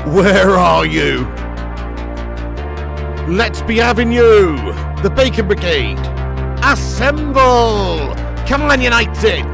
Where are you? Let's be having you. The Bacon Brigade. Assemble. Come on, United.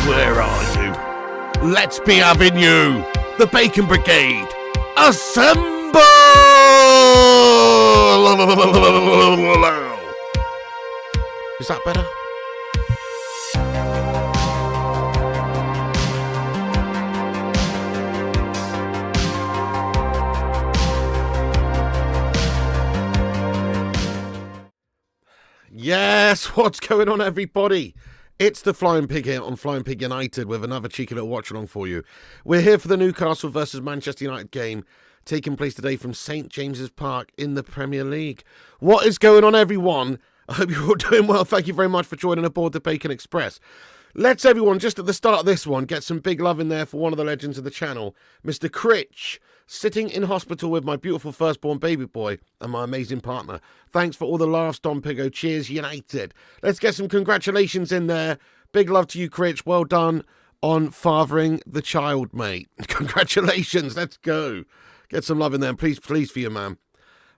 Where are you? Let's be having you. The Bacon Brigade. Assemble! Is that better? Yes, what's going on, everybody? It's the Flying Pig here on Flying Pig United with another cheeky little watch along for you. We're here for the Newcastle versus Manchester United game taking place today from St James's Park in the Premier League. What is going on, everyone? I hope you're all doing well. Thank you very much for joining aboard the Bacon Express. Let's everyone, just at the start of this one, get some big love in there for one of the legends of the channel, Mr. Critch, sitting in hospital with my beautiful firstborn baby boy and my amazing partner. Thanks for all the laughs, Don Pigo. Cheers, United. Let's get some congratulations in there. Big love to you, Critch. Well done on fathering the child, mate. Congratulations. Let's go. Get some love in there. And please for you, man.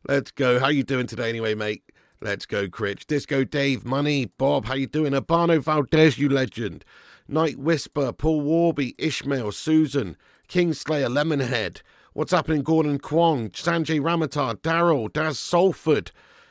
Let's go. How you doing today anyway, mate? Let's go, Critch. Disco Dave, Money, Bob, how you doing? Urbano Valdez, you legend. Night Whisper, Paul Warby, Ishmael, Susan, Kingslayer, Lemonhead. What's happening, Gordon Kwong, Sanjay Ramatar, Daryl, Daz Salford.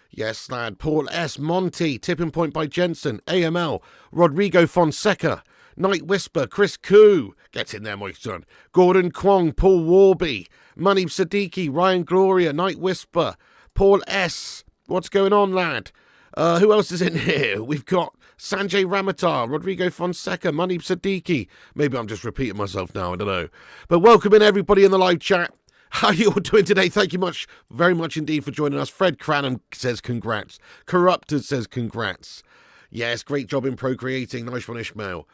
Yes, lad. Paul S. Monty, Tipping Point by Jensen, AML, Rodrigo Fonseca, Night Whisper, Chris Koo. Get in there, my son. Gordon Kwong, Paul Warby, Money Siddiqui, Ryan Gloria, Night Whisper, Paul S. What's going on, lad? Who else is in here? We've got Sanjay Ramatar, Rodrigo Fonseca, Money Siddiqui. Maybe I'm just repeating myself now, I don't know. But welcome in everybody in the live chat. How are you all doing today? Thank you very much indeed for joining us. Fred Cranham says congrats. Corrupted says congrats. Yes, great job in procreating. Nice one, Ishmael.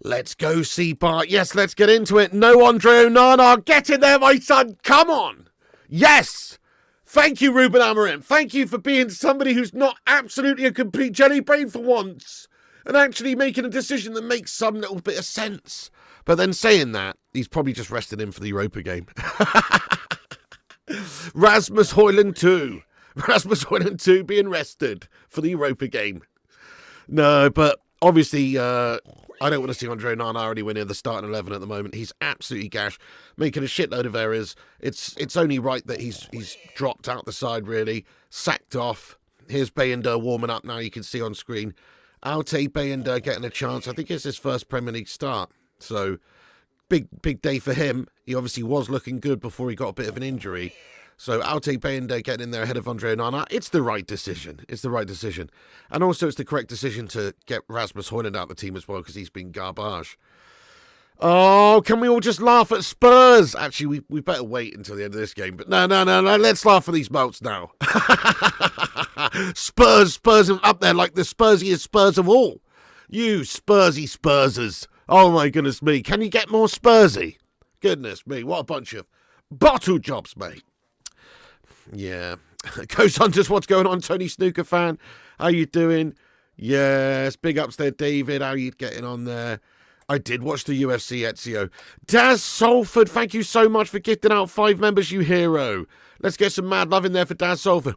Let's go, see Bart. Yes, let's get into it. No Andre Onana. Get in there, my son. Come on. Yes. Thank you, Ruben Amorim. Thank you for being somebody who's not absolutely a complete jelly brain for once and actually making a decision that makes some little bit of sense. But then saying that, he's probably just resting in for the Europa game. Rasmus Højlund 2. Rasmus Højlund 2 being rested for the Europa game. No, but obviously, I don't want to see Andre Onana already winning the starting 11 at the moment. He's absolutely gash, making a shitload of errors. It's only right that he's dropped out the side, really. Sacked off. Here's Bayender warming up now, you can see on screen. Alte Bayender getting a chance. I think it's his first Premier League start. So, big day for him. He obviously was looking good before he got a bit of an injury. So, Alte Bayender getting in there ahead of Andre Onana. It's the right decision. It's the right decision. And also, it's the correct decision to get Rasmus Højlund out of the team as well, because he's been garbage. Oh, can we all just laugh at Spurs? Actually, we better wait until the end of this game. But no. Let's laugh at these belts now. Spurs are up there like the Spursiest Spurs of all. You Spursy Spursers. Oh, my goodness me. Can you get more Spursy? Goodness me, what a bunch of bottle jobs, mate. Yeah. Ghost Hunters, what's going on? Tony Snooker fan, how you doing? Yes, big ups there, David. How you getting on there? I did watch the UFC, Ezio. Daz Salford, thank you so much for gifting out 5 members, you hero. Let's get some mad love in there for Daz Salford.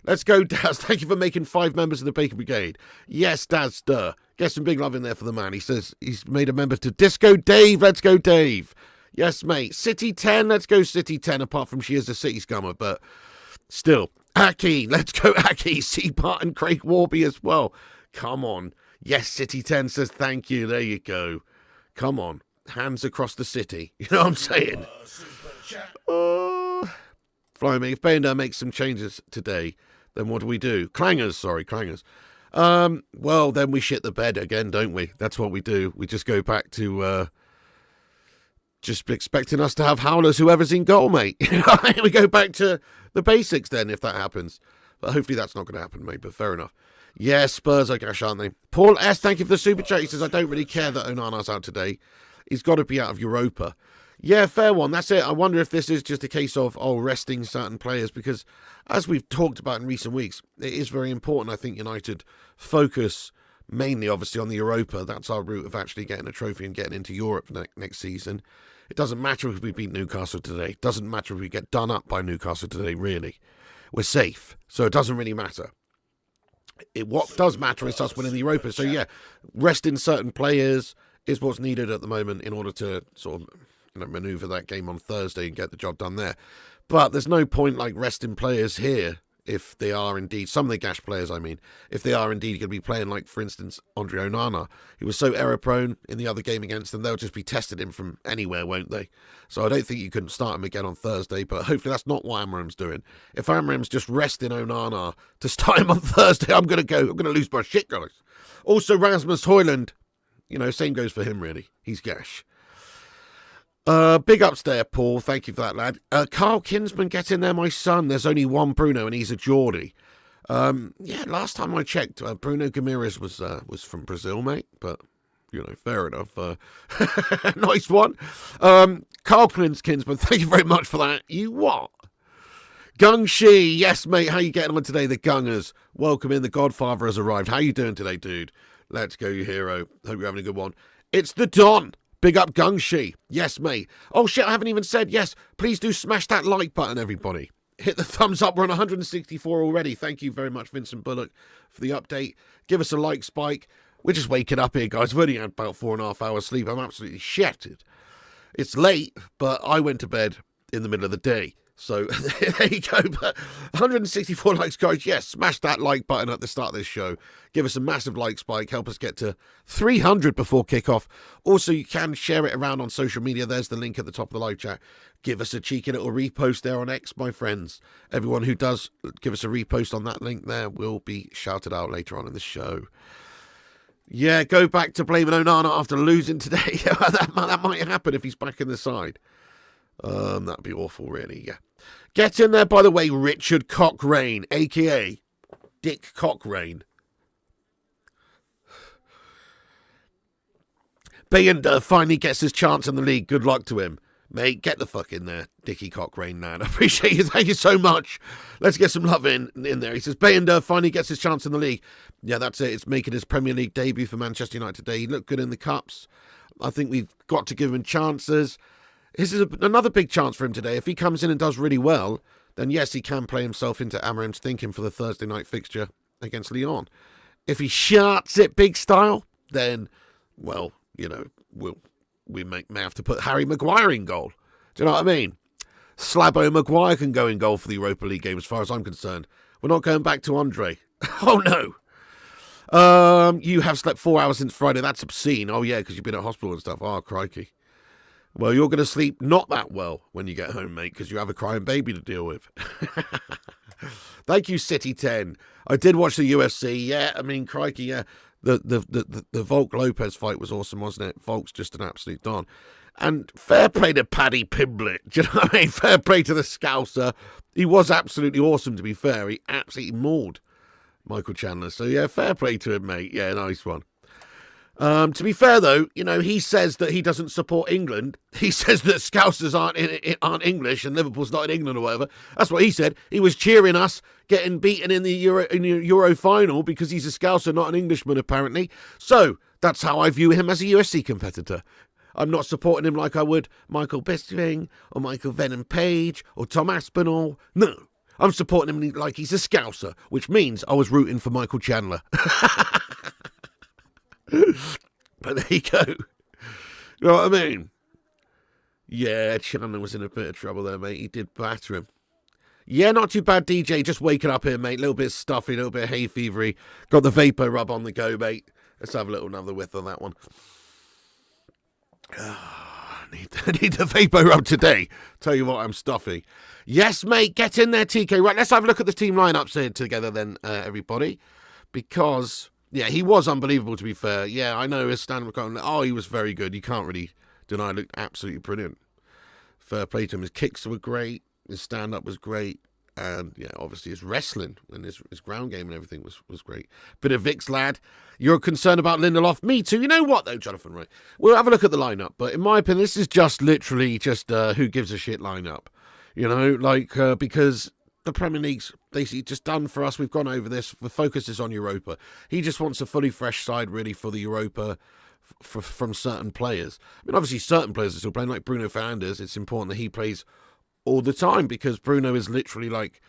Let's go, Daz. Thank you for making 5 members of the Bacon Brigade. Yes, Daz Stir. Get some big love in there for the man. He says he's made a member to Disco Dave. Let's go, Dave. Yes, mate. City 10. Let's go, City 10, apart from she is a City scummer, but still. Aki. Let's go, Aki. C. Part and Craig Warby as well. Come on. Yes, City 10 says thank you. There you go. Come on. Hands across the city. You know what I'm saying? Fly me. If Bayonder makes some changes today, then what do? Clangers. Well, then we shit the bed again, don't we? That's what we do. We just go back to just expecting us to have howlers, whoever's in goal, mate. We go back to the basics then, if that happens. But hopefully that's not going to happen, mate. But fair enough. Yeah, Spurs, I guess, aren't they? Paul S., thank you for the super chat. He says, I don't really care that Onana's out today. He's got to be out of Europa. Yeah, fair one. That's it. I wonder if this is just a case of, resting certain players, because as we've talked about in recent weeks, it is very important, I think, United focus mainly, obviously, on the Europa. That's our route of actually getting a trophy and getting into Europe next season. It doesn't matter if we beat Newcastle today. It doesn't matter if we get done up by Newcastle today, really. We're safe, so it doesn't really matter. What does matter is us winning the Europa. So, yeah, resting certain players is what's needed at the moment in order to sort of manoeuvre that game on Thursday and get the job done there. But there's no point like resting players here if they are indeed, some of the gash players, I mean, if they are indeed going to be playing, like, for instance, Andre Onana. He was so error-prone in the other game against them, they'll just be testing him from anywhere, won't they? So I don't think you can start him again on Thursday, but hopefully that's not what Amarim's doing. If Amarim's just resting Onana to start him on Thursday, I'm going to lose my shit, guys. Also, Rasmus Højlund, same goes for him, really. He's gash. Big ups there, Paul. Thank you for that, lad. Carl Kinsman, get in there, my son. There's only one Bruno, and he's a Geordie. Last time I checked, Bruno Guimaraes was from Brazil, mate. But, fair enough. Nice one. Carl Kinsman, thank you very much for that. You what? Gung Shi, yes, mate. How you getting on today? The Gungers. Welcome in. The Godfather has arrived. How you doing today, dude? Let's go, you hero. Hope you're having a good one. It's the Don. Big up Gung Shi. Yes, mate. Oh, shit, I haven't even said yes. Please do smash that like button, everybody. Hit the thumbs up. We're on 164 already. Thank you very much, Vincent Bullock, for the update. Give us a like spike. We're just waking up here, guys. I've only had about 4.5 hours sleep. I'm absolutely shattered. It's late, but I went to bed in the middle of the day. So there you go. But 164 likes, guys. Yes, smash that like button at the start of this show. Give us a massive like spike. Help us get to 300 before kickoff. Also, you can share it around on social media. There's the link at the top of the live chat. Give us a cheeky little repost there on X, my friends. Everyone who does give us a repost on that link there will be shouted out later on in the show. Yeah, go back to blaming Onana after losing today. that might happen if he's back in the side. That'd be awful, really, yeah. Get in there, by the way, Richard Cochrane, a.k.a. Dick Cochrane. Bayonder finally gets his chance in the league. Good luck to him. Mate, get the fuck in there, Dickie Cochrane, man. I appreciate you. Thank you so much. Let's get some love in there. He says, Bayonder finally gets his chance in the league. Yeah, that's it. It's making his Premier League debut for Manchester United today. He looked good in the Cups. I think we've got to give him chances. This is another big chance for him today. If he comes in and does really well, then yes, he can play himself into Amarim's thinking for the Thursday night fixture against Lyon. If he sharts it big style, then, well, we may have to put Harry Maguire in goal. Do you know what I mean? Slabo Maguire can go in goal for the Europa League game as far as I'm concerned. We're not going back to Andre. Oh, no. You have slept 4 hours since Friday. That's obscene. Oh, yeah, because you've been at hospital and stuff. Oh, crikey. Well, you're going to sleep not that well when you get home, mate, because you have a crying baby to deal with. Thank you, City 10. I did watch the UFC. Yeah, I mean, crikey, yeah. The Volk Lopez fight was awesome, wasn't it? Volk's just an absolute don. And fair play to Paddy Pimblett. Do you know what I mean? Fair play to the Scouser. He was absolutely awesome, to be fair. He absolutely mauled Michael Chandler. So, yeah, fair play to him, mate. Yeah, nice one. To be fair, though, he says that he doesn't support England. He says that Scousers aren't English and Liverpool's not in England or whatever. That's what he said. He was cheering us getting beaten in the Euro final because he's a Scouser, not an Englishman, apparently. So that's how I view him as a UFC competitor. I'm not supporting him like I would Michael Bisping or Michael Venom Page or Tom Aspinall. No, I'm supporting him like he's a Scouser, which means I was rooting for Michael Chandler. But there you go. You know what I mean? Yeah, Chandler was in a bit of trouble there, mate. He did batter him. Yeah, not too bad, DJ. Just waking up here, mate. A little bit stuffy, a little bit hay fevery. Got the vapor rub on the go, mate. Let's have a little another whiff on that one. I need the vapor rub today. Tell you what, I'm stuffy. Yes, mate. Get in there, TK. Right, let's have a look at the team lineups here together then, everybody. Because... yeah, he was unbelievable, to be fair. Yeah, I know his stand-up. Oh, he was very good. You can't really deny. Looked absolutely brilliant. Fair play to him. His kicks were great. His stand-up was great. And, yeah, obviously his wrestling and his ground game and everything was great. Bit of Vic's lad. You're concerned about Lindelof? Me too. You know what, though, Jonathan? Right. We'll have a look at the lineup. But in my opinion, this is just literally just who gives a shit lineup. Because... the Premier League's basically just done for us. We've gone over this. The focus is on Europa. He just wants a fully fresh side, really, for the Europa from certain players. I mean, obviously, certain players are still playing, like Bruno Fernandes. It's important that he plays all the time because Bruno is literally like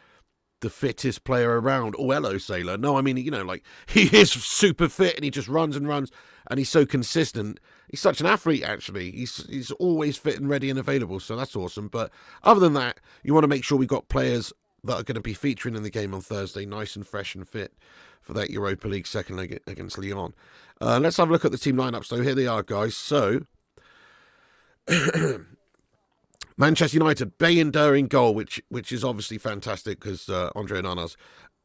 the fittest player around. Oh, hello, Sailor. No, I mean, he is super fit and he just runs and runs and he's so consistent. He's such an athlete, actually. He's always fit and ready and available, so that's awesome. But other than that, you want to make sure we've got players that are going to be featuring in the game on Thursday, nice and fresh and fit for that Europa League second leg against Lyon. Let's have a look at the team lineup. So here they are, guys. So, Manchester United, Bayindir in goal, which is obviously fantastic because Andre Onana's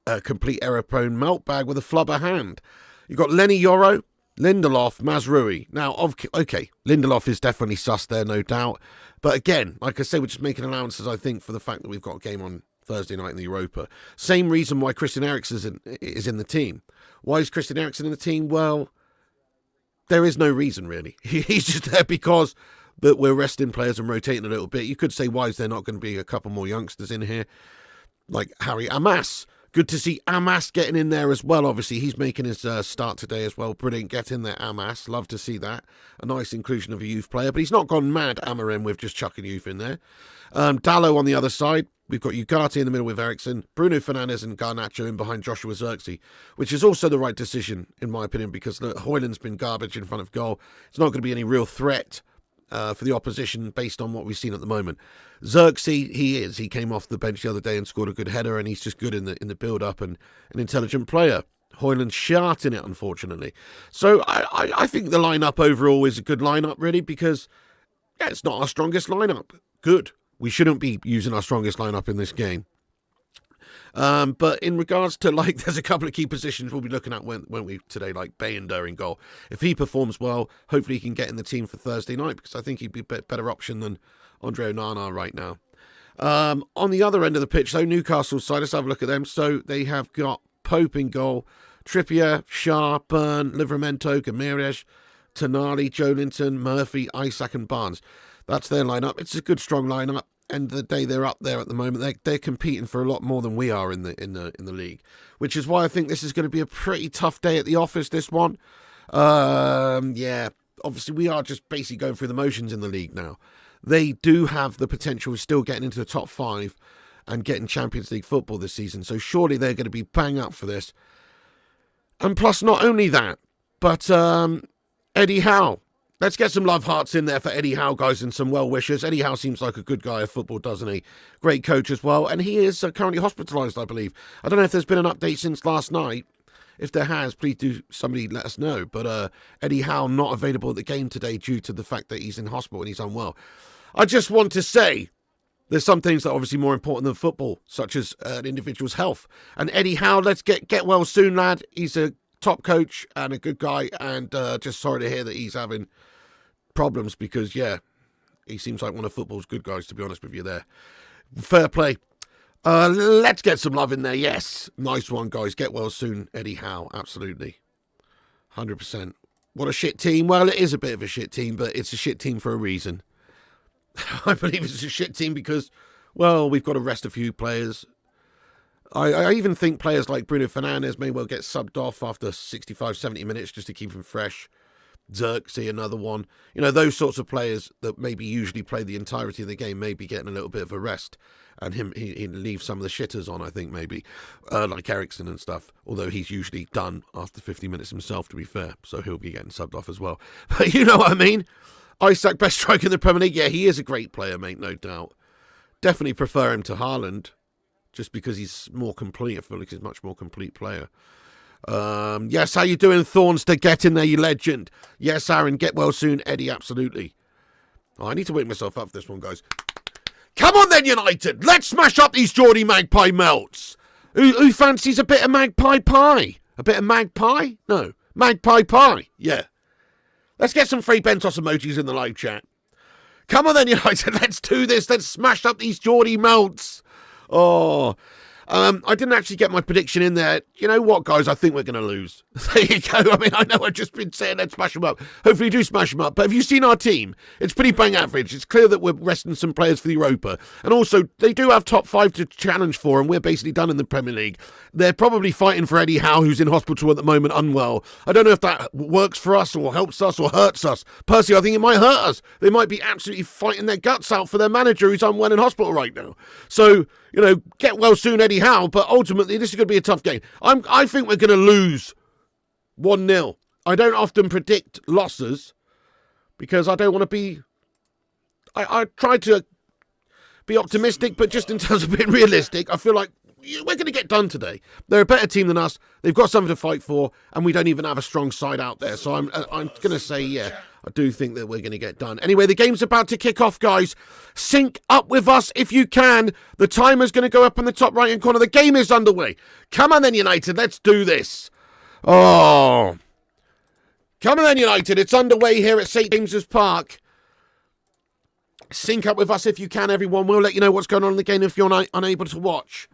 a complete error-prone meltbag with a flubber hand. You've got Lenny Yoro, Lindelof, Mazraoui. Now, okay, Lindelof is definitely sus there, no doubt. But again, like I say, we're just making allowances, I think, for the fact that we've got a game on Thursday night in the Europa. Same reason why Christian Eriksen is in the team. Why is Christian Eriksen in the team? Well, there is no reason, really. He's just there because we're resting players and rotating a little bit. You could say, why is there not going to be a couple more youngsters in here? Like Harry Amas. Good to see Amas getting in there as well. Obviously, he's making his start today as well. Brilliant. Get in there, Amas. Love to see that. A nice inclusion of a youth player. But he's not gone mad, Amarim, with just chucking youth in there. Dallo on the other side. We've got Ugarte in the middle with Eriksen, Bruno Fernandes and Garnacho in behind Joshua Zirkzee, which is also the right decision, in my opinion, because Højlund's been garbage in front of goal. It's not going to be any real threat for the opposition based on what we've seen at the moment. Zirkzee, he came off the bench the other day and scored a good header, and he's just good in the build-up and an intelligent player. Højlund's shart in it, unfortunately. So I think the lineup overall is a good lineup, really, because it's not our strongest lineup. Good. We shouldn't be using our strongest lineup in this game. But in regards to, there's a couple of key positions we'll be looking at when we today, like Bayindir in goal. If he performs well, hopefully he can get in the team for Thursday night, because I think he'd be a better option than Andre Onana right now. On the other end of the pitch, though, Newcastle's side, let's have a look at them. So they have got Pope in goal, Trippier, Shah, Byrne, Livramento, Gamirez, Tonali, Joelinton, Murphy, Isaac and Barnes. That's their lineup. It's a good, strong lineup. End of the day, they're up there at the moment. They're competing for a lot more than we are in the league, which is why I think this is going to be a pretty tough day at the office. This one, yeah. Obviously, we are just basically going through the motions in the league now. They do have the potential of still getting into the top 5 and getting Champions League football this season. So surely they're going to be bang up for this. And plus, not only that, but Eddie Howe. Let's get some love hearts in there for Eddie Howe, guys, and some well wishes. Eddie Howe seems like a good guy of football, doesn't he? Great coach as well. And he is currently hospitalised, I believe. I don't know if there's been an update since last night. If there has, please do somebody let us know. But Eddie Howe not available at the game today due to the fact that he's in hospital and he's unwell. I just want to say there's some things that are obviously more important than football, such as an individual's health. And Eddie Howe, let's get well soon, lad. He's a top coach and a good guy. And just sorry to hear that he's having problems because, yeah, he seems like one of football's good guys, to be honest with you there. Fair play. Let's get some love in there. Yes. Nice one, guys. Get well soon, Eddie Howe. Absolutely. 100%. What a shit team. Well, it is a bit of a shit team, but it's a shit team for a reason. I believe it's a shit team because, well, we've got to rest a few players. I even think players like Bruno Fernandes may well get subbed off after 65, 70 minutes just to keep him fresh. Xerxes, another one. You know, those sorts of players that maybe usually play the entirety of the game may be getting a little bit of a rest. And he'd leave some of the shitters on, I think, maybe. Like Eriksen and stuff. Although he's usually done after 50 minutes himself, to be fair. So he'll be getting subbed off as well. But you know what I mean? Isak, best striker in the Premier League. Yeah, he is a great player, mate, no doubt. Definitely prefer him to Haaland. Just because he's more complete. I feel like he's a much more complete player. Yes, how you doing, Thorns? To get in there, you legend. Yes, Aaron, get well soon. Eddie, absolutely. Oh, I need to wake myself up for this one, guys. Come on then, United. Let's smash up these Geordie Magpie melts. Who fancies a bit of magpie pie? A bit of magpie? No, magpie pie. Yeah. Let's get some free Bentos emojis in the live chat. Come on then, United. Let's do this. Let's smash up these Geordie melts. Oh, I didn't actually get my prediction in there. You know what, guys? I think we're going to lose. There you go. I mean, I know I've just been saying let's smash them up. Hopefully do smash them up. But have you seen our team? It's pretty bang average. It's clear that we're resting some players for the Europa. And also, they do have top 5 to challenge for, and we're basically done in the Premier League. They're probably fighting for Eddie Howe, who's in hospital at the moment, unwell. I don't know if that works for us or helps us or hurts us. Personally, I think it might hurt us. They might be absolutely fighting their guts out for their manager, who's unwell in hospital right now. So, you know, get well soon, Eddie Howe, but ultimately this is going to be a tough game. I think we're going to lose 1-0. I don't often predict losses because I don't want to be... I try to be optimistic, but just in terms of being realistic, I feel like we're going to get done today. They're a better team than us. They've got something to fight for, and we don't even have a strong side out there. So I'm going to say, yeah, I do think that we're going to get done. Anyway, the game's about to kick off, guys. Sync up with us if you can. The timer's going to go up in the top right-hand corner. The game is underway. Come on then, United. Let's do this. Oh. Come on then, United. It's underway here at St. James's Park. Sync up with us if you can, everyone. We'll let you know what's going on in the game if you're unable to watch.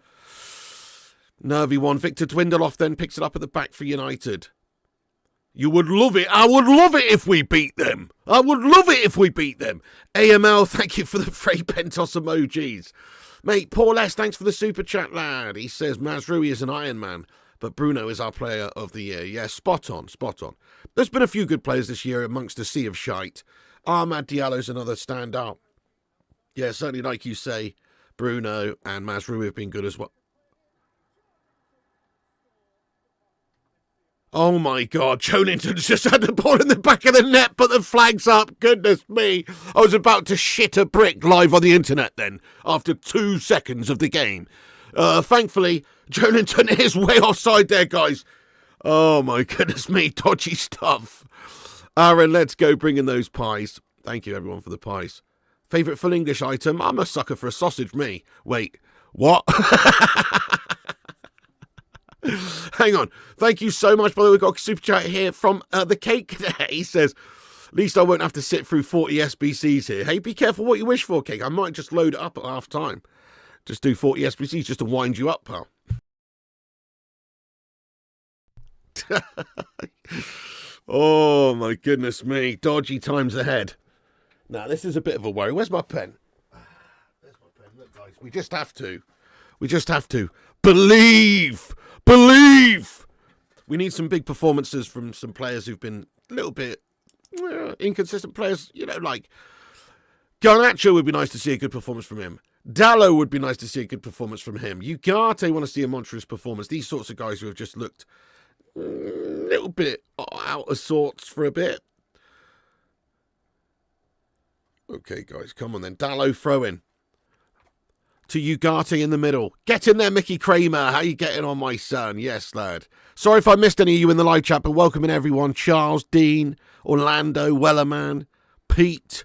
Nervy one. Victor Dwindleoff then picks it up at the back for United. You would love it. I would love it if we beat them. I would love it if we beat them. AML, thank you for the free Pentos emojis. Mate, Paul S., thanks for the super chat, lad. He says Mazraoui is an Iron Man, but Bruno is our player of the year. Yeah, spot on, spot on. There's been a few good players this year amongst a sea of shite. Ahmad Diallo's another standout. Yeah, certainly like you say, Bruno and Mazraoui have been good as well. Oh my God, Joelinton's just had the ball in the back of the net, but the flag's up. Goodness me. I was about to shit a brick live on the internet then, after 2 seconds of the game. Thankfully, Joelinton is way offside there, guys. Oh my goodness me, dodgy stuff. Aaron, let's go bring in those pies. Thank you, everyone, for the pies. Favourite full English item? I'm a sucker for a sausage, me. Wait, what? Hang on. Thank you so much. By the way, we've got a super chat here from the Cake there. He says, at least I won't have to sit through 40 SBCs here. Hey, be careful what you wish for, Cake. I might just load it up at half time. Just do 40 SBCs just to wind you up, pal. Oh, my goodness me. Dodgy times ahead. Now, this is a bit of a worry. Where's my pen? There's my pen. Look, guys, we just have to. We just have to believe. Believe! We need some big performances from some players who've been a little bit inconsistent players. You know, like Garnacho would be nice to see a good performance from him. Dallo would be nice to see a good performance from him. Ugarte want to see a monstrous performance. These sorts of guys who have just looked a little bit out of sorts for a bit. Okay, guys, come on then. Dallo throw in. To Ugarte in the middle. Get in there, Mickey Kramer. How you getting on, my son? Yes, lad. Sorry if I missed any of you in the live chat, but welcome in everyone. Charles, Dean, Orlando, Wellerman, Pete,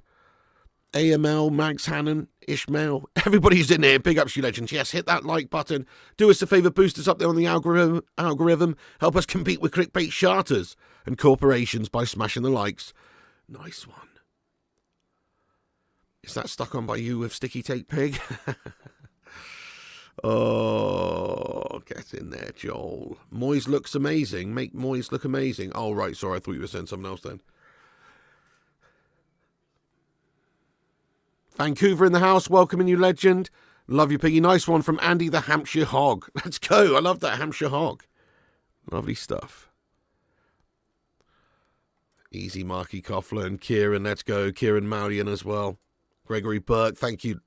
AML, Mags Hannon, Ishmael. Everybody's in here. Big ups, you legends. Yes, hit that like button. Do us a favour, boost us up there on the algorithm. Help us compete with clickbait charters and corporations by smashing the likes. Nice one. Is that stuck on by you with sticky tape, pig? Oh, Get in there, Joel. Moyes looks amazing. Make Moyes look amazing. Oh, right. Sorry, I thought you were saying something else then. Vancouver in the house. Welcoming you, legend. Love you, Piggy. Nice one from Andy the Hampshire Hog. Let's go. I love that Hampshire Hog. Lovely stuff. Easy, Marky Coughlin. Kieran, let's go. Kieran Malian as well. Gregory Burke. Thank you,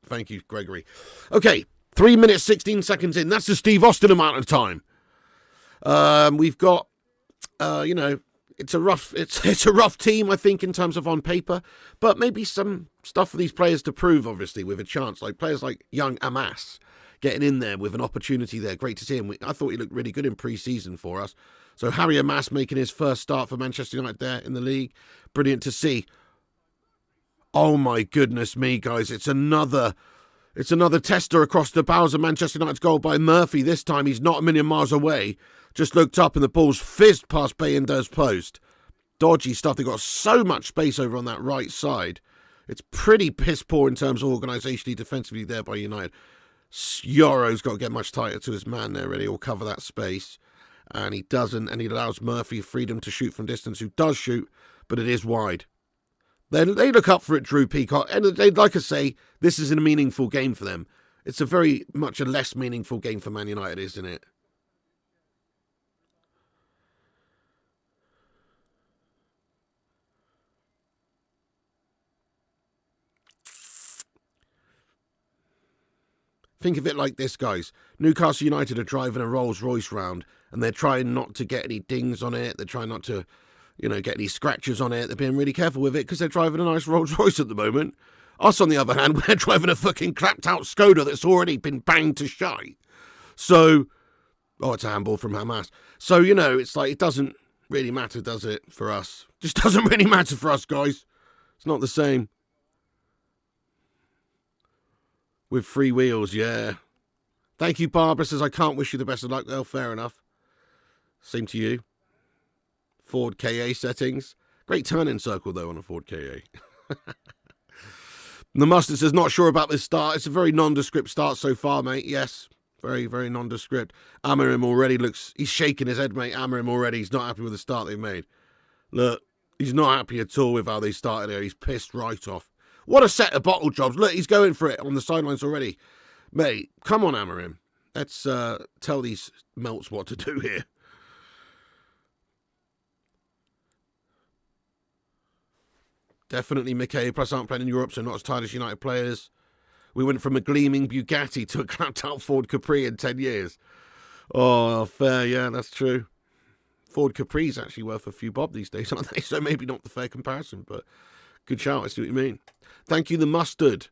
Gregory. Okay, 3 minutes, 16 seconds in. That's the Steve Austin amount of time. We've got, it's a rough team, I think, in terms of on paper, but maybe some stuff for these players to prove, obviously, with a chance. Like players like young Amas getting in there with an opportunity there. Great to see him. I thought he looked really good in pre-season for us. So Harry Amas making his first start for Manchester United there in the league. Brilliant to see. Oh my goodness me, guys. It's another tester across the bows of Manchester United's goal by Murphy. This time he's not a million miles away. Just looked up and the ball's fizzed past Bayinder's post. Dodgy stuff. They've got so much space over on that right side. It's pretty piss poor in terms of organisationally, defensively there by United. Yoro's got to get much tighter to his man there, really. He'll cover that space. And he doesn't, and he allows Murphy freedom to shoot from distance, who does shoot, but it is wide. They look up for it, Drew Peacock, and they'd like to say this isn't a meaningful game for them. It's a very much a less meaningful game for Man United, isn't it? Think of it like this, guys. Newcastle United are driving a Rolls Royce round, and they're trying not to get any dings on it. They're trying not to, get any scratches on it. They're being really careful with it because they're driving a nice Rolls Royce at the moment. Us, on the other hand, we're driving a fucking clapped out Skoda that's already been banged to shite. So, it's a handball from Hamas. So, it's like it doesn't really matter, does it, for us? Just doesn't really matter for us, guys. It's not the same. With free wheels, yeah. Thank you, Barbara. Says, I can't wish you the best of luck. Well, fair enough. Same to you. Ford KA settings. Great turning circle, though, on a Ford KA. The Mustard says, not sure about this start. It's a very nondescript start so far, mate. Yes, very, very nondescript. Amarim already he's shaking his head, mate. Amarim already, he's not happy with the start they made. Look, he's not happy at all with how they started there. He's pissed right off. What a set of bottle jobs. Look, he's going for it on the sidelines already. Mate, come on, Amarim. Let's tell these melts what to do here. Definitely Mickey. Plus aren't playing in Europe, so not as tired as United players. We went from a gleaming Bugatti to a clapped out Ford Capri in 10 years. Oh, fair. Yeah, that's true. Ford Capri's actually worth a few bob these days, aren't they? So maybe not the fair comparison, but good shout. I see what you mean. Thank you, the Mustard.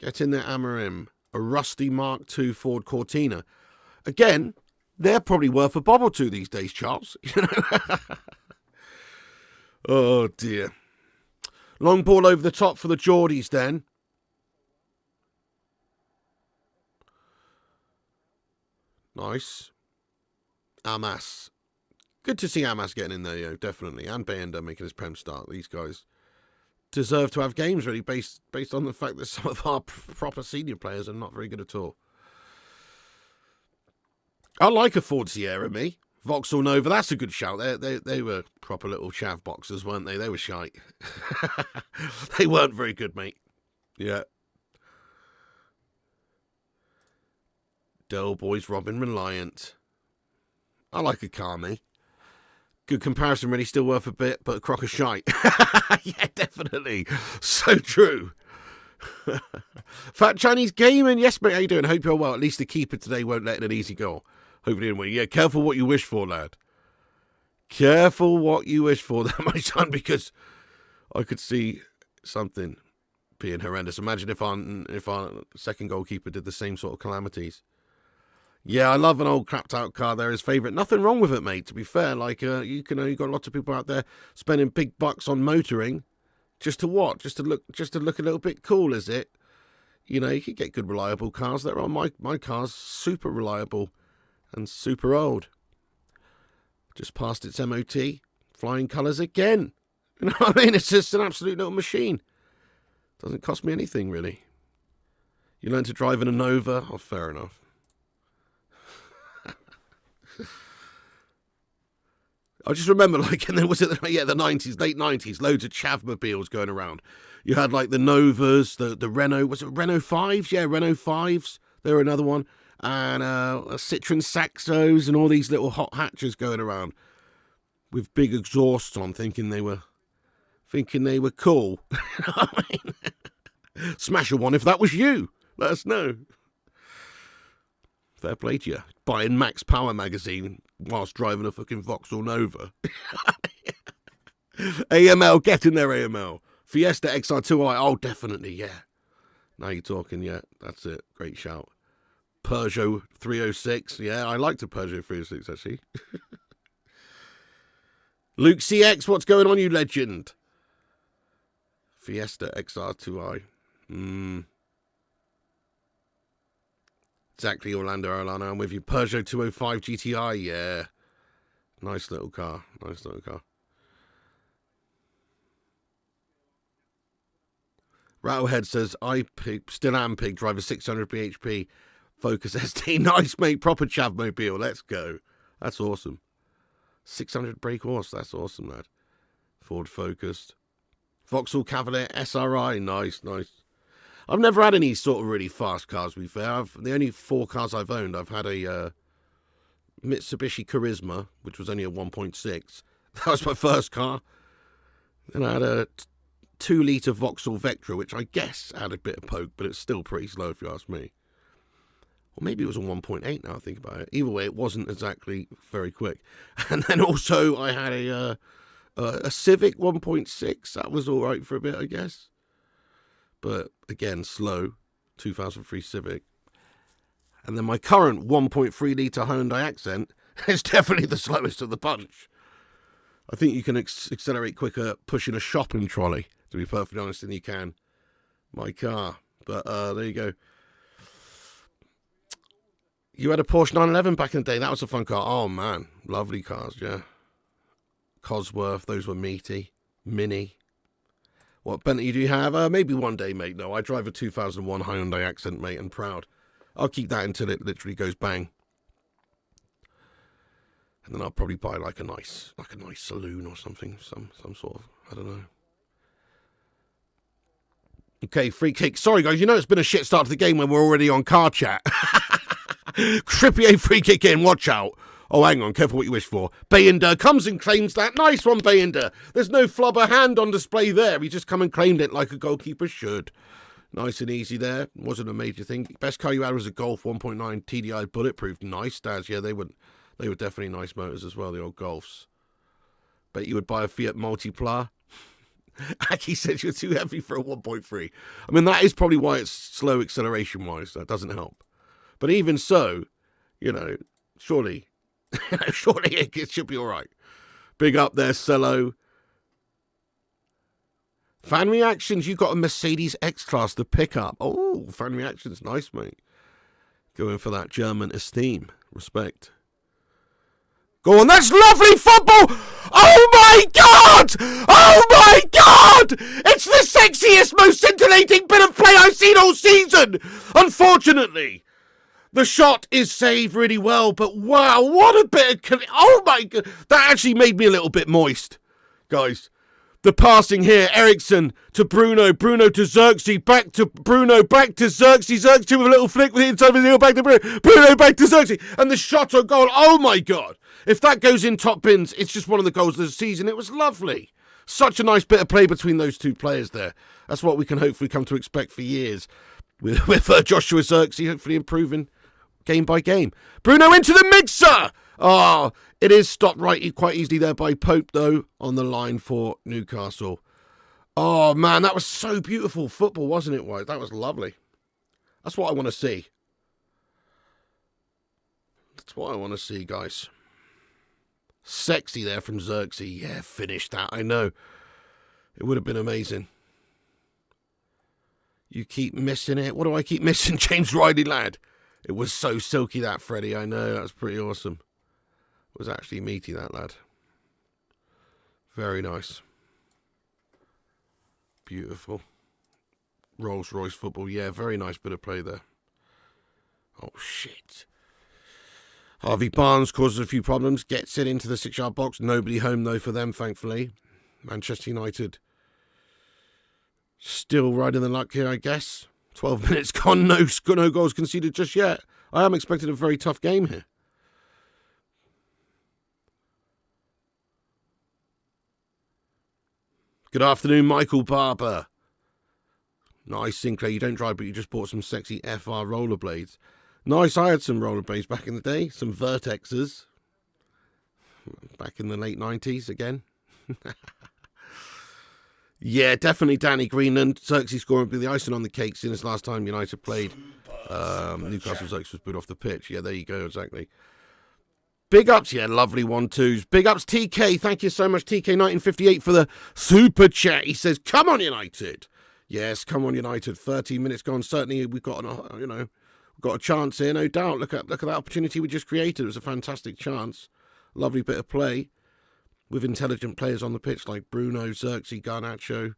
Get in there, Amarim. A rusty Mark II Ford Cortina. Again, they're probably worth a bob or two these days, Charles. Oh, dear. Long ball over the top for the Geordies then. Nice. Amas. Good to see Amas getting in there, definitely. And Bayender making his Prem start. These guys deserve to have games, really, based on the fact that some of our proper senior players are not very good at all. I like a Ford Sierra, me. Vauxhall Nova, that's a good shout. They were proper little chav boxers, weren't they? They were shite. They weren't very good, mate. Yeah. Del Boys, Robin Reliant. I like a car, me. Good comparison, really, still worth a bit, but a crock of shite. Yeah, definitely. So true. Fat Chinese Gaming, yes, mate, how you doing? Hope you're well. At least the keeper today won't let in an easy goal. Hopefully, anyway. Yeah, careful what you wish for, lad. Careful what you wish for there, my son, because I could see something being horrendous. Imagine if our second goalkeeper did the same sort of calamities. Yeah, I love an old crapped out car there, his favourite. Nothing wrong with it, mate, to be fair. Like, you've got lots of people out there spending big bucks on motoring. Just to what? Just to look a little bit cool, is it? You could get good reliable cars. There are my car's super reliable and super old. Just passed its MOT. Flying colours again. You know what I mean? It's just an absolute little machine. Doesn't cost me anything, really. You learn to drive in a Nova. Oh, fair enough. I just remember, like, and there was the 90s, late 90s, loads of chavmobiles going around. You had, like, the Novas, the Renault, was it Renault 5s? Yeah, Renault 5s. They were another one. And Citroen Saxos and all these little hot hatches going around with big exhausts on, thinking they were cool. I mean, smash a one if that was you. Let us know. Fair play to you. Buying Max Power magazine whilst driving a fucking Vauxhall Nova. AML, get in there, AML. Fiesta XR2i, oh, definitely, yeah. Now you're talking, yeah, that's it. Great shout. Peugeot 306, yeah, I liked a Peugeot 306, actually. Luke CX, what's going on, you legend? Fiesta XR2i. Exactly, Orlando Arlano, I'm with you. Peugeot 205 GTI, yeah. Nice little car, nice little car. Rattlehead says, still am pig, driver 600 bhp, Focus ST, nice mate, proper chavmobile, let's go. That's awesome. 600 brake horse, that's awesome, lad. Ford Focus. Vauxhall Cavalier SRI, nice, nice. I've never had any sort of really fast cars, to be fair. The only 4 cars I've owned, I've had a Mitsubishi Charisma, which was only a 1.6. That was my first car. Then I had a 2-litre Vauxhall Vectra, which I guess had a bit of poke, but it's still pretty slow if you ask me. Or maybe it was a 1.8 now I think about it. Either way, it wasn't exactly very quick. And then also I had a Civic 1.6. That was all right for a bit, I guess. But again, slow. 2003 Civic. And then my current 1.3 litre Hyundai Accent is definitely the slowest of the bunch. I think you can accelerate quicker pushing a shopping trolley, to be perfectly honest, than you can my car. But there you go. You had a Porsche 911 back in the day. That was a fun car. Oh, man. Lovely cars, yeah. Cosworth, those were meaty. Mini. What Bentley do you have? Maybe one day, mate. No, I drive a 2001 Hyundai Accent, mate, and proud. I'll keep that until it literally goes bang. And then I'll probably buy like a nice saloon or something. Some sort of, I don't know. Okay, free kick. Sorry, guys, you know it's been a shit start to the game when we're already on car chat. Trippier free kick in, watch out. Oh, hang on, careful what you wish for. Bayender comes and claims that. Nice one, Bayender. There's no flubber hand on display there. He just come and claimed it like a goalkeeper should. Nice and easy there. Wasn't a major thing. Best car you had was a Golf 1.9 TDI Bulletproof. Nice, Daz. Yeah, they were definitely nice motors as well, the old Golfs. Bet you would buy a Fiat Multipla. Aki said you're too heavy for a 1.3. I mean, that is probably why it's slow acceleration-wise. That doesn't help. But even so, you know, surely it should be all right. Big up there, Cello. Fan reactions, you got a Mercedes X-Class, the pickup. Oh, fan reactions, nice, mate. Going for that German esteem. Respect. Go on, that's lovely football! Oh my God! Oh my God! It's the sexiest, most scintillating bit of play I've seen all season! Unfortunately, the shot is saved really well, but wow, what a bit of... Oh my God! That actually made me a little bit moist, guys. The passing here, Ericsson to Bruno, Bruno to Xerxes, back to Bruno, back to Xerxes, Xerxes with a little flick with the inside of his heel, back to Bruno, Bruno back to Xerxes, and the shot on goal, oh my God. If that goes in top bins, it's just one of the goals of the season. It was lovely. Such a nice bit of play between those two players there. That's what we can hopefully come to expect for years with Joshua Xerxes, hopefully improving game by game. Bruno into the mixer! Oh, it is stopped right quite easily there by Pope, though, on the line for Newcastle. Oh, man, that was so beautiful football, wasn't it, White? That was lovely. That's what I want to see. That's what I want to see, guys. Sexy there from Xerxes. Yeah, finish that, I know. It would have been amazing. You keep missing it. What do I keep missing, James Riley, lad? It was so silky, that, Freddie. I know, that's pretty awesome. It was actually meaty, that lad. Very nice. Beautiful. Rolls-Royce football. Yeah, very nice bit of play there. Oh, shit. Harvey Barnes causes a few problems, gets it into the 6-yard box. Nobody home, though, for them, thankfully. Manchester United still riding the luck here, I guess. 12 minutes gone, no goals conceded just yet. I am expecting a very tough game here. Good afternoon, Michael Barber. Nice, Sinclair. You don't drive, but you just bought some sexy FR rollerblades. Nice, I had some rollerblades back in the day. Some Vertexes. Back in the late 90s again. Yeah, definitely Danny Greenland. Xerxes scoring the icing on the cake since last time United played. Newcastle Xerxes was booed off the pitch. Yeah, there you go, exactly. Big ups, yeah, lovely 1-2s. Big ups, TK. Thank you so much, TK1958, for the super chat. He says, come on, United. Yes, come on, United. 13 minutes gone. Certainly, we've got got a chance here, no doubt. Look at that opportunity we just created. It was a fantastic chance. Lovely bit of play with intelligent players on the pitch like Bruno, Xerxes, Garnacho,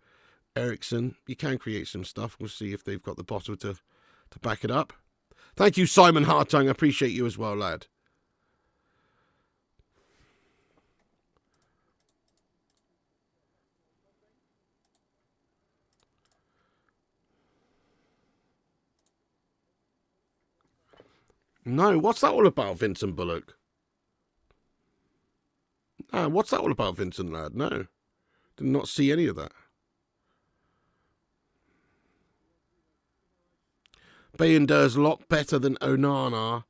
Ericsson. You can create some stuff. We'll see if they've got the bottle to back it up. Thank you, Simon Hartung. I appreciate you as well, lad. No, what's that all about, Vincent Bullock? Ah, what's that all about, Vincent, lad? No, did not see any of that. Bayender's a lot better than Onana.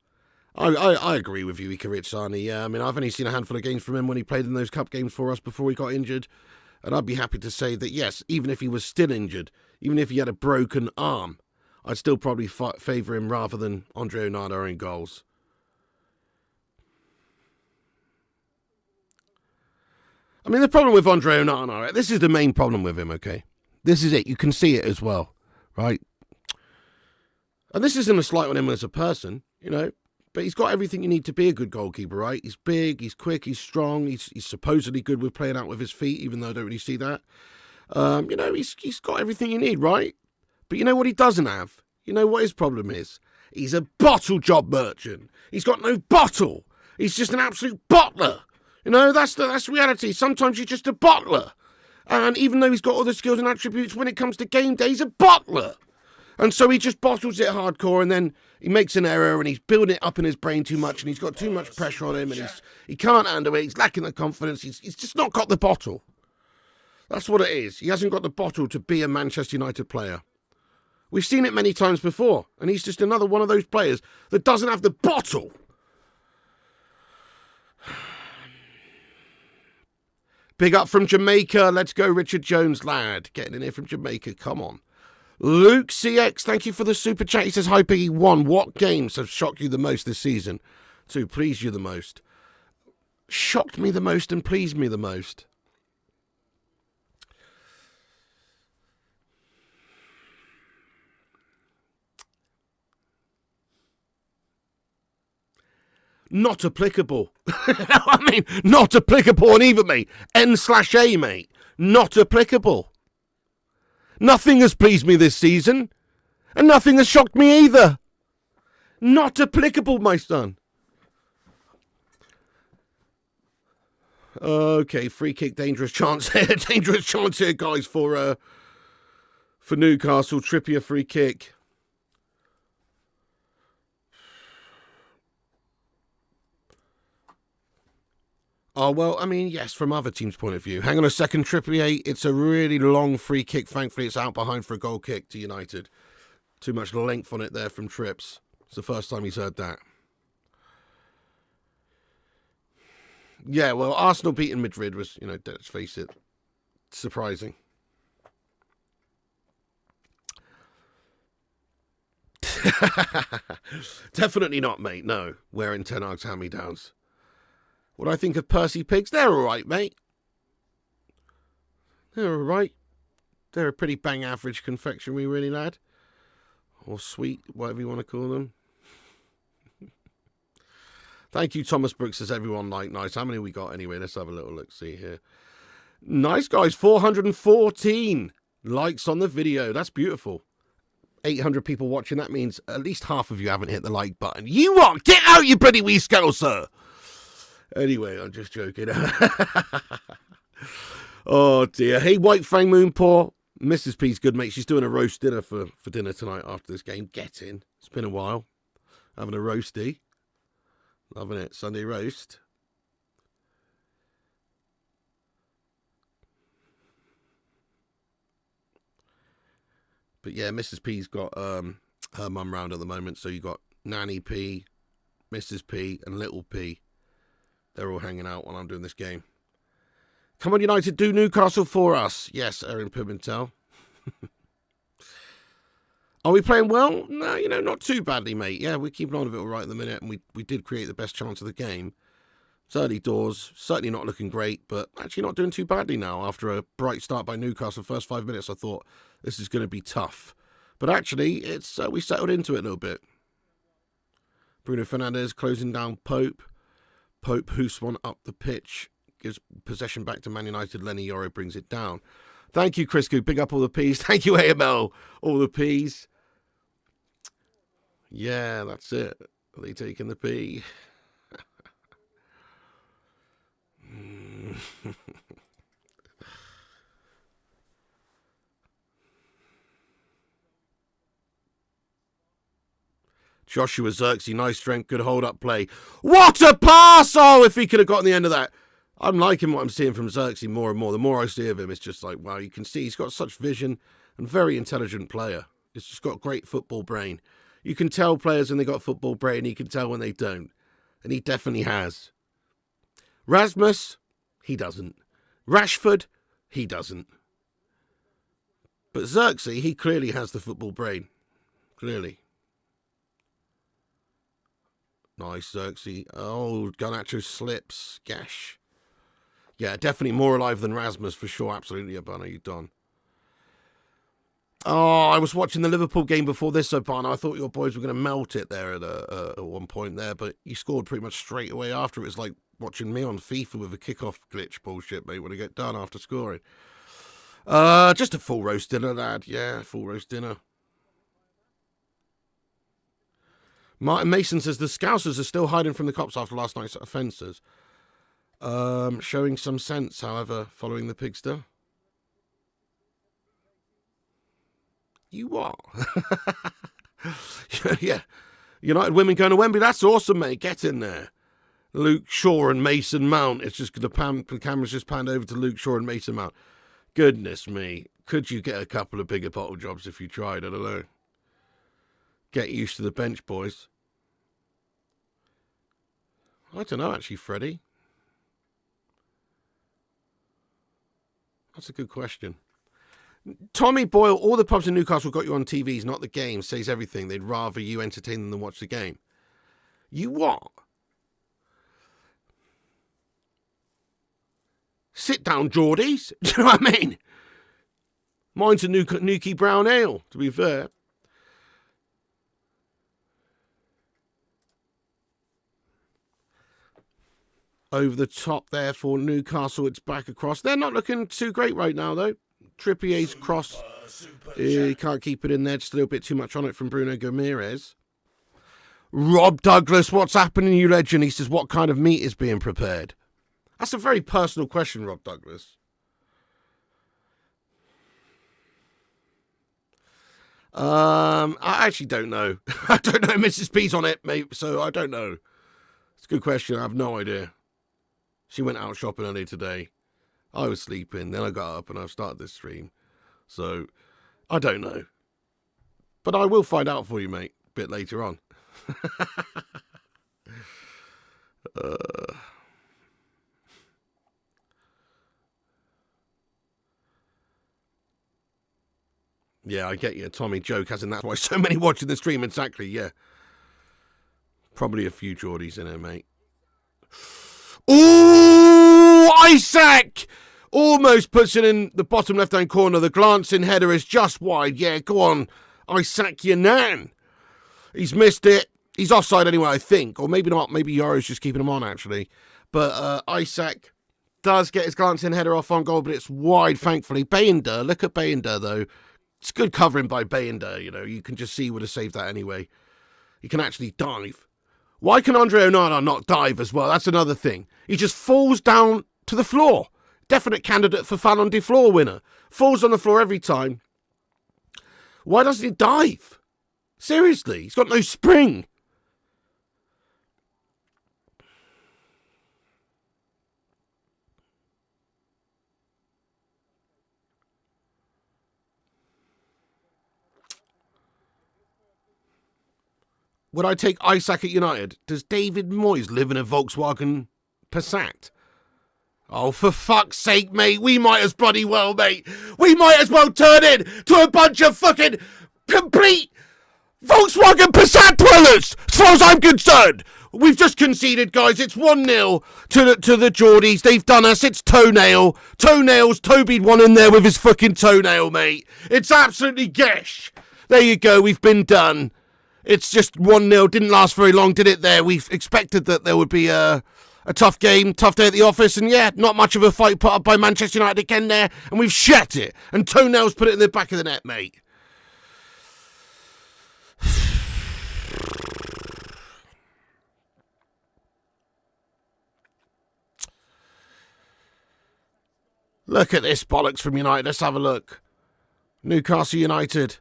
I agree with you, Icarich Sani. Yeah, I mean, I've only seen a handful of games from him when he played in those cup games for us before he got injured. And I'd be happy to say that, yes, even if he was still injured, even if he had a broken arm, I'd still probably favour him rather than Andre Onana in goals. I mean, the problem with Andre Onana, right, this is the main problem with him, okay? This is it. You can see it as well, right? And this isn't a slight on him as a person, but he's got everything you need to be a good goalkeeper, right? He's big, he's quick, he's strong, he's supposedly good with playing out with his feet, even though I don't really see that. He's got everything you need, right? But you know what he doesn't have? You know what his problem is? He's a bottle job merchant. He's got no bottle. He's just an absolute bottler. That's reality. Sometimes you're just a bottler. And even though he's got all the skills and attributes, when it comes to game day, he's a bottler. And so he just bottles it hardcore, and then he makes an error, and he's building it up in his brain too much, and he's got too much pressure on him, and he can't handle it. He's lacking the confidence. He's just not got the bottle. That's what it is. He hasn't got the bottle to be a Manchester United player. We've seen it many times before, and he's just another one of those players that doesn't have the bottle. Big up from Jamaica. Let's go, Richard Jones, lad. Getting in here from Jamaica. Come on. Luke CX, thank you for the super chat. He says, hi, Piggy. 1, what games have shocked you the most this season? 2, pleased you the most? Shocked me the most and pleased me the most. Not applicable. I mean, not applicable on either, mate. N/A, mate. Not applicable. Nothing has pleased me this season, and nothing has shocked me either. Not applicable, my son. Okay, free kick, dangerous chance here. Dangerous chance here, guys, for Newcastle. Trippier free kick. Oh, well, I mean, yes, from other teams' point of view. Hang on a second, Trippier. It's a really long free kick. Thankfully, it's out behind for a goal kick to United. Too much length on it there from Trips. It's the first time he's heard that. Yeah, well, Arsenal beating Madrid was, let's face it, surprising. Definitely not, mate. No, wearing Ten Hag's hand-me-downs. What I think of Percy Pigs, they're all right, mate. They're all right. They're a pretty bang average confectionery, really, lad. Or sweet, whatever you want to call them. Thank you, Thomas Brooks, says everyone like nice. How many we got anyway? Let's have a little look, see here. Nice, guys. 414 likes on the video. That's beautiful. 800 people watching. That means at least half of you haven't hit the like button. You what? Get out, you bloody wee scuttle, sir. Anyway, I'm just joking. Oh, dear. Hey, White Fang Moonpaw. Mrs. P's good, mate. She's doing a roast dinner for dinner tonight after this game. Get in. It's been a while. Having a roasty. Loving it. Sunday roast. But yeah, Mrs. P's got her mum round at the moment. So you got Nanny P, Mrs. P, and Little P. They're all hanging out while I'm doing this game. Come on, United, do Newcastle for us. Yes, Erin Pimentel. Are we playing well? No, not too badly, mate. Yeah, we're keeping on with it all right at the minute, and we did create the best chance of the game. It's early doors, certainly not looking great, but actually not doing too badly now. After a bright start by Newcastle, first 5 minutes, I thought this is going to be tough. But actually, it's we settled into it a little bit. Bruno Fernandes closing down Pope. Pope hoofs one up the pitch. Gives possession back to Man United. Lenny Yoro brings it down. Thank you, Chris Coo. Big up all the P's. Thank you, AML. All the P's. Yeah, that's it. Are they taking the P? Joshua Xerxes, nice strength, good hold-up play. What a pass! Oh, if he could have gotten the end of that. I'm liking what I'm seeing from Xerxes more and more. The more I see of him, it's just like, wow, you can see he's got such vision and very intelligent player. He's just got great football brain. You can tell players when they got football brain, you can tell when they don't. And he definitely has. Rasmus, he doesn't. Rashford, he doesn't. But Xerxes, he clearly has the football brain. Clearly. Nice, Xerxes. Oh, Garnacho slips. Gash. Yeah, definitely more alive than Rasmus for sure. Absolutely, Abana, you're done. Oh, I was watching the Liverpool game before this, Abana. I thought your boys were going to melt it there at one point there, but you scored pretty much straight away after. It was like watching me on FIFA with a kickoff glitch bullshit, mate, when I get done after scoring. Just a full roast dinner, lad. Yeah, full roast dinner. Martin Mason says the Scousers are still hiding from the cops after last night's offences. Showing some sense, however, following the pigster. You what? Yeah. United women going to Wembley. That's awesome, mate. Get in there. Luke Shaw and Mason Mount. It's just the camera's just panned over to Luke Shaw and Mason Mount. Goodness me. Could you get a couple of bigger bottle jobs if you tried? I don't know. Get used to the bench, boys. I don't know, actually, Freddie. That's a good question. Tommy Boyle, all the pubs in Newcastle got you on TVs, not the game. Says everything. They'd rather you entertain them than watch the game. You what? Sit down, Geordies. Do you know what I mean? Mine's a Nuki Brown Ale, to be fair. Over the top there for Newcastle. It's back across. They're not looking too great right now, though. Trippier's cross. He can't keep it in there. Just a little bit too much on it from Bruno Gomes. Rob Douglas, what's happening, you legend? He says, what kind of meat is being prepared? That's a very personal question, Rob Douglas. I actually don't know. I don't know. Mrs. P's on it, mate, so I don't know. It's a good question. I have no idea. She went out shopping early today. I was sleeping. Then I got up and I've started this stream. So, I don't know. But I will find out for you, mate, a bit later on. Yeah, I get you. Tommy joke, as in that's why so many watching the stream. Exactly, yeah. Probably a few Geordies in there, mate. Ooh, Isaac! Almost puts it in the bottom left-hand corner. The glancing header is just wide. Yeah, go on, Isaac Yanan. He's missed it. He's offside anyway, I think. Or maybe not. Maybe Yoro's just keeping him on, actually. But Isaac does get his glancing header off on goal, but it's wide, thankfully. Bayender, look at Bayender, though. It's good covering by Bayender, you know. You can just see he would have saved that anyway. He can actually dive. Why can Andre Onana not dive as well? That's another thing. He just falls down to the floor. Definite candidate for Fallon de Floor winner. Falls on the floor every time. Why doesn't he dive? Seriously, he's got no spring. Would I take Isaac at United? Does David Moyes live in a Volkswagen Passat? Oh, for fuck's sake, mate. We might as bloody well, mate. We might as well turn in to a bunch of fucking complete Volkswagen Passat dwellers, as far as I'm concerned. We've just conceded, guys. It's 1-0 to the Geordies. They've done us. It's toenail. Toenails. Toby'd one in there with his fucking toenail, mate. It's absolutely gesh. There you go. We've been done. It's just 1-0. Didn't last very long, did it there? We expected that there would be a tough game, tough day at the office, and yeah, not much of a fight put up by Manchester United again there, and we've shat it. And Toenails put it in the back of the net, mate. Look at this bollocks from United. Let's have a look. Newcastle United.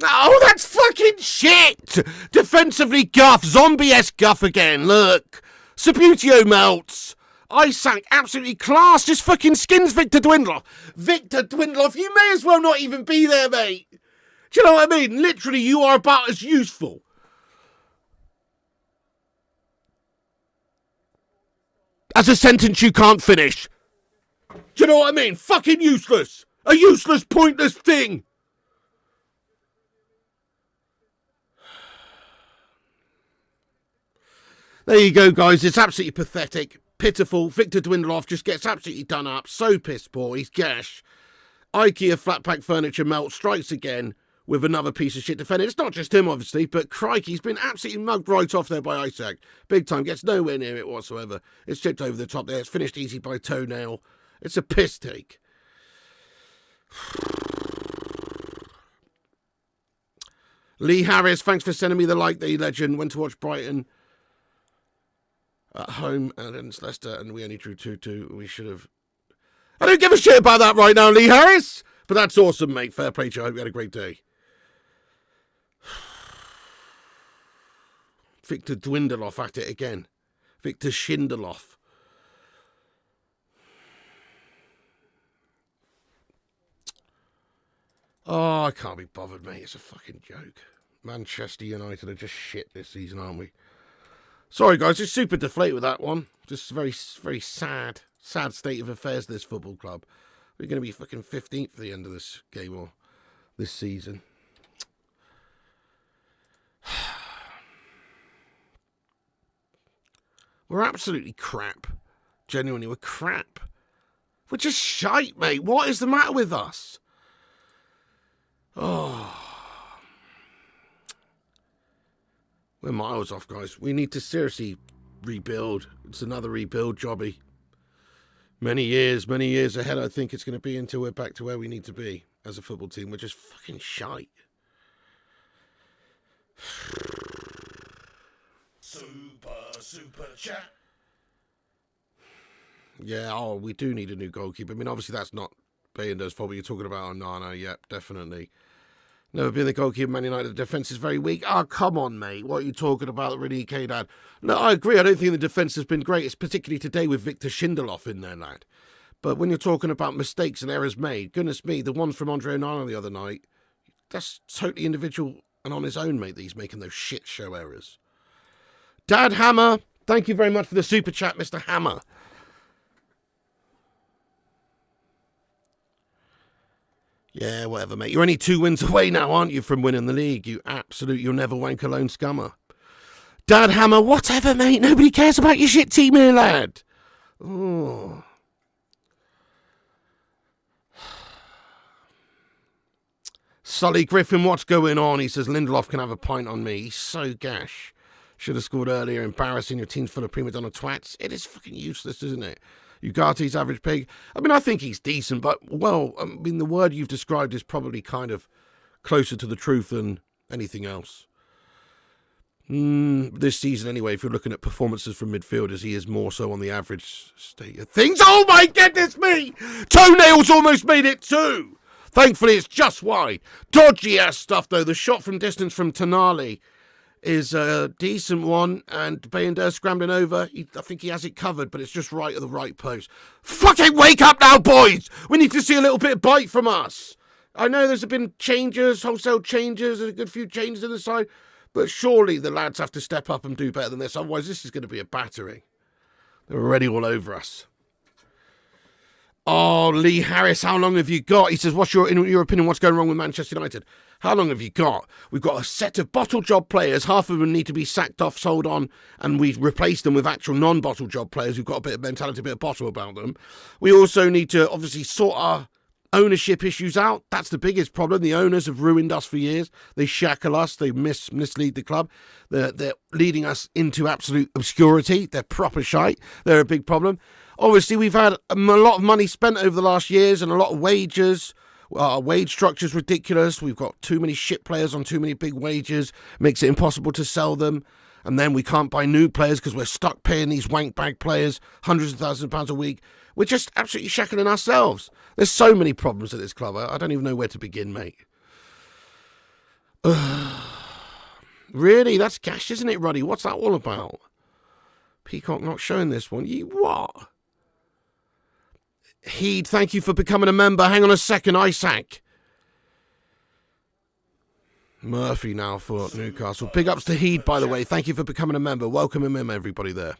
Oh, that's fucking shit! Defensively guff, zombie-esque guff again, look. Sabutio melts. Isaac, absolutely class, just fucking skins Victor Dwindloff. Victor Dwindloff, you may as well not even be there, mate. Do you know what I mean? Literally, you are about as useful. As a sentence you can't finish. Do you know what I mean? Fucking useless. A useless, pointless thing. There you go, guys. It's absolutely pathetic. Pitiful. Victor Dwindloff just gets absolutely done up. So piss poor. He's gash. IKEA flat pack furniture melt strikes again with another piece of shit defender. It's not just him, obviously, but crikey, he's been absolutely mugged right off there by Isaac. Big time. Gets nowhere near it whatsoever. It's chipped over the top there. It's finished easy by Toenail. It's a piss take. Lee Harris, thanks for sending me the like, the legend. Went to watch Brighton at home against Leicester, and we only drew 2-2. We should have... I don't give a shit about that right now, Lee Harris. But that's awesome, mate. Fair play to you. I hope you had a great day. Victor Dwindloff at it again. Victor Schindeloff. Oh, I can't be bothered, mate. It's a fucking joke. Manchester United are just shit this season, aren't we? Sorry, guys. Just super deflated with that one. Just very, very sad state of affairs, this football club. We're going to be fucking 15th at the end of this game or this season. We're absolutely crap. Genuinely, we're crap. We're just shite, mate. What is the matter with us? Oh. We're miles off, guys. We need to seriously rebuild. It's another rebuild jobby. Many years ahead, I think it's going to be until we're back to where we need to be as a football team. We're just fucking shite. Super chat. Yeah, we do need a new goalkeeper. I mean, obviously that's not Bayender's fault, but you're talking about Onana. Yep, definitely. Never been the goalkeeper, Man United. The defence is very weak. Oh, come on, mate. What are you talking about, really, K-Dad? No, I agree. I don't think the defence has been great. It's particularly today with Victor Schindeloff in there, lad. But when you're talking about mistakes and errors made, goodness me, the one from Andre Onana the other night, that's totally individual and on his own, mate, that he's making those shit show errors. Dad Hammer, thank you very much for the super chat, Mr. Hammer. Yeah, whatever, mate. You're only 2 wins away now, aren't you, from winning the league? You'll never wank alone scummer. Dad Hammer, whatever, mate. Nobody cares about your shit team here, lad. Oh. Sully Griffin, what's going on? He says Lindelof can have a pint on me. He's so gash. Should have scored earlier. Embarrassing. Your team's full of prima donna twats. It is fucking useless, isn't it? Ugarte's average pig. I mean, I think he's decent, but, well, I mean, the word you've described is probably kind of closer to the truth than anything else. This season, anyway, if you're looking at performances from midfielders, he is more so on the average state of things. Oh, my goodness me! Toenails almost made it too! Thankfully, it's just wide. Dodgy-ass stuff, though. The shot from distance from Tonali is a decent one, and Bayender scrambling over. I think he has it covered, but it's just right at the right post. Fucking wake up now, boys! We need to see a little bit of bite from us. I know there's been changes, wholesale changes, and a good few changes in the side, but surely the lads have to step up and do better than this. Otherwise, this is going to be a battering. They're already all over us. Oh, Lee Harris, how long have you got? He says, in your opinion, what's going wrong with Manchester United? How long have you got? We've got a set of bottle job players. Half of them need to be sacked off, sold on, and we've replaced them with actual non-bottle job players who've got a bit of mentality, a bit of bottle about them. We also need to obviously sort our ownership issues out. That's the biggest problem. The owners have ruined us for years. They shackle us. They mislead the club. They're leading us into absolute obscurity. They're proper shite. They're a big problem. Obviously, we've had a lot of money spent over the last years and a lot of wages. Our wage structure's ridiculous. We've got too many shit players on too many big wages. Makes it impossible to sell them. And then we can't buy new players because we're stuck paying these wank bag players hundreds of thousands of pounds a week. We're just absolutely shackling ourselves. There's so many problems at this club. I don't even know where to begin, mate. Really? That's gash, isn't it, Ruddy? What's that all about? Peacock not showing this one. You what? Heed, thank you for becoming a member. Hang on a second, Isaac. Murphy now for Newcastle. Big ups to Heed, by the way. Thank you for becoming a member. Welcome him, everybody there.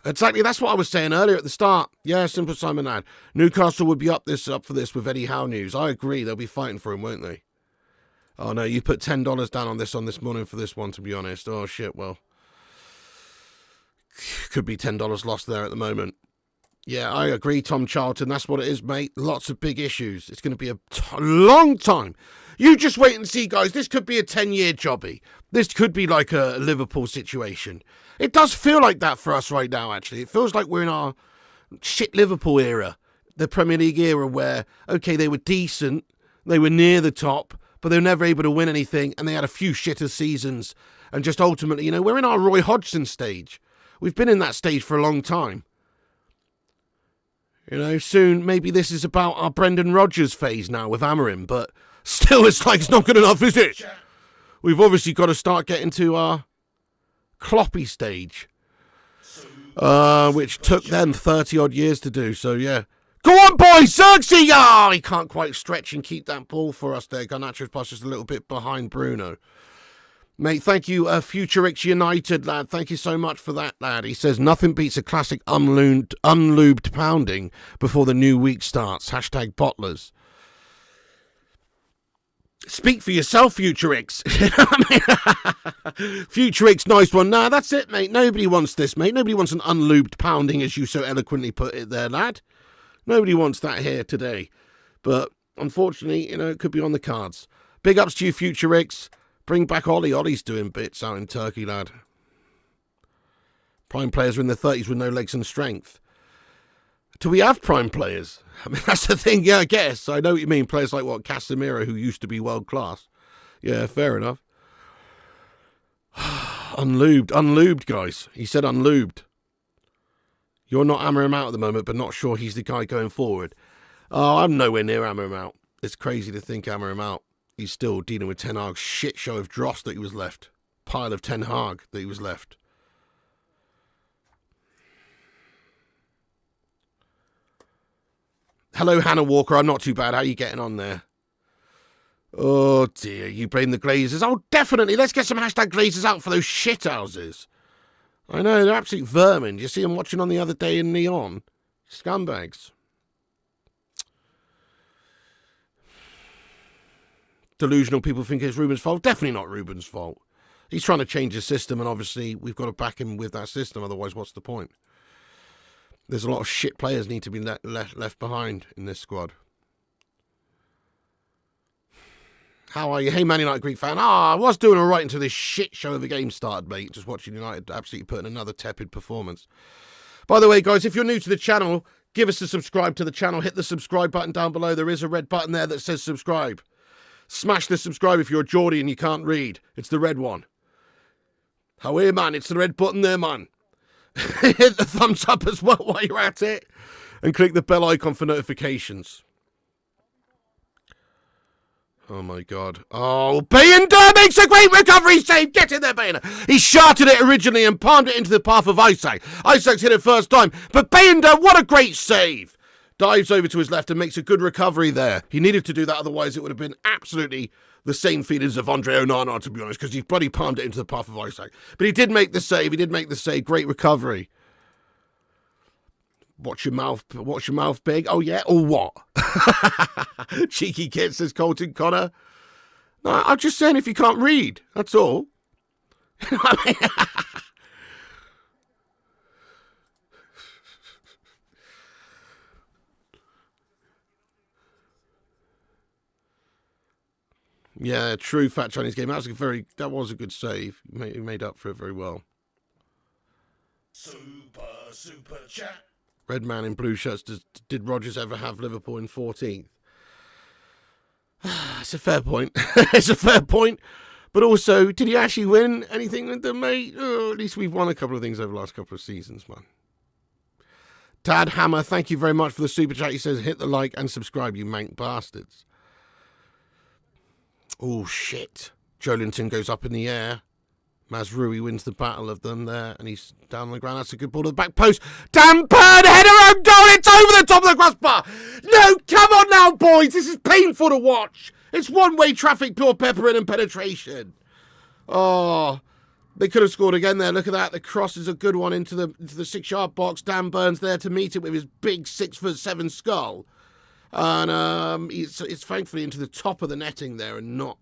Exactly, that's what I was saying earlier at the start. Yeah, Simple Simon Lad. Newcastle would be up for this with Eddie Howe news. I agree, they'll be fighting for him, won't they? Oh no, you put $10 down on this morning for this one, to be honest. Oh shit, well. Could be $10 lost there at the moment. Yeah, I agree, Tom Charlton. That's what it is, mate. Lots of big issues. It's going to be a long time. You just wait and see, guys. This could be a 10-year jobby. This could be like a Liverpool situation. It does feel like that for us right now, actually. It feels like we're in our shit Liverpool era. The Premier League era where, okay, they were decent. They were near the top, but they were never able to win anything. And they had a few shitter seasons. And just ultimately, we're in our Roy Hodgson stage. We've been in that stage for a long time. Soon maybe this is about our Brendan Rodgers phase now with Amorim, but still it's like it's not good enough, is it? We've obviously got to start getting to our Kloppy stage, which took them 30-odd years to do, so yeah. Go on, boys! Xerxes! Oh, he can't quite stretch and keep that ball for us there. Garnacho's pass just a little bit behind Bruno. Mate, thank you, Futurix United, lad. Thank you so much for that, lad. He says, nothing beats a classic unlubed pounding before the new week starts. Hashtag bottlers. Speak for yourself, Futurix. Futurix, nice one. Nah, that's it, mate. Nobody wants this, mate. Nobody wants an unlubed pounding, as you so eloquently put it there, lad. Nobody wants that here today. But, unfortunately, it could be on the cards. Big ups to you, Futurix. Bring back Ollie. Ollie's doing bits out in Turkey, lad. Prime players are in their 30s with no legs and strength. Do we have prime players? I mean, that's the thing. Yeah, I guess. I know what you mean. Players like, Casemiro, who used to be world class. Yeah, fair enough. Unlubed, guys. He said unlubed. You're not Amorim out at the moment, but not sure he's the guy going forward. Oh, I'm nowhere near Amorim out. It's crazy to think Amorim out. He's still dealing with Ten Hag's shit show of dross that he was left. Pile of Ten Hag that he was left. Hello, Hannah Walker. I'm not too bad. How are you getting on there? Oh, dear. You blame the Glazers. Oh, definitely. Let's get some hashtag Glazers out for those shithouses. I know. They're absolute vermin. Did you see them watching on the other day in Neon? Scumbags. Delusional people think it's Ruben's fault. Definitely not Ruben's fault. He's trying to change his system, and obviously we've got to back him with that system. Otherwise, what's the point? There's a lot of shit players need to be left behind in this squad. How are you? Hey, Man United Greek fan. I was doing all right until this shit show of the game started, mate. Just watching United absolutely put in another tepid performance. By the way, guys, if you're new to the channel, give us a subscribe to the channel. Hit the subscribe button down below. There is a red button there that says subscribe. Smash the subscribe if you're a Geordie and you can't read. It's the red one. How are you, man? It's the red button there, man. Hit the thumbs up as well while you're at it. And click the bell icon for notifications. Oh, my God. Oh, Bayender makes a great recovery save. Get in there, Bayender. He shouted it originally and palmed it into the path of Isaac. Isaac's hit it first time. But Bayender, what a great save. Dives over to his left and makes a good recovery there. He needed to do that, otherwise it would have been absolutely the same feelings of Andre Onana, to be honest, because he bloody palmed it into the path of Isaac. But he did make the save. He did make the save. Great recovery. Watch your mouth big. Oh, yeah? Or what? Cheeky kid, says Colton Connor. No, I'm just saying if you can't read. That's all. You know what I mean? Yeah, true fat Chinese game. That was a good save. He made up for it very well. Super chat. Red man in blue shirts. Did Rodgers ever have Liverpool in 14th? It's a fair point. It's a fair point. But also, did he actually win anything with them, mate? Oh, at least we've won a couple of things over the last couple of seasons, man. Dad Hammer, thank you very much for the super chat. He says, hit the like and subscribe, you mank bastards. Oh, shit. Joelinton goes up in the air. Mazrui wins the battle of them there, and he's down on the ground. That's a good ball to the back post. Dan Bird, header own goal. It's over the top of the crossbar. No, come on now, boys. This is painful to watch. It's one-way traffic, pure pepper in and penetration. Oh, they could have scored again there. Look at that. The cross is a good one into the 6-yard box. Dan Burns there to meet it with his big 6'7" skull. And it's thankfully into the top of the netting there and not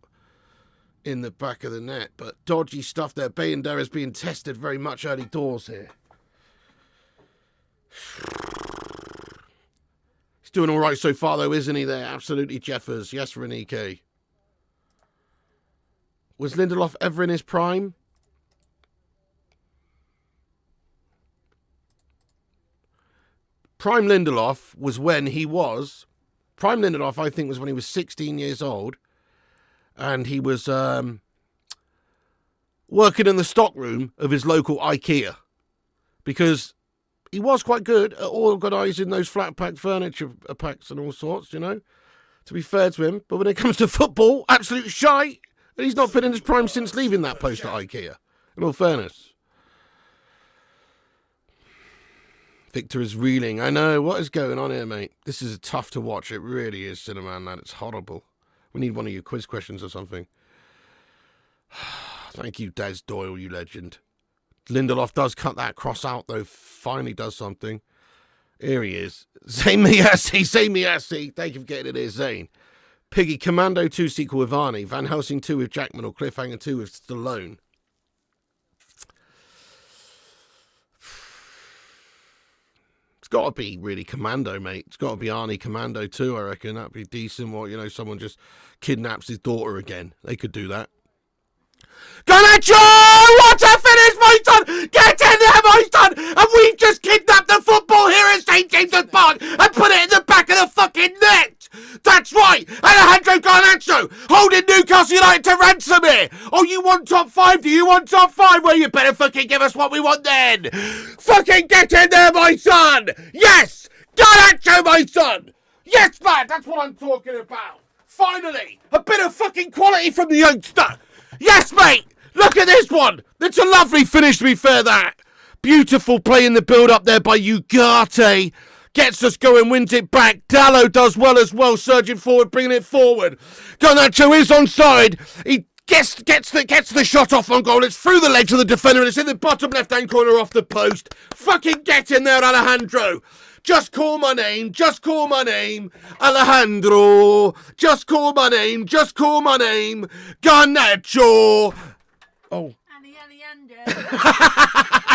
in the back of the net. But dodgy stuff there. Bayender is being tested very much early doors here. He's doing all right so far, though, isn't he there? Absolutely, Jeffers. Yes, Renike. Was Lindelof ever in his prime? Prime Lindelof was when he was... Prime Lindelof, I think, was when he was 16 years old. And he was working in the stockroom of his local IKEA. Because he was quite good at organising those flat-pack furniture packs and all sorts, you know. To be fair to him. But when it comes to football, absolute shite. And he's not been in his prime since leaving that post at IKEA. In all fairness. Victor is reeling. I know. What is going on here, mate? This is tough to watch. It really is, Cinnamon, lad. It's horrible. We need one of your quiz questions or something. Thank you, Des Doyle, you legend. Lindelof does cut that cross out, though. Finally does something. Here he is. Zayn Miasi. Thank you for getting it here, Zayn. Piggy, Commando 2 sequel with Arnie. Van Helsing 2 with Jackman or Cliffhanger 2 with Stallone. It's got to be really Commando, mate. It's got to be Arnie Commando 2, I reckon. That'd be decent. Or, you know, someone just kidnaps his daughter again. They could do that. Garnacho! What a finish, my son! Get in there, my son! And we've just kidnapped the football here at St. James's Park and put it in the back of the fucking net! That's right! Alejandro Garnacho holding Newcastle United to ransom here! Oh, you want top 5? Do you want top 5? Well, you better fucking give us what we want then! Fucking get in there, my son! Yes! Garnacho, my son! Yes, man! That's what I'm talking about! Finally! A bit of fucking quality from the youngster! Yes, mate! Look at this one! It's a lovely finish, to be fair, that. Beautiful play in the build-up there by Ugarte. Gets us going, wins it back. Dallo does well as well, surging forward, bringing it forward. Garnacho is onside. He gets the shot off on goal. It's through the legs of the defender, and it's in the bottom left-hand corner off the post. Fucking get in there, Alejandro. Just call my name, just call my name, Alejandro. Just call my name, just call my name, Garnacho. Oh.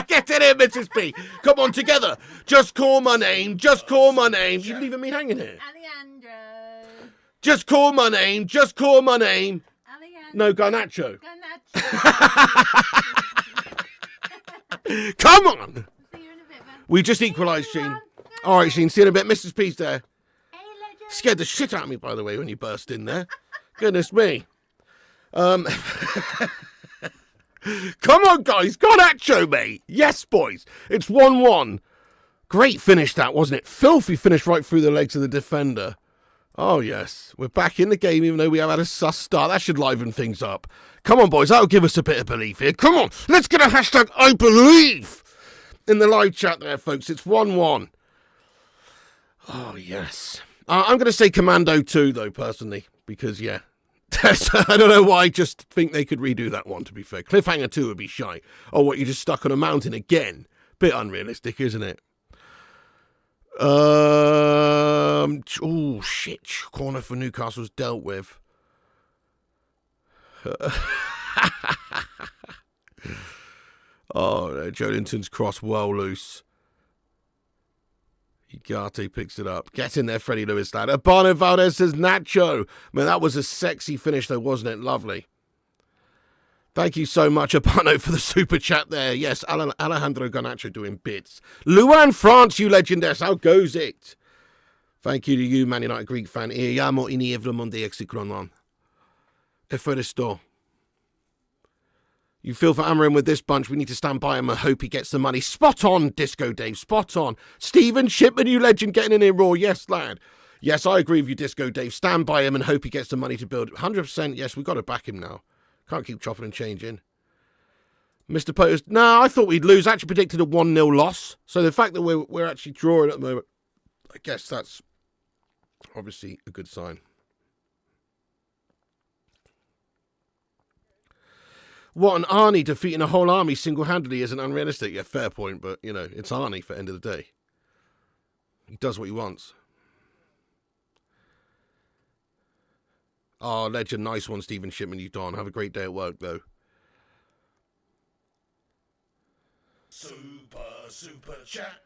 Get in here, Mrs. P. Come on, together. Just call my name, just call my name. You're leaving me hanging here. Alejandro. Just call my name. Just call my name. Alejandro. No, Garnacho. Garnacho. Come on. See you in a bit, man. We just equalised, Sheen. All right, Sheen. See you in a bit. Mrs. P's there. Hey, legend. Scared the shit out of me, by the way, when you burst in there. Goodness me. Come on, guys. Garnacho, mate. Yes, boys. It's 1-1. Great finish that, wasn't it? Filthy finish right through the legs of the defender. Oh, yes. We're back in the game, even though we have had a sus start. That should liven things up. Come on, boys. That'll give us a bit of belief here. Come on. Let's get a hashtag I believe in the live chat there, folks. It's 1-1. Oh, yes. I'm going to say Commando 2, though, personally, because, yeah. I don't know why. I just think they could redo that one, to be fair. Cliffhanger 2 would be shy. Oh, what, you're just stuck on a mountain again? Bit unrealistic, isn't it? Oh, shit. Corner for Newcastle's dealt with. Oh, no, Joelinton's cross well loose. Ugarte picks it up. Get in there, Freddie Lewis, lad. Urbano Valdez says Nacho. Man, that was a sexy finish, though, wasn't it? Lovely. Thank you so much, Urbano, for the super chat there. Yes, Alejandro Garnacho doing bits. Luan France, you legendess. How goes it? Thank you to you, Man United Greek fan. Llamo inievlemente exicronon. Eforisto. You feel for Amarin with this bunch. We need to stand by him and hope he gets the money. Spot on, Disco Dave. Spot on. Stephen Shipman, you legend, getting in here raw. Yes, lad. Yes, I agree with you, Disco Dave. Stand by him and hope he gets the money to build. 100%. Yes, we've got to back him now. Can't keep chopping and changing. Mr. Poters. No, I thought we'd lose. I actually predicted a 1-0 loss. So the fact that we're actually drawing at the moment, I guess that's obviously a good sign. What an Arnie defeating a whole army single-handedly isn't unrealistic. Yeah, fair point, but, you know, it's Arnie for the end of the day. He does what he wants. Oh, legend. Nice one, Stephen Shipman. You've done. Have a great day at work, though. Super chat.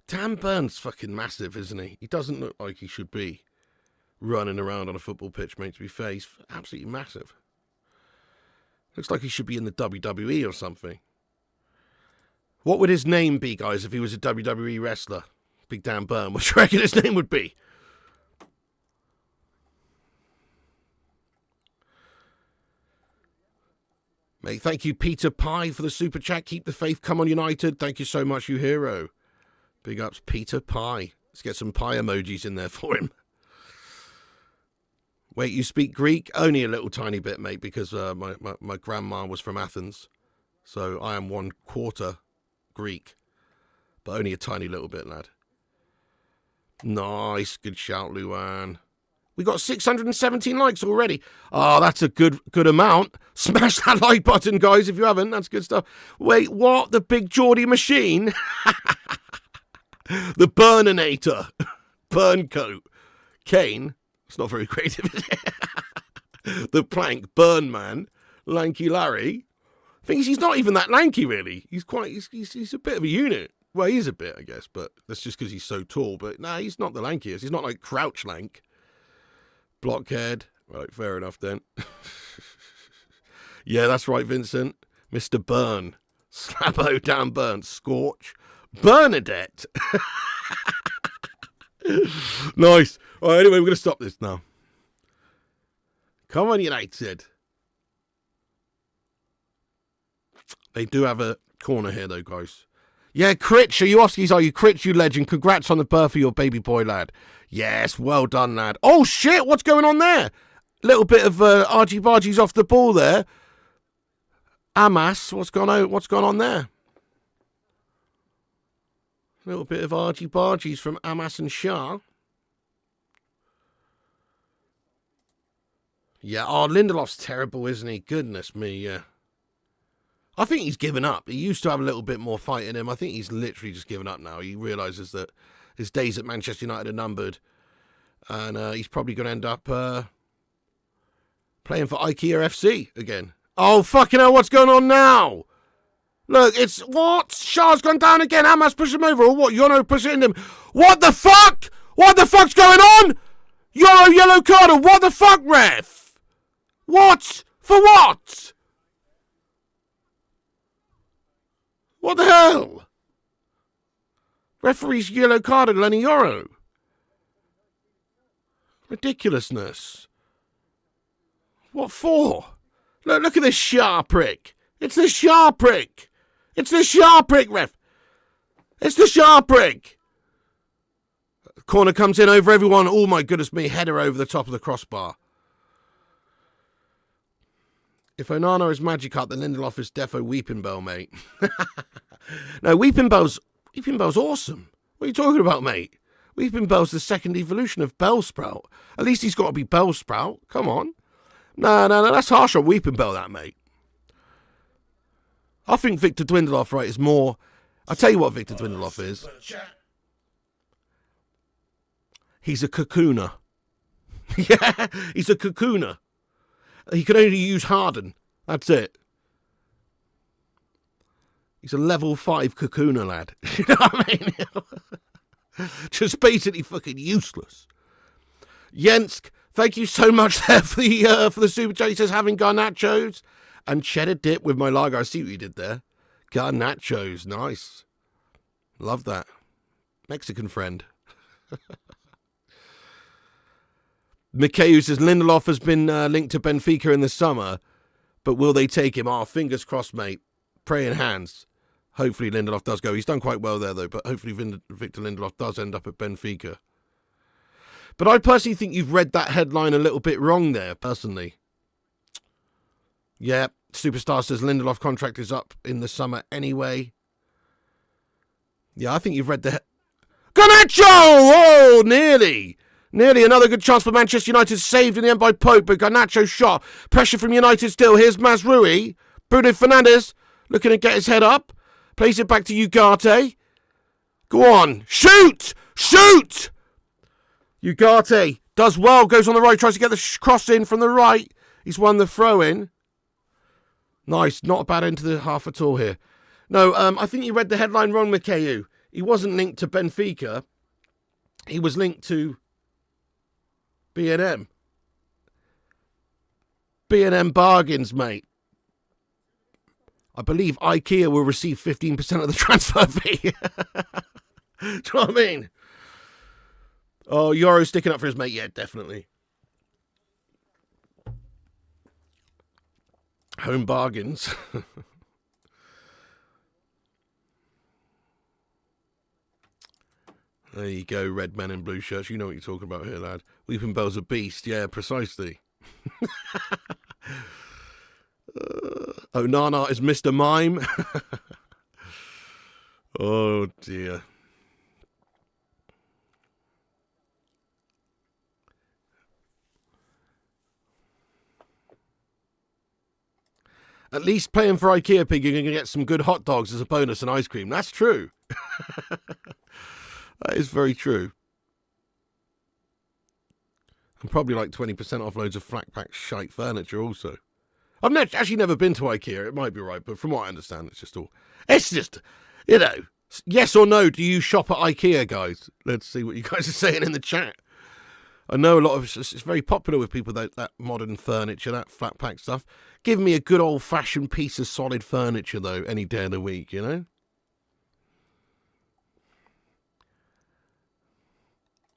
Dan Burns fucking massive, isn't he? He doesn't look like he should be running around on a football pitch, mate, to be fair. He's absolutely massive. Looks like he should be in the WWE or something. What would his name be, guys, if he was a WWE wrestler? Big Dan Burn. What do you reckon his name would be? Mate, thank you, Peter Pie, for the super chat. Keep the faith. Come on, United. Thank you so much, you hero. Big ups, Peter Pie. Let's get some pie emojis in there for him. Wait, you speak Greek? Only a little tiny bit, mate, because my grandma was from Athens. So I am 1/4 Greek. But only a tiny little bit, lad. Nice. Good shout, Luan. We got 617 likes already. Oh, that's a good amount. Smash that like button, guys, if you haven't. That's good stuff. Wait, what? The big Geordie machine? The Burninator. Burncoat. Kane. It's not very creative, is it? The Plank. Burn Man. Lanky Larry. Thinks he's not even that lanky, really. He's a bit of a unit. Well, he's a bit, I guess, but that's just because he's so tall. But nah, he's not the lankiest. He's not like Crouch Lank. Blockhead. Right, fair enough then. Yeah, that's right, Vincent. Mr. Burn. Slabo Dan Burn. Scorch. Bernadette. Nice. All right, anyway, we're going to stop this now. Come on, United. They do have a corner here, though, guys. Yeah, Critch. Are you Oskies? Are you Critch, you legend? Congrats on the birth of your baby boy, lad. Yes, well done, lad. Oh, shit, what's going on there? Little bit of argy-bargies off the ball there. Amas, what's gone on there? A little bit of argy-bargies from Amas and Shah. Yeah, oh, Lindelof's terrible, isn't he? Goodness me, yeah. I think he's given up. He used to have a little bit more fight in him. I think he's literally just given up now. He realises that his days at Manchester United are numbered. And he's probably going to end up playing for IKEA FC again. Oh, fucking hell, what's going on now? Look, it's... What? Shah's gone down again. Hamas push him over, or what? Yono push it in him. What the fuck? What the fuck's going on? Euro yellow card, and what the fuck, ref? What? For what? What the hell? Referee's yellow card and Lenny Euro. Ridiculousness. What for? Look at this sharp prick. It's the sharp prick. It's the sharp prick, ref. It's the sharp prick. Corner comes in over everyone. Oh my goodness me, header over the top of the crossbar. If Onana is Magikarp, then Lindelof is defo Weeping Bell, mate. No, Weeping Bell's awesome. What are you talking about, mate? Weeping Bell's the second evolution of Bellsprout. At least he's got to be Bellsprout. Come on. No, that's harsh on Weeping Bell, that, mate. I think Victor Dwindloff, right, is more... I'll tell you what Victor Dwindloff is. He's a cocooner. Yeah, he's a cocooner. He can only use Harden. That's it. He's a level 5 cocooner, lad. You know what I mean? Just basically fucking useless. Jensk, thank you so much there for the super chat. He says having garnachos and cheddar dip with my lager. I see what you did there. Garnachos, nice. Love that. Mexican friend. Mikhail says Lindelof has been linked to Benfica in the summer, but will they take him? Fingers crossed, mate. Praying hands. Hopefully Lindelof does go. He's done quite well there, though, but hopefully Victor Lindelof does end up at Benfica. But I personally think you've read that headline a little bit wrong there, personally. Yeah, Superstar says Lindelof contract is up in the summer anyway. Yeah, I think you've read the... Garnacho! Oh, nearly! Nearly another good chance for Manchester United, saved in the end by Pope, but Garnacho shot. Pressure from United still. Here's Mazrui. Bruno Fernandes looking to get his head up. Plays it back to Ugarte. Go on. Shoot! Shoot! Ugarte does well. Goes on the right. Tries to get the cross in from the right. He's won the throw in. Nice. Not a bad end to the half at all here. No, I think you read the headline wrong, Mikhail. He wasn't linked to Benfica. He was linked to B&M. B&M bargains, mate. I believe IKEA will receive 15% of the transfer fee. Do you know what I mean? Oh, Yoro's sticking up for his mate. Yeah, definitely. Home bargains. There you go, red men in blue shirts. You know what you're talking about here, lad. Weeping Bell's a beast. Yeah, precisely. Onana is Mr. Mime. Oh, dear. At least playing for IKEA Pig, you're going to get some good hot dogs as a bonus and ice cream. That's true. That is very true. And probably like 20% off loads of flat pack shite furniture also. I've actually never been to IKEA. It might be right, but from what I understand, it's just, you know, yes or no, do you shop at IKEA, guys? Let's see what you guys are saying in the chat. I know a lot of it's very popular with people, that modern furniture, that flat pack stuff. Give me a good old-fashioned piece of solid furniture, though, any day of the week, you know?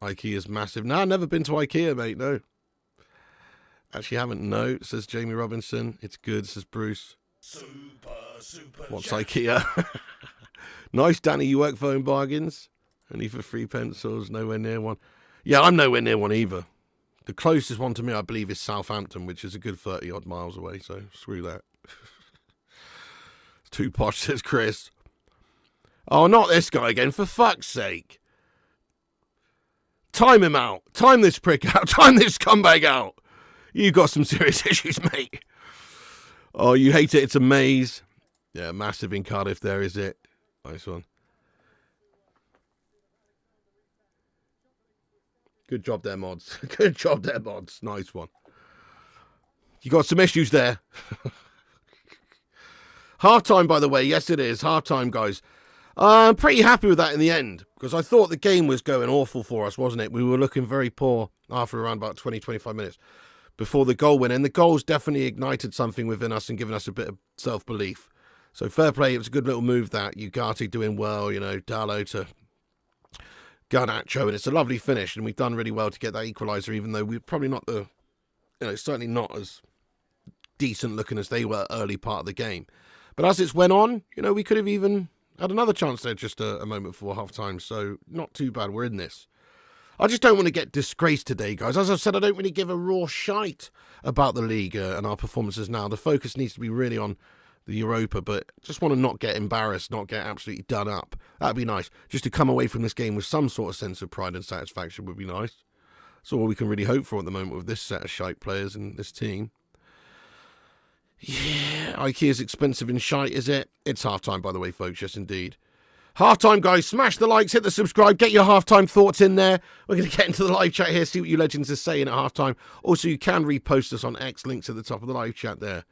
IKEA's massive. No, I've never been to IKEA, mate, no. Actually haven't, no, says Jamie Robinson. It's good, says Bruce. Super What's IKEA? Nice, Danny, you work for Home Bargains. Only for 3 pencils, nowhere near one. Yeah, I'm nowhere near one either. The closest one to me, I believe, is Southampton, which is a good 30-odd miles away, so screw that. It's too posh, says Chris. Oh, not this guy again, for fuck's sake. Time him out. Time this prick out. Time this scumbag out. You got some serious issues, mate. Oh, you hate it. It's a maze. Yeah, massive in Cardiff there, is it? Nice one. Good job there, mods. Good job there, mods. Nice one. You got some issues there. Half-time, by the way. Yes, it is. Half-time, guys. I'm pretty happy with that in the end. because I thought the game was going awful for us, wasn't it? We were looking very poor after around about 20, 25 minutes before the goal went in. The goals definitely ignited something within us and given us a bit of self-belief. So fair play. It was a good little move that. Ugarte doing well, Darlow to Garnacho, and it's a lovely finish, and we've done really well to get that equaliser, even though we're probably not certainly not as decent looking as they were early part of the game. But as it's went on, we could have even had another chance there just a moment before half-time, so not too bad. We're in this. I just don't want to get disgraced today, guys. As I've said, I don't really give a raw shite about the league and our performances now. The focus needs to be really on the Europa, but just want to not get embarrassed, not get absolutely done up. That'd be nice. Just to come away from this game with some sort of sense of pride and satisfaction would be nice. That's all we can really hope for at the moment with this set of shite players and this team. Yeah, IKEA's expensive and shite, is it? It's half-time, by the way, folks. Yes, indeed. Half-time, guys. Smash the likes, hit the subscribe, get your half-time thoughts in there. We're going to get into the live chat here, see what you legends are saying at half-time. Also, you can repost us on X, links at the top of the live chat there.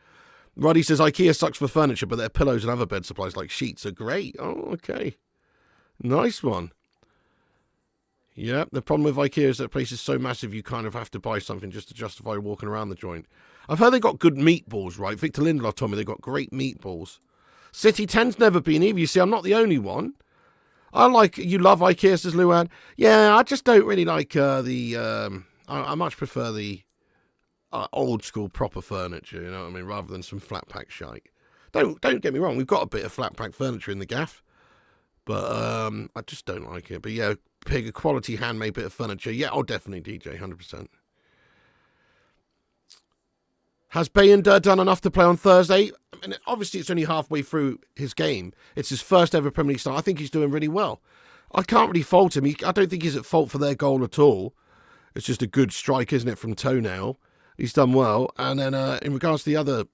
Roddy says, IKEA sucks for furniture, but their pillows and other bed supplies like sheets are great. Oh, okay. Nice one. Yeah, the problem with IKEA is that place is so massive you kind of have to buy something just to justify walking around the joint. I've heard they got good meatballs, right? Victor Lindelof told me they got great meatballs. City 10's never been either. You see, I'm not the only one. You love IKEA, says Luan. Yeah, I just don't really like I much prefer the old school proper furniture, you know what I mean, rather than some flat pack shite. Don't get me wrong, we've got a bit of flat pack furniture in the gaff, but I just don't like it. But yeah, pick a quality handmade bit of furniture. Yeah, I'll definitely DJ, 100%. Has Bayender done enough to play on Thursday? I mean, obviously it's only halfway through his game. It's his first ever Premier League start. I think he's doing really well. I can't really fault him. I don't think he's at fault for their goal at all. It's just a good strike, isn't it, from Toenail. He's done well. And then in regards to the other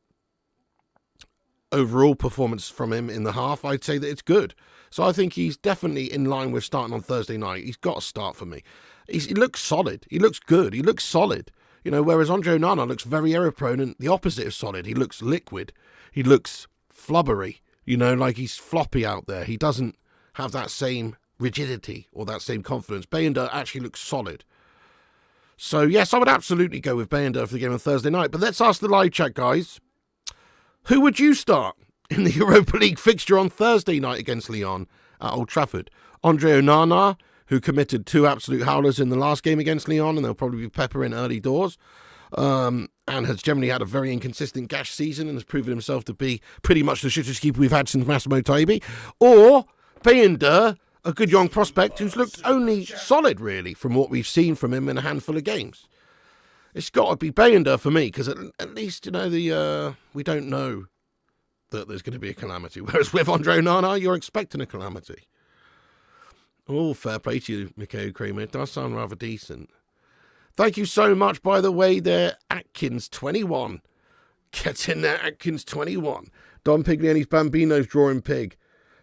overall performance from him in the half, I'd say that it's good. So I think he's definitely in line with starting on Thursday night. He's got to start for me. He looks solid. He looks good. He looks solid. Whereas Andre Onana looks very error-prone and the opposite of solid. He looks liquid. He looks flubbery, like he's floppy out there. He doesn't have that same rigidity or that same confidence. Bayender actually looks solid. So, yes, I would absolutely go with Bayender for the game on Thursday night. But let's ask the live chat, guys. Who would you start in the Europa League fixture on Thursday night against Lyon at Old Trafford? Andre Onana, who committed 2 absolute howlers in the last game against Lyon, and they'll probably be pepper in early doors, and has generally had a very inconsistent Gash season and has proven himself to be pretty much the shittest keeper we've had since Massimo Taibi, or Bayender, a good young prospect who's looked only solid, really, from what we've seen from him in a handful of games. It's got to be Bayender for me, because at least, we don't know that there's going to be a calamity, whereas with Andre Onana, you're expecting a calamity. Oh, fair play to you, Mikhail Kramer. It does sound rather decent. Thank you so much, by the way, there, Atkins21. Get in there, Atkins21. Don Pigliani's Bambino's drawing pig.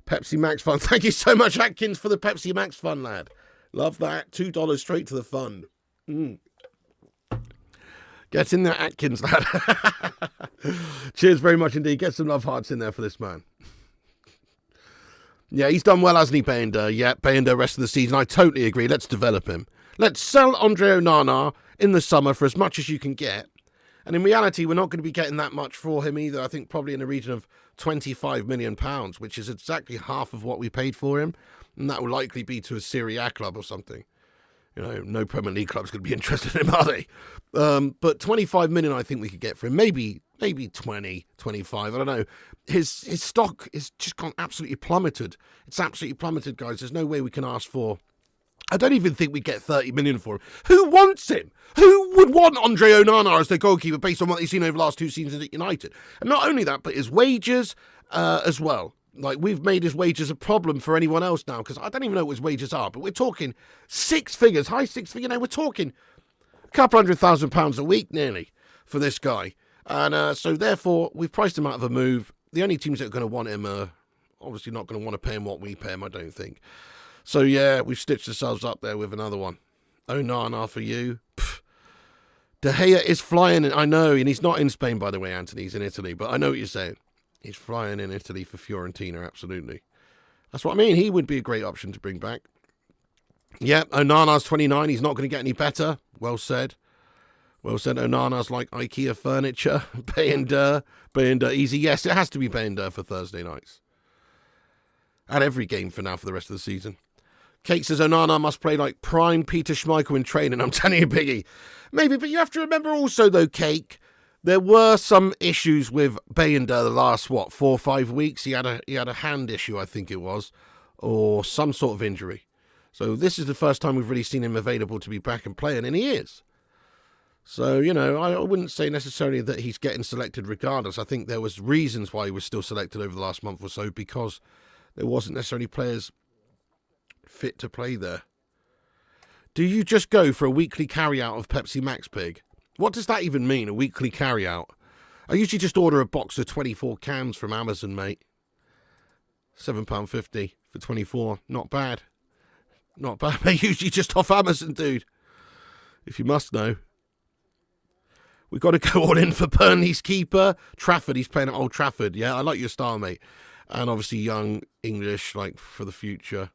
Pepsi Max Fund. Thank you so much, Atkins, for the Pepsi Max Fund, lad. Love that. $2 straight to the fund. Get in there, Atkins, lad. Cheers very much indeed. Get some love hearts in there for this man. Yeah, he's done well, hasn't he, Bayender? Yeah, Bayender rest of the season. I totally agree. Let's develop him. Let's sell Andre Onana in the summer for as much as you can get. And in reality, we're not going to be getting that much for him either. I think probably in the region of £25 million, which is exactly half of what we paid for him. And that will likely be to a Serie A club or something. No Premier League club's going to be interested in him, are they? But 25 million I think we could get for him. Maybe 20, 25. I don't know. His stock is just gone absolutely plummeted. It's absolutely plummeted, guys. There's no way we can ask for. I don't even think we get 30 million for him. Who wants him? Who would want Andre Onana as their goalkeeper based on what they've seen over the last 2 seasons at United? And not only that, but his wages as well. Like, we've made his wages a problem for anyone else now, because I don't even know what his wages are, but we're talking 6 figures, high 6 figures. We're talking a couple £100,000 a week nearly for this guy. And so therefore, we've priced him out of a move. The only teams that are going to want him are obviously not going to want to pay him what we pay him, I don't think. So yeah, we've stitched ourselves up there with another one. Onana for you. Pff. De Gea is flying, I know, and he's not in Spain, by the way, Anthony. He's in Italy, but I know what you're saying. He's flying in Italy for Fiorentina, absolutely. That's what I mean. He would be a great option to bring back. Yep, Onana's 29. He's not going to get any better. Well said. Well said. Onana's like IKEA furniture. Bayender. Easy. Yes, it has to be Bayender for Thursday nights. And every game for now for the rest of the season. Kate says Onana must play like prime Peter Schmeichel in training. I'm telling you, Biggie. Maybe, but you have to remember also, though, Cake, there were some issues with Bayender the last, 4 or 5 weeks. He had a hand issue, I think it was, or some sort of injury. So this is the first time we've really seen him available to be back and playing, and he is. So, I wouldn't say necessarily that he's getting selected regardless. I think there was reasons why he was still selected over the last month or so, because there wasn't necessarily players fit to play there. Do you just go for a weekly carry-out of Pepsi Max, Pig? What does that even mean, a weekly carry-out? I usually just order a box of 24 cans from Amazon, mate. £7.50 for 24. Not bad. Not bad, mate. Usually just off Amazon, dude. If you must know. We've got to go all in for Burnley's keeper. Trafford, he's playing at Old Trafford. Yeah, I like your style, mate. And obviously young English, like, for the future.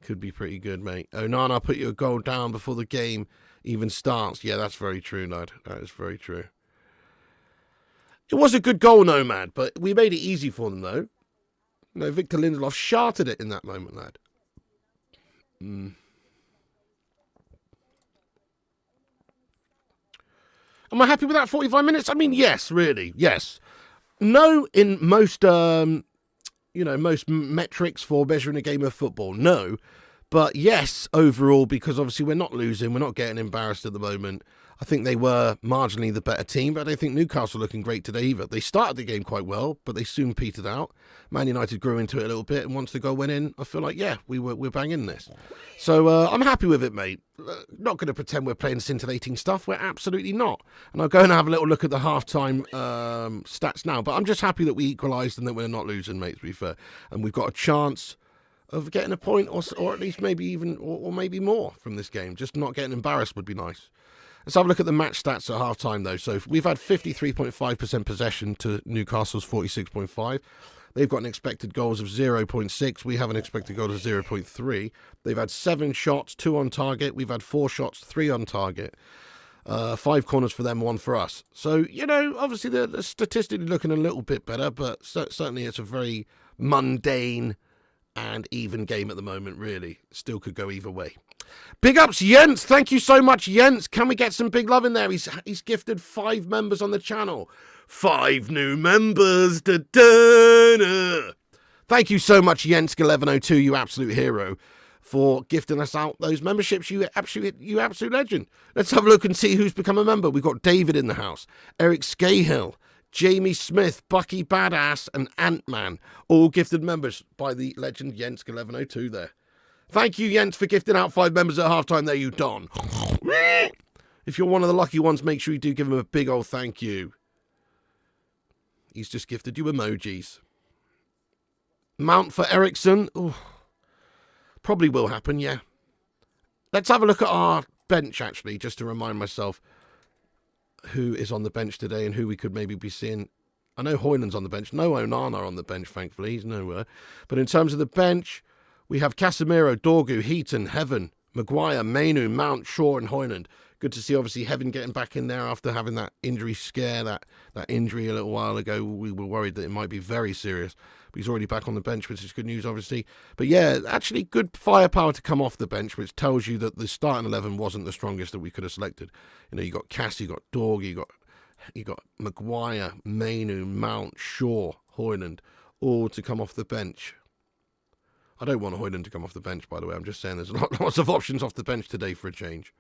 Could be pretty good, mate. Onana put you a goal down before the game even starts. Yeah, that's very true, lad. That is very true. It was a good goal, Nomad, but we made it easy for them, though. No, Victor Lindelof sharted it in that moment, lad. Am I happy with that 45 minutes? I mean, yes, really, yes. No, in most, most metrics for measuring a game of football, no. But yes, overall, because obviously we're not losing, we're not getting embarrassed at the moment. I think they were marginally the better team, but I don't think Newcastle looking great today either. They started the game quite well, but they soon petered out. Man United grew into it a little bit, and once the goal went in, I feel like, yeah, we're banging this. So I'm happy with it, mate. Not going to pretend we're playing scintillating stuff. We're absolutely not. And I'll go and have a little look at the half-time stats now, but I'm just happy that we equalised and that we're not losing, mate, to be fair. And we've got a chance of getting a point, or at least maybe even, or maybe more from this game. Just not getting embarrassed would be nice. Let's have a look at the match stats at half-time, though. So we've had 53.5% possession to Newcastle's 46.5. They've got an expected goals of 0.6. We have an expected goal of 0.3. They've had 7 shots, 2 on target. We've had 4 shots, 3 on target. 5 corners for them, 1 for us. So, obviously they're statistically looking a little bit better, but certainly it's a very mundane and even game at the moment, really. Still could go either way. Big ups, Jens. Thank you so much, Jens. Can we get some big love in there? He's gifted 5 members on the channel. 5 new members. Da-da-da. Thank you so much, Jens1102, you absolute hero, for gifting us out those memberships. You absolute legend. Let's have a look and see who's become a member. We've got David in the house, Eric Scahill, Jamie Smith, Bucky Badass, and Ant-Man, all gifted members by the legend Jens1102 there. Thank you, Jens, for gifting out 5 members at halftime there, you don. If you're one of the lucky ones, make sure you do give him a big old thank you. He's just gifted you emojis. Mount for Ericsson. Ooh, probably will happen, yeah. Let's have a look at our bench, actually, just to remind myself who is on the bench today and who we could maybe be seeing. I know Hoyland's on the bench. No Onana on the bench, thankfully. He's nowhere. But in terms of the bench, we have Casemiro, Dorgu, Heaton, Heaven, Maguire, Mainu, Mount, Shaw and Hoyland. Good to see, obviously, Heaven getting back in there after having that injury scare, that injury a little while ago. We were worried that it might be very serious. But he's already back on the bench, which is good news, obviously. But yeah, actually good firepower to come off the bench, which tells you that the starting 11 wasn't the strongest that we could have selected. You got Cass, you got Dorgu, you got Maguire, Mainu, Mount, Shaw, Hoyland, all to come off the bench. I don't want Hoyland to come off the bench, by the way. I'm just saying there's lots of options off the bench today for a change.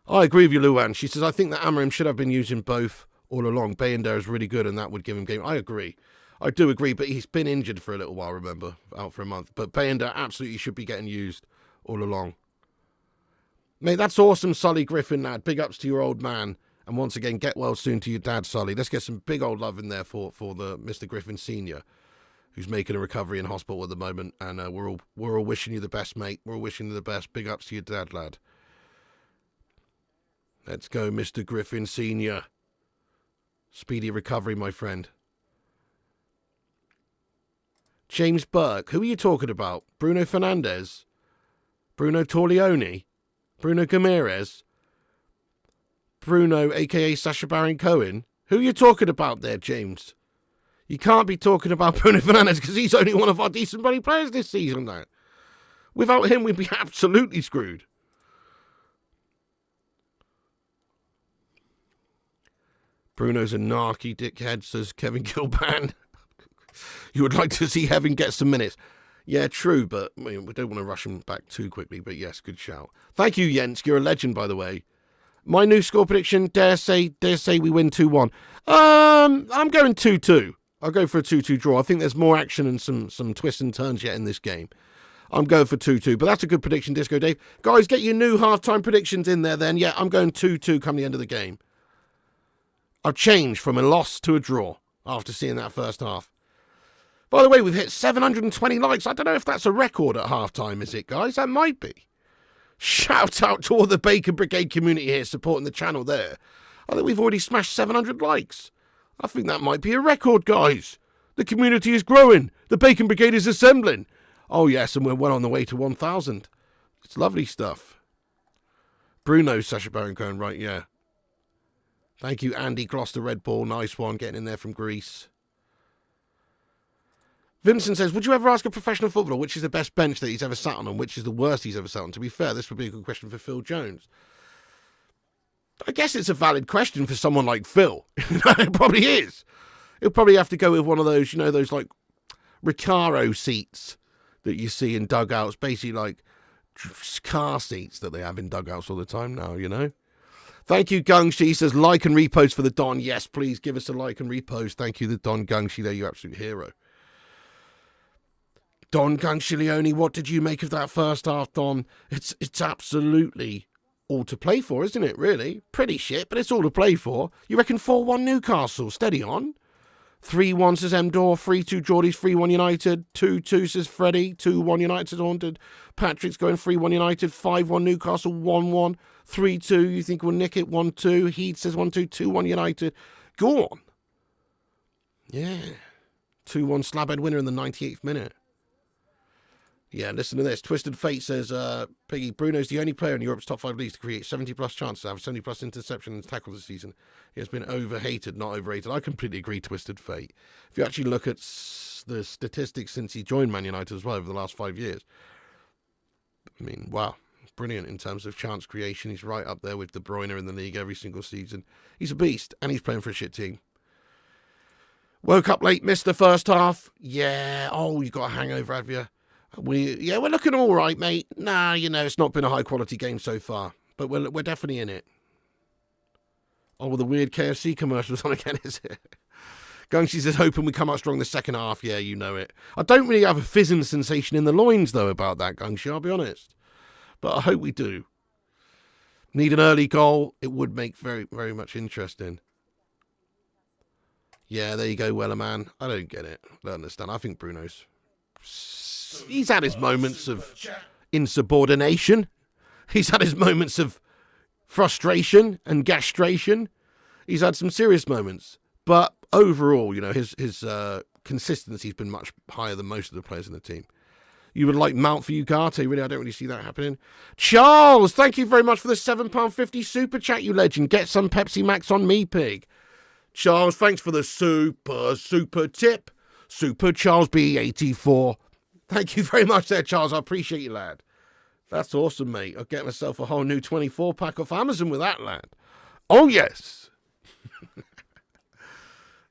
I agree with you, Luan. She says, I think that Amorim should have been using both all along. Bayender is really good and that would give him game. I agree. I do agree, but he's been injured for a little while, remember, out for a month. But Bayender absolutely should be getting used all along. Mate, that's awesome, Sully Griffin, lad. Big ups to your old man. And once again, get well soon to your dad, Sully. Let's get some big old love in there for the Mr. Griffin Sr., who's making a recovery in hospital at the moment. And we're all wishing you the best, mate. We're all wishing you the best. Big ups to your dad, lad. Let's go, Mr. Griffin Sr. Speedy recovery, my friend. James Burke. Who are you talking about? Bruno Fernandes? Bruno Torlione? Bruno Gamirez? Bruno, a.k.a. Sacha Baron Cohen? Who are you talking about there, James? You can't be talking about Bruno Fernandes because he's only one of our decent bloody players this season now. Without him, we'd be absolutely screwed. Bruno's a narky dickhead, says Kevin Gilban. You would like to see Heaven get some minutes. Yeah, true, but I mean, we don't want to rush him back too quickly. But yes, good shout. Thank you, Jens. You're a legend, by the way. My new score prediction, dare say we win 2-1. I'm going 2-2. I'll go for a 2-2 draw. I think there's more action and some twists and turns yet in this game. I'm going for 2-2, but that's a good prediction, Disco Dave. Guys, get your new halftime predictions in there then. Yeah, I'm going 2-2 come the end of the game. I've changed from a loss to a draw after seeing that first half. By the way, we've hit 720 likes. I don't know if that's a record at halftime, is it, guys? That might be. Shout out to all the Bacon Brigade community here supporting the channel there. I think we've already smashed 700 likes. I think that might be a record, guys. The community is growing. The Bacon Brigade is assembling. Oh, yes, and we're well on the way to 1,000. It's lovely stuff. Bruno, Sacha Baron Cohen, right, yeah. Thank you, Andy Gloucester Red Ball. Nice one, getting in there from Greece. Vincent says, would you ever ask a professional footballer which is the best bench that he's ever sat on and which is the worst he's ever sat on? To be fair, this would be a good question for Phil Jones. I guess it's a valid question for someone like Phil. It probably is. He'll probably have to go with one of those, those like Recaro seats that you see in dugouts, basically like car seats that they have in dugouts all the time now, Thank you, Gungshi. He says, like and repost for the Don. Yes, please give us a like and repost. Thank you, the Don Gungshi. There, you absolute hero. Don Gungshi, what did you make of that first half, Don? It's absolutely all to play for, isn't it, really? Pretty shit, but it's all to play for. You reckon 4-1 Newcastle? Steady on. 3-1 says Mdor, 3-2 Geordies, 3-1 United, 2-2 says Freddie, 2-1 United says Haunted. Patrick's going 3-1 United, 5-1 Newcastle, 1-1, 3-2, you think we'll nick it, 1-2. Heath says 1-2, 2-1 United. Go on. Yeah. 2-1 Slabhead winner in the 98th minute. Yeah, listen to this. Twisted Fate says, Piggy, Bruno's the only player in Europe's top 5 leagues to create 70-plus chances, to have 70-plus interceptions and tackles this season. He has been overhated, not overrated. I completely agree, Twisted Fate. If you actually look at the statistics since he joined Man United as well over the last 5 years, I mean, wow, brilliant in terms of chance creation. He's right up there with De Bruyne in the league every single season. He's a beast, and he's playing for a shit team. Woke up late, missed the first half. Yeah, oh, you got a hangover, have you? We're looking all right, mate. Nah, it's not been a high-quality game so far, but we're definitely in it. Oh, well, the weird KFC commercial's on again, is it? Gungshi says, hoping we come out strong the second half. Yeah, you know it. I don't really have a fizzing sensation in the loins, though, about that, Gungshi, I'll be honest. But I hope we do. Need an early goal. It would make very, very much interesting. Yeah, there you go, Weller, man. I don't get it. I don't understand. I think Bruno's... He's had his moments of insubordination. He's had his moments of frustration and gastration. He's had some serious moments. But overall, his consistency's been much higher than most of the players in the team. You would like Mount for Ugarte. Really, I don't really see that happening. Charles, thank you very much for the £7.50 super chat, you legend. Get some Pepsi Max on me, pig. Charles, thanks for the super tip. Super Charles B84. Thank you very much there, Charles. I appreciate you, lad. That's awesome, mate. I'll get myself a whole new 24-pack off Amazon with that, lad. Oh, yes.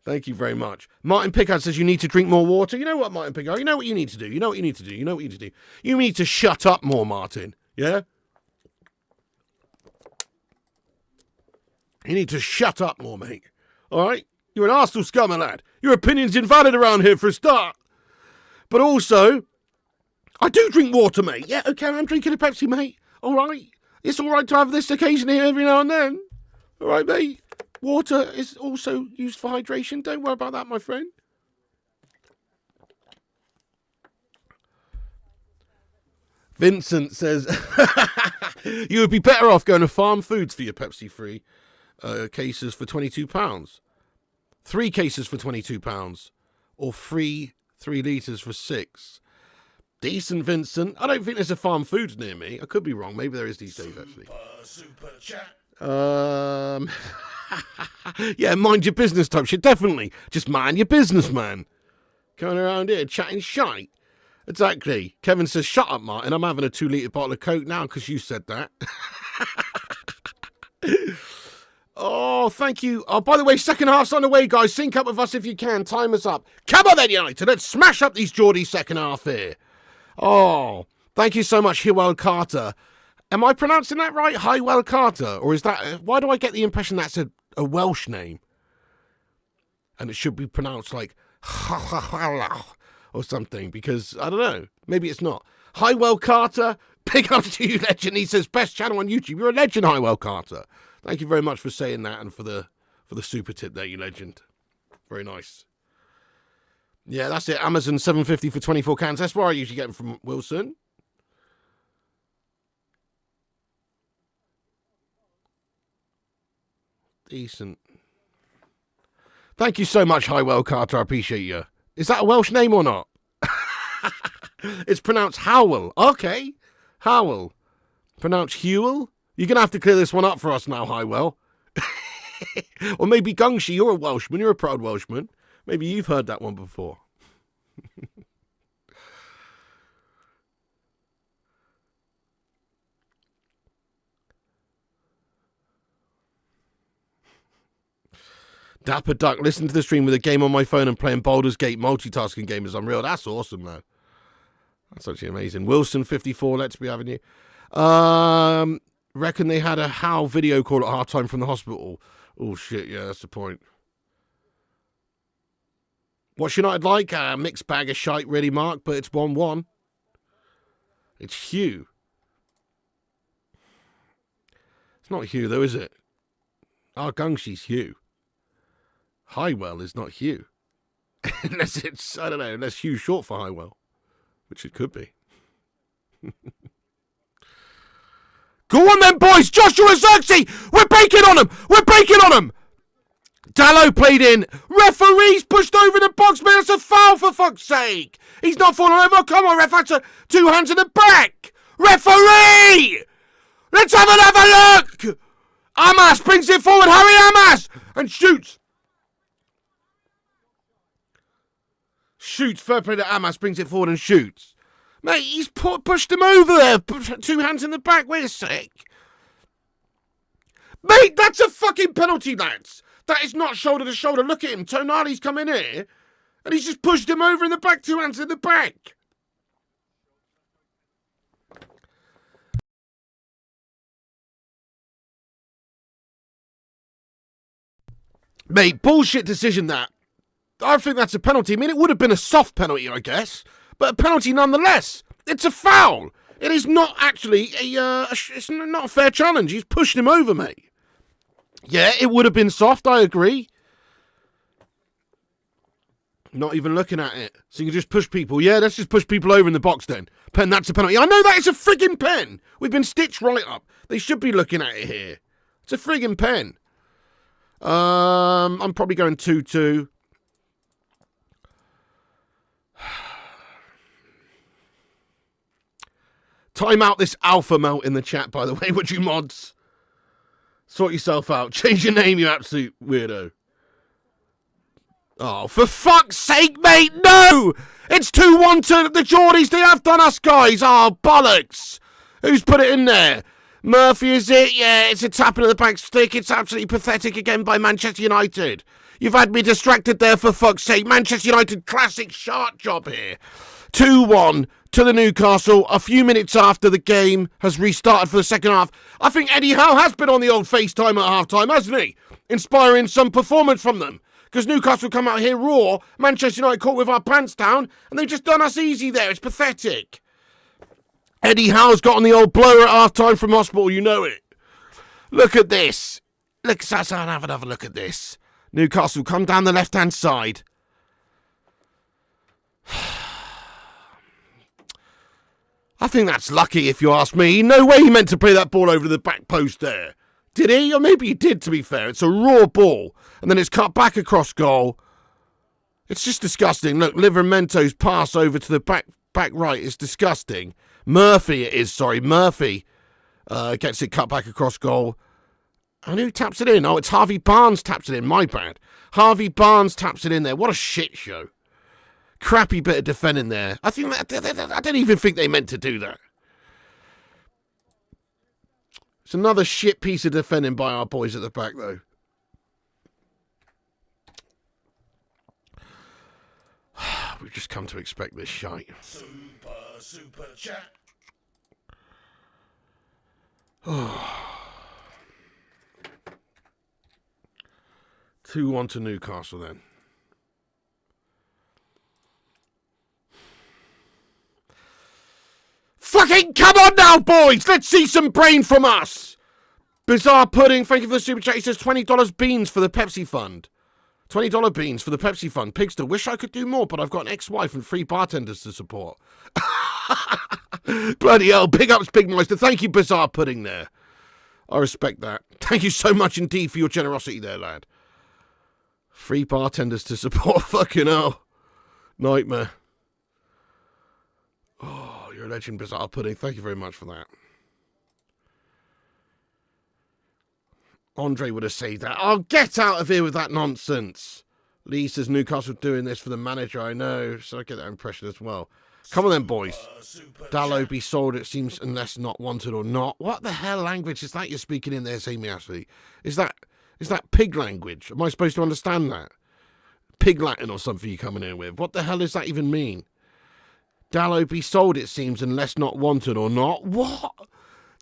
Thank you very much. Martin Pickard says you need to drink more water. You know what, Martin Pickard? You know what you need to do. You need to shut up more, Martin. Yeah? You need to shut up more, mate. All right? You're an Arsenal scummer, lad. Your opinion's invalid around here for a start. But also, I do drink water, mate. Yeah, okay, I'm drinking a Pepsi, mate. All right. It's all right to have this occasion here every now and then. All right, mate. Water is also used for hydration. Don't worry about that, my friend. Vincent says, you would be better off going to Farm Foods for your Pepsi free cases for £22. 3 cases for £22. Or free 3 litres for 6. Decent, Vincent. I don't think there's a Farm Foods near me. I could be wrong. Maybe there is these days, actually. Super chat. Yeah, mind your business type shit. Definitely. Just mind your business, man. Going around here chatting shite. Exactly. Kevin says, shut up, Martin. I'm having a 2-litre bottle of Coke now because you said that. Oh, thank you. Oh, by the way, second half's on the way, guys. Sync up with us if you can. Time us up. Come on then, United. Let's smash up these Geordie second half here. Oh, thank you so much, Hywel Carter. Am I pronouncing that right? Hywel Carter? Or is that... why do I get the impression that's a Welsh name? And it should be pronounced like... or something, because, I don't know. Maybe it's not. Hywel Carter, big up to you, legend. He says, best channel on YouTube. You're a legend, Hywel Carter. Thank you very much for saying that and for the super tip there, you legend. Very nice. Yeah, that's it. Amazon $7.50 for 24 cans. That's where I usually get them from, Wilson. Decent. Thank you so much, Hywel Carter. I appreciate you. Is that a Welsh name or not? It's pronounced Howell. Okay. Howell. Pronounced Hewell? You're going to have to clear this one up for us now, Hywel. Or maybe Gungshi, you're a Welshman. You're a proud Welshman. Maybe you've heard that one before. Dapper Duck, listen to the stream with a game on my phone and playing Baldur's Gate multitasking game is unreal. That's awesome, man. That's actually amazing. Wilson 54, let's be having you. Reckon they had a How video call at half-time from the hospital. Oh, shit, yeah, that's the point. What's United like? A mixed bag of shite, really, Mark, but it's 1-1. It's Hugh. It's not Hugh, though, is it? Oh, Gungshi's Hugh. Hywel is not Hugh. Unless it's, I don't know, unless Hugh's short for Hywel. Which it could be. Go on then, boys! Joshua Xerxes! We're baking on him! We're baking on him! Dallo played in. Referee's pushed over the box, man. It's a foul, for fuck's sake. He's not falling over. Come on, ref. That's 2 hands in the back. Referee! Let's have another look! Amas brings it forward. Harry Amas! And shoots. Shoots. Fair play to Amas. Brings it forward and shoots. Mate, he's pushed him over there. 2 hands in the back. Wait a sec. Mate, that's a fucking penalty, lads. That is not shoulder to shoulder. Look at him. Tonali's come in here. And he's just pushed him over in the back. 2 hands in the back. Mate, bullshit decision that. I think that's a penalty. I mean, it would have been a soft penalty, I guess. But a penalty nonetheless. It's a foul. It is not actually it's not a fair challenge. He's pushed him over, mate. Yeah, it would have been soft, I agree. Not even looking at it. So you can just push people. Yeah, let's just push people over in the box then. Pen, that's a penalty. I know that is a friggin' pen. We've been stitched right up. They should be looking at it here. It's a friggin' pen. I'm probably going 2-2. Time out this alpha melt in the chat, by the way, would you mods? Sort yourself out. Change your name, you absolute weirdo. Oh, for fuck's sake, mate, no! It's 2-1 to the Geordies. They have done us, guys. Oh, bollocks. Who's put it in there? Murphy, is it? Yeah, it's a tapping of the back stick. It's absolutely pathetic again by Manchester United. You've had me distracted there, for fuck's sake. Manchester United, classic shark job here. 2-1 to the Newcastle. A few minutes after the game has restarted for the second half. I think Eddie Howe has been on the old FaceTime at half-time, hasn't he? Inspiring some performance from them. Because Newcastle come out here raw. Manchester United caught with our pants down. And they've just done us easy there. It's pathetic. Eddie Howe's got on the old blower at half-time from hospital. You know it. Look at this. Look, Sassan, have another look at this. Newcastle come down the left-hand side. I think that's lucky, if you ask me. No way he meant to play that ball over the back post there. Did he? Or maybe he did, to be fair. It's a raw ball. And then it's cut back across goal. It's just disgusting. Look, Livermento's pass over to the back right is disgusting. Murphy gets it cut back across goal. And who taps it in? Oh, it's Harvey Barnes taps it in. My bad. Harvey Barnes taps it in there. What a shit show. Crappy bit of defending there. I don't even think they meant to do that. It's another shit piece of defending by our boys at the back, though. We've just come to expect this shite. Super chat. 2-1 to Newcastle then. Fucking come on now, boys! Let's see some brain from us! Bizarre Pudding, thank you for the super chat. He says $20 beans for the Pepsi fund. $20 beans for the Pepsi fund. Pigster, wish I could do more, but I've got an ex-wife and 3 bartenders to support. Bloody hell, big ups, Big Meister. Thank you, Bizarre Pudding there. I respect that. Thank you so much indeed for your generosity there, lad. 3 bartenders to support. Fucking hell. Nightmare. Oh, you're a legend, Bizarre Pudding. Thank you very much for that. Andre would have saved that. Oh, get out of here with that nonsense. Lee says Newcastle doing this for the manager. I know, so I get that impression as well. Come on then, boys. Dallow be sold, it seems, unless not wanted or not. What the hell language is that you're speaking in there, Sammy Ashley? Is that pig language? Am I supposed to understand that? Pig Latin or something you're coming in with? What the hell does that even mean? Dallow be sold, it seems, unless not wanted or not. What?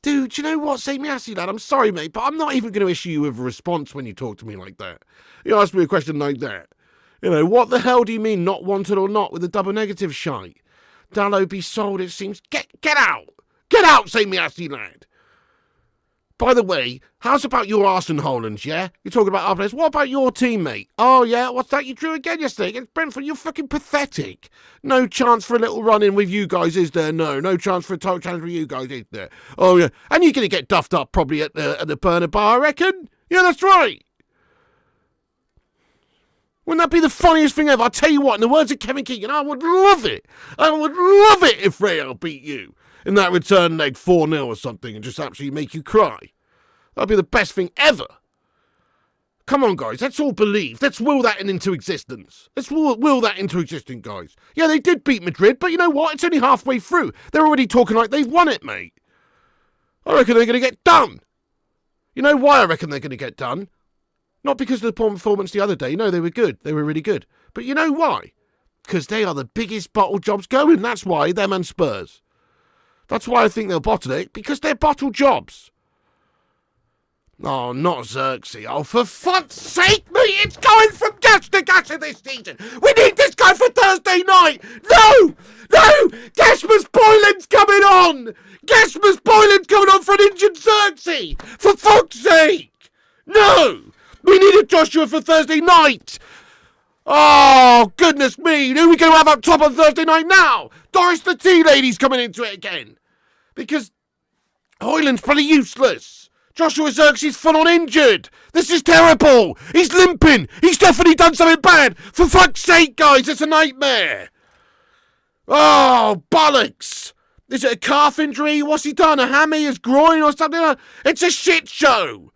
Dude, do you know what? Say me assy, lad. I'm sorry, mate, but I'm not even going to issue you with a response when you talk to me like that. You ask me a question like that. You know, what the hell do you mean not wanted or not with the double negative shite? Dallow be sold, it seems. Get out! Get out, say me assy, lad. By the way, how's about your Arsenal Hollands, yeah? You're talking about our players. What about your team, mate? Oh, yeah? What's that you drew again yesterday against Brentford? You're fucking pathetic. No chance for a little run-in with you guys, is there? No chance for a total challenge with you guys, is there? Oh, yeah. And you're going to get duffed up probably at the burner bar, I reckon? Yeah, that's right. Wouldn't that be the funniest thing ever? I'll tell you what, in the words of Kevin Keegan, I would love it. I would love it if Real beat you in that return leg 4-0 or something and just absolutely make you cry. That'd be the best thing ever. Come on, guys. Let's all believe. Let's will that into existence. Let's will that into existence, guys. Yeah, they did beat Madrid, but you know what? It's only halfway through. They're already talking like they've won it, mate. I reckon they're going to get done. You know why I reckon they're going to get done? Not because of the poor performance the other day. No, they were good. They were really good. But you know why? Because they are the biggest bottle jobs going. That's why, them and Spurs. That's why I think they'll bottle it, because they're bottle jobs. Oh, not Xerxes. Oh, for fuck's sake, mate! It's going from gas to gas in this season! We need this guy for Thursday night! No! Gasmus Boylan's coming on! Gasmus Boylan's coming on for an injured Xerxes! For fuck's sake! No! We need a Joshua for Thursday night! Oh, goodness me! Who are we going to have up top on Thursday night now? Doris the Tea Lady's coming into it again. Because Hoyland's pretty useless. Joshua Xerxes full on injured. This is terrible. He's limping. He's definitely done something bad. For fuck's sake, guys, it's a nightmare. Oh, bollocks. Is it a calf injury? What's he done? A hammy? His groin or something? It's a shit show.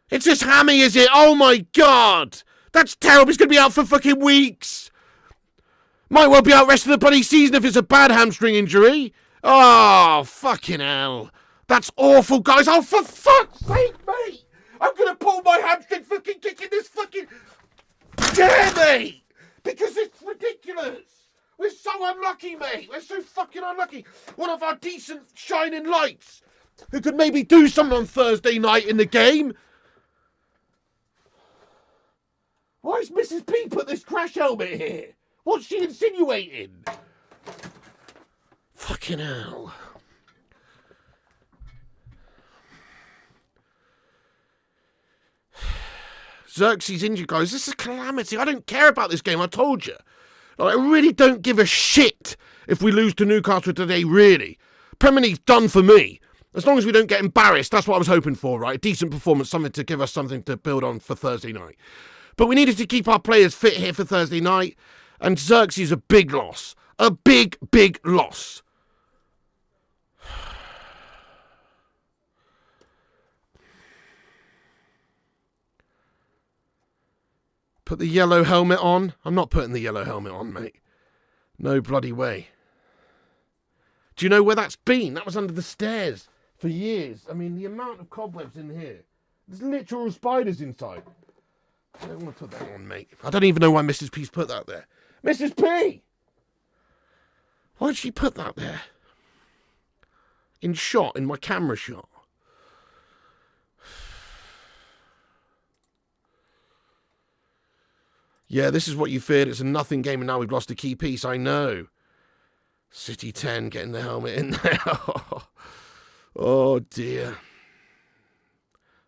It's his hammy, is it? Oh, my God. That's terrible. He's going to be out for fucking weeks. Might well be out rest of the bloody season if it's a bad hamstring injury. Oh, fucking hell. That's awful, guys. Oh, for fuck's sake, mate. I'm going to pull my hamstring fucking kicking this fucking... Dare me! Because it's ridiculous. We're so unlucky, mate. We're so fucking unlucky. One of our decent shining lights who could maybe do something on Thursday night in the game. Why has Mrs. P put this crash helmet here? What's she insinuating? Fucking hell. Xerxes injured, guys. This is a calamity. I don't care about this game, I told you. I really don't give a shit if we lose to Newcastle today, really. Premier League's done for me. As long as we don't get embarrassed, that's what I was hoping for, right? A decent performance, something to give us something to build on for Thursday night. But we needed to keep our players fit here for Thursday night, and Xerxes a big loss. A big, big loss. Put the yellow helmet on? I'm not putting the yellow helmet on, mate. No bloody way. Do you know where that's been? That was under the stairs for years. I mean, the amount of cobwebs in here. There's literal spiders inside. I don't want to put that on, mate. I don't even know why Mrs. P's put that there. Mrs. P! Why did she put that there? In my camera shot. Yeah, this is what you feared. It's a nothing game and now we've lost a key piece. I know. City 10 getting the helmet in there. Oh, dear.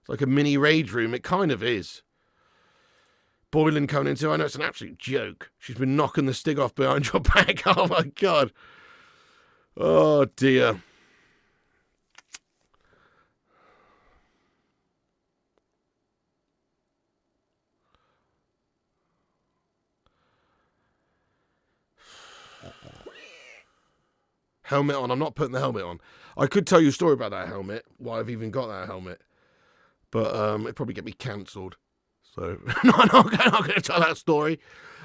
It's like a mini rage room. It kind of is. Boylan coming into. I know it's an absolute joke. She's been knocking the stick off behind your back. Oh, my God. Oh, dear. Helmet on. I'm not putting the helmet on. I could tell you a story about that helmet, why I've even got that helmet. But it'd probably get me cancelled. So, I'm not going to tell that story.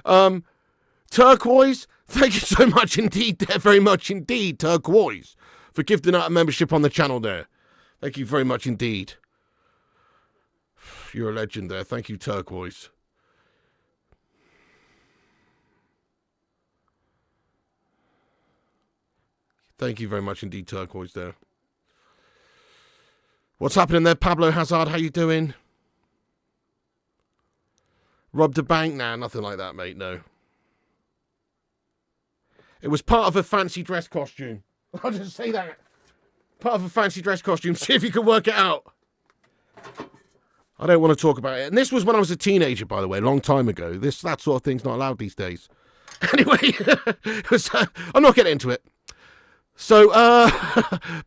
Turquoise, thank you so much indeed, very much indeed, Turquoise, for gifting out a membership on the channel there. Thank you very much indeed. You're a legend there. Thank you, Turquoise. Thank you very much indeed, Turquoise there. What's happening there, Pablo Hazard? How you doing? Robbed a bank? Nah, nothing like that, mate, no. It was part of a fancy dress costume. I'll just say that. Part of a fancy dress costume. See if you can work it out. I don't want to talk about it. And this was when I was a teenager, by the way, a long time ago. That sort of thing's not allowed these days. Anyway, I'm not getting into it. So,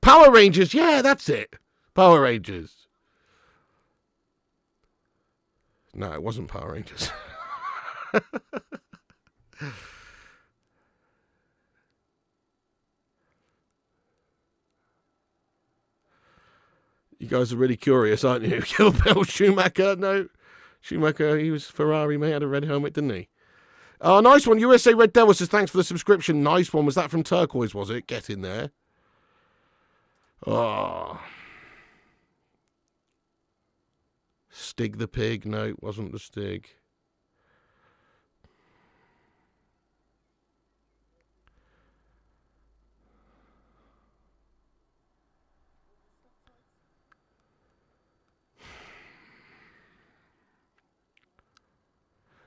Power Rangers. Yeah, that's it. Power Rangers. No, it wasn't Power Rangers. You guys are really curious, aren't you? Kill Bill, Schumacher. No, Schumacher, he was Ferrari, mate. Had a red helmet, didn't he? Oh, nice one. USA Red Devil says, thanks for the subscription. Nice one. Was that from Turquoise, was it? Get in there. Oh. Stig the pig. No, it wasn't the Stig.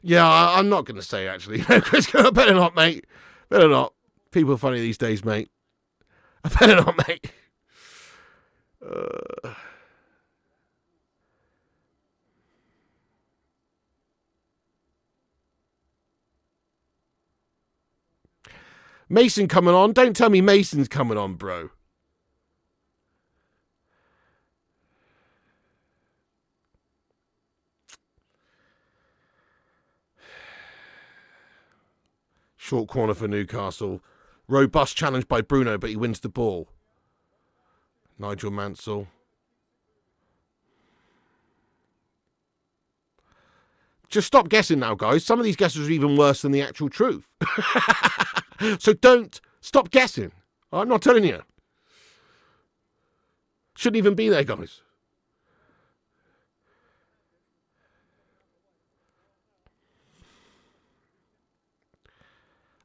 Yeah, I'm not going to say, actually. Better not, mate. Better not. People are funny these days, mate. I better not, mate. Mason coming on. Don't tell me Mason's coming on, bro. Short corner for Newcastle. Robust challenge by Bruno, but he wins the ball. Nigel Mansell. Just stop guessing now, guys. Some of these guesses are even worse than the actual truth. So don't stop guessing. I'm not telling you. Shouldn't even be there, guys.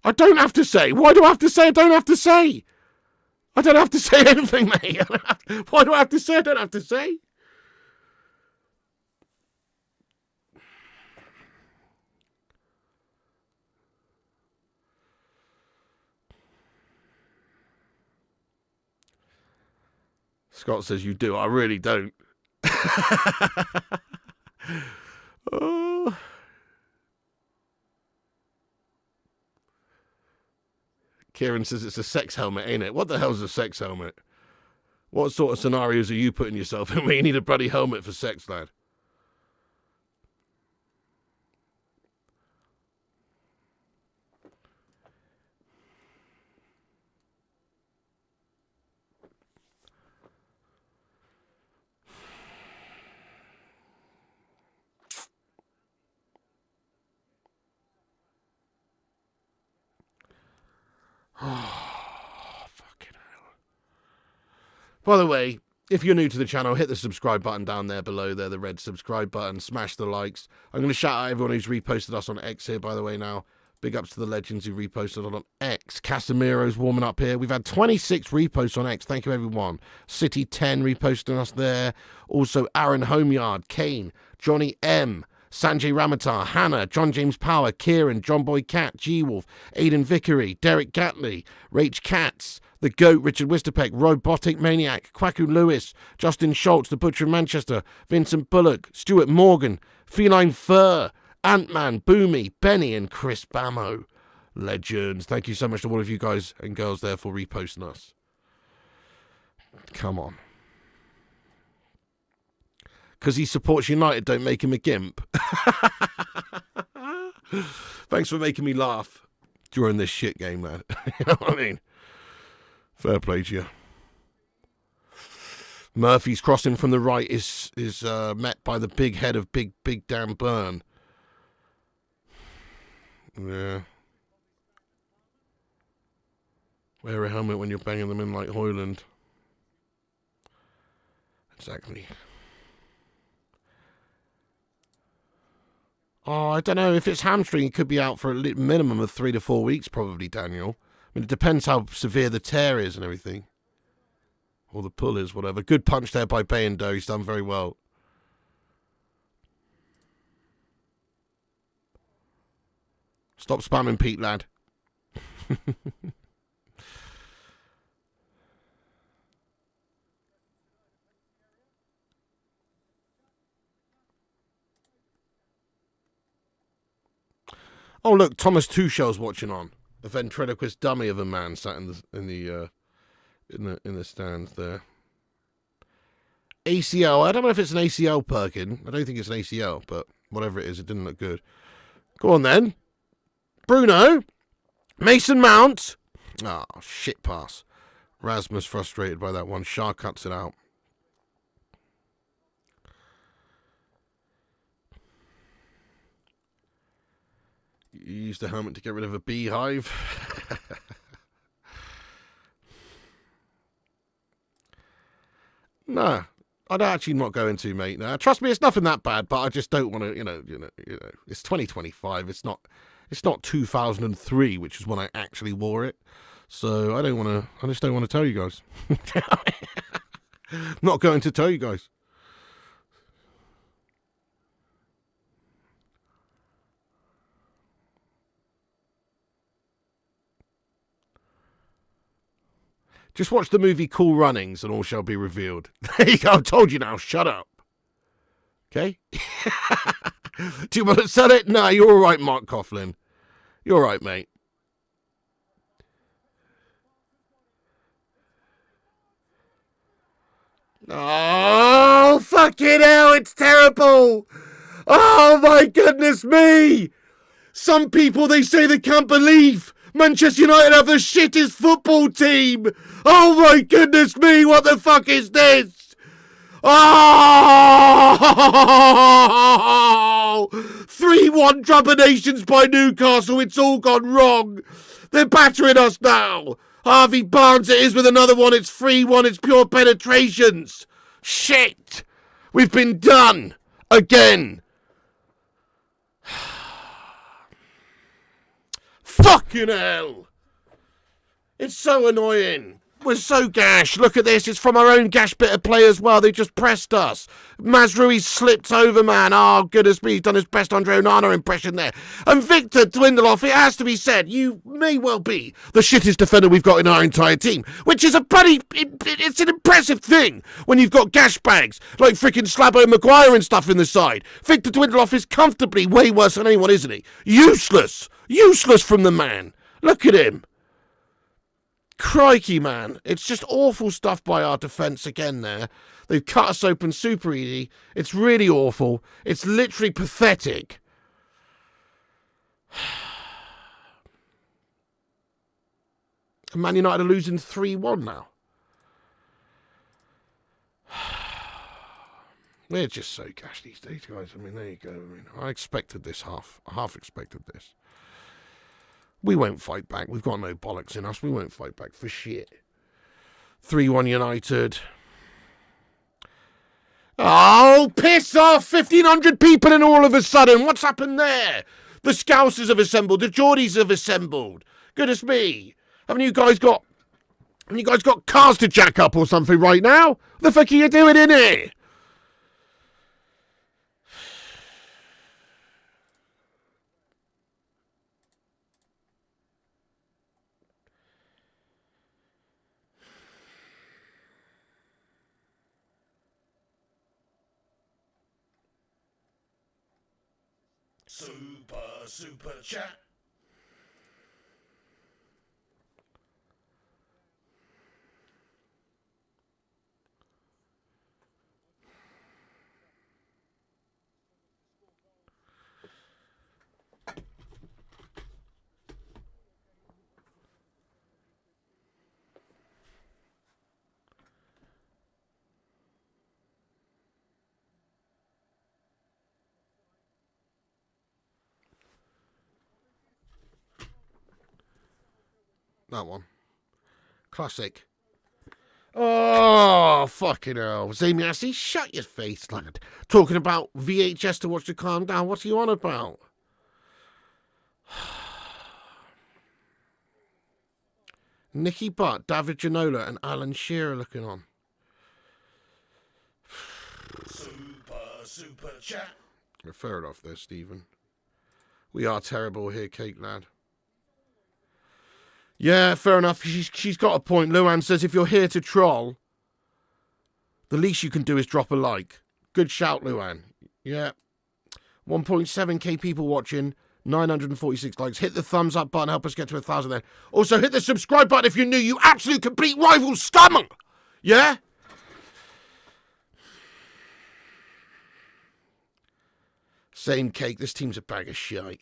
I don't have to say. Why do I have to say I don't have to say? I don't have to say anything, mate. Why do I have to say I don't have to say? Scott says you do. I really don't. Oh. Kieran says it's a sex helmet, ain't it? What the hell's a sex helmet? What sort of scenarios are you putting yourself in where you need a bloody helmet for sex, lad? By the way, if you're new to the channel, hit the subscribe button down there below there, the red subscribe button. Smash the likes. I'm going to shout out everyone who's reposted us on X here, by the way, now. Big ups to the legends who reposted on X. Casemiro's warming up here. We've had 26 reposts on X. Thank you, everyone. City 10 reposting us there. Also, Aaron Homeyard, Kane, Johnny M, Sanjay Ramatar, Hannah, John James Power, Kieran, John Boy Cat, G-Wolf, Aidan Vickery, Derek Gatley, Rach Katz, The Goat, Richard Wisterpeck, Robotic Maniac, Kwaku Lewis, Justin Schultz, The Butcher of Manchester, Vincent Bullock, Stuart Morgan, Feline Fur, Ant-Man, Boomy, Benny, and Chris Bamo. Legends. Thank you so much to all of you guys and girls there for reposting us. Come on. Because he supports United, don't make him a gimp. Thanks for making me laugh during this shit game, man. You know what I mean? Fair play to you. Murphy's crossing from the right is met by the big head of Big Dan Burn. Yeah. Wear a helmet when you're banging them in like Hoyland. Exactly. Oh, I don't know. If it's hamstring, it could be out for a minimum of 3 to 4 weeks, probably, Daniel. I mean, it depends how severe the tear is and everything. Or the pull is, whatever. Good punch there by Bayendo. He's done very well. Stop spamming Pete, lad. Oh, look, Thomas Tuchel's watching on. A ventriloquist dummy of a man sat in the stands there. ACL. I don't know if it's an ACL, Perkin. I don't think it's an ACL, but whatever it is, it didn't look good. Go on then. Bruno. Mason Mount. Oh, shit pass. Rasmus frustrated by that one. Shah cuts it out. You used the helmet to get rid of a beehive. Nah, I'd actually not go into, mate. Nah, trust me, it's nothing that bad. But I just don't want to, you know. It's 2025. It's not 2003, which is when I actually wore it. So I don't want to. I just don't want to tell you guys. Not going to tell you guys. Just watch the movie Cool Runnings and all shall be revealed. There you go. I told you now. Shut up. Okay? Do you want to sell it? No, you're all right, Mark Coughlin. You're all right, mate. Oh, fucking hell. It's terrible. Oh, my goodness me. Some people, they say they can't believe Manchester United have the shittest football team. Oh my goodness me, what the fuck is this? Oh! 3-1 Drubbinations by Newcastle, it's all gone wrong. They're battering us now. Harvey Barnes it is with another one, it's 3-1, it's pure penetrations. Shit! We've been done. Again. Fucking hell! It's so annoying. We're so gash. Look at this. It's from our own gash bit of play as well. They just pressed us. Mazraoui slipped over, man. Oh, goodness me. He's done his best Andre Onana impression there. And Victor Dwindloff, it has to be said, you may well be the shittest defender we've got in our entire team. Which is it's an impressive thing when you've got gash bags like freaking Slabo Maguire and stuff in the side. Victor Dwindloff is comfortably way worse than anyone, isn't he? Useless. Useless from the man. Look at him. Crikey, man. It's just awful stuff by our defence again there. They've cut us open super easy. It's really awful. It's literally pathetic. And Man United are losing 3-1 now. They're just so gash these days, guys. I mean, there you go. I mean, I expected this half expected this. We won't fight back. We've got no bollocks in us. We won't fight back for shit. 3-1 United. Oh, piss off! 1,500 people in all of a sudden. What's happened there? The Scousers have assembled. The Geordies have assembled. Goodness me. Haven't you guys got cars to jack up or something right now? What the fuck are you doing in here? Super chat. That one. Classic. Oh, fucking hell. Zamiasi, shut your face, lad. Talking about VHS to watch to calm down. What are you on about? Nicky Butt, David Ginola, and Alan Shearer looking on. Super chat. Fair enough there, Stephen. We are terrible here, Kate, lad. Yeah, fair enough. She's got a point. Luan says, if you're here to troll, the least you can do is drop a like. Good shout, Luan. Yeah. 1.7k people watching, 946 likes. Hit the thumbs up button, help us get to 1,000 there. Also, hit the subscribe button if you're new, you absolute complete rival scum! Yeah? Same cake, this team's a bag of shite.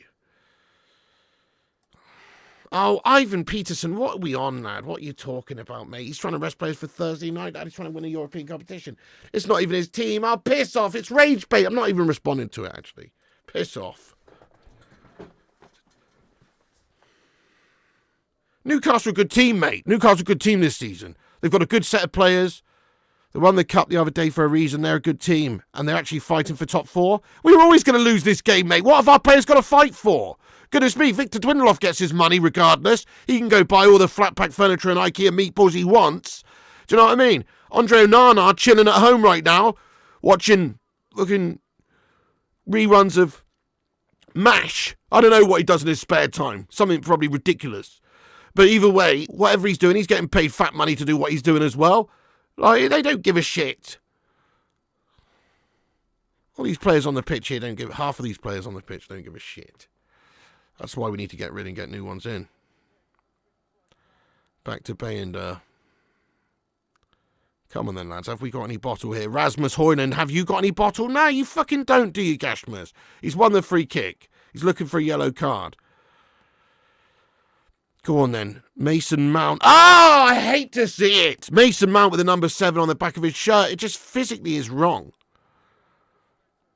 Oh, Ivan Peterson, what are we on, lad? What are you talking about, mate? He's trying to rest players for Thursday night. He's trying to win a European competition. It's not even his team. I'll piss off. It's rage bait. I'm not even responding to it, actually. Piss off. Newcastle a good team, mate. Newcastle a good team this season. They've got a good set of players. They won the cup the other day for a reason. They're a good team. And they're actually fighting for top 4. We were always going to lose this game, mate. What have our players got to fight for? Goodness me, Victor Dwindloff gets his money regardless. He can go buy all the flat pack furniture and IKEA meatballs he wants. Do you know what I mean? Andre Onana chilling at home right now, looking reruns of MASH. I don't know what he does in his spare time. Something probably ridiculous. But either way, whatever he's doing, he's getting paid fat money to do what he's doing as well. Like, they don't give a shit. All these players on the pitch here don't give... Half of these players on the pitch don't give a shit. That's why we need to get rid and get new ones in. Back to Bayender. Come on then, lads. Have we got any bottle here? Rasmus Højlund, have you got any bottle? No, you fucking don't, do you, Gashmas? He's won the free kick. He's looking for a yellow card. Go on then. Mason Mount. Oh, I hate to see it. Mason Mount with the number 7 on the back of his shirt. It just physically is wrong.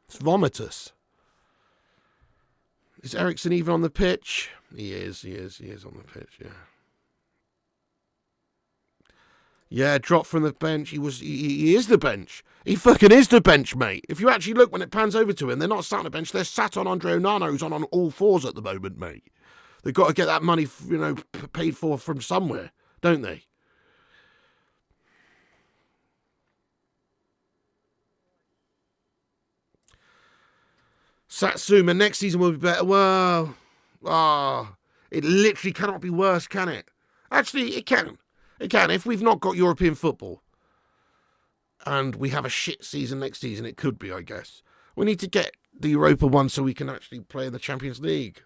It's vomitous. Is Ericsson even on the pitch? He is on the pitch, yeah. Yeah, dropped from the bench. He is the bench. He fucking is the bench, mate. If you actually look when it pans over to him, they're not sat on the bench. They're sat on Andre Onana, who's on all 4s at the moment, mate. They've got to get that money, paid for from somewhere, don't they? Satsuma, next season will be better. Well, it literally cannot be worse, can it? Actually, it can. It can. If we've not got European football and we have a shit season next season, it could be, I guess. We need to get the Europa one so we can actually play in the Champions League.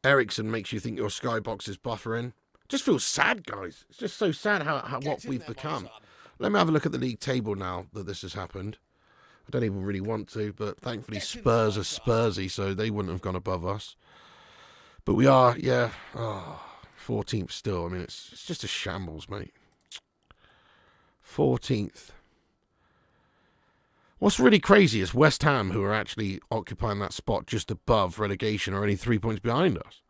Ericsson makes you think your skybox is buffering. Just feels sad, guys. It's just so sad how what we've become. Let me have a look at the league table now that this has happened. I don't even really want to, but thankfully Spurs are Spursy, so they wouldn't have gone above us. But we are, 14th still. I mean, it's just a shambles, mate. 14th. What's really crazy is West Ham, who are actually occupying that spot just above relegation, are only 3 points behind us.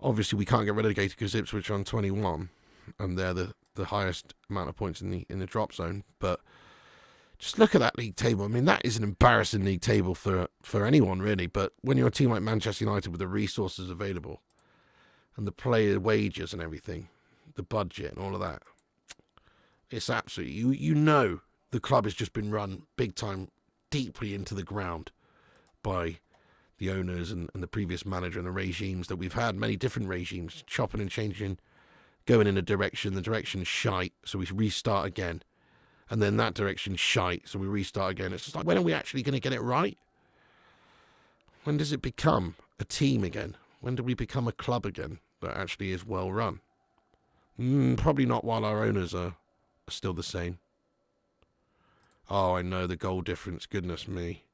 Obviously, we can't get relegated because Ipswich are on 21, and they're the highest amount of points in the drop zone. But just look at that league table. I mean, that is an embarrassing league table for anyone, really. But when you're a team like Manchester United with the resources available and the player wages and everything, the budget and all of that, it's absolutely, you know the club has just been run big time, deeply into the ground by the owners and the previous manager and the regimes that we've had, many different regimes, chopping and changing, going in a direction, the direction's shite, so we restart again. And then that direction's shite, so we restart again. It's just like, when are we actually going to get it right? When does it become a team again? When do we become a club again that actually is well run? Probably not while our owners are still the same. Oh, I know, the goal difference, goodness me.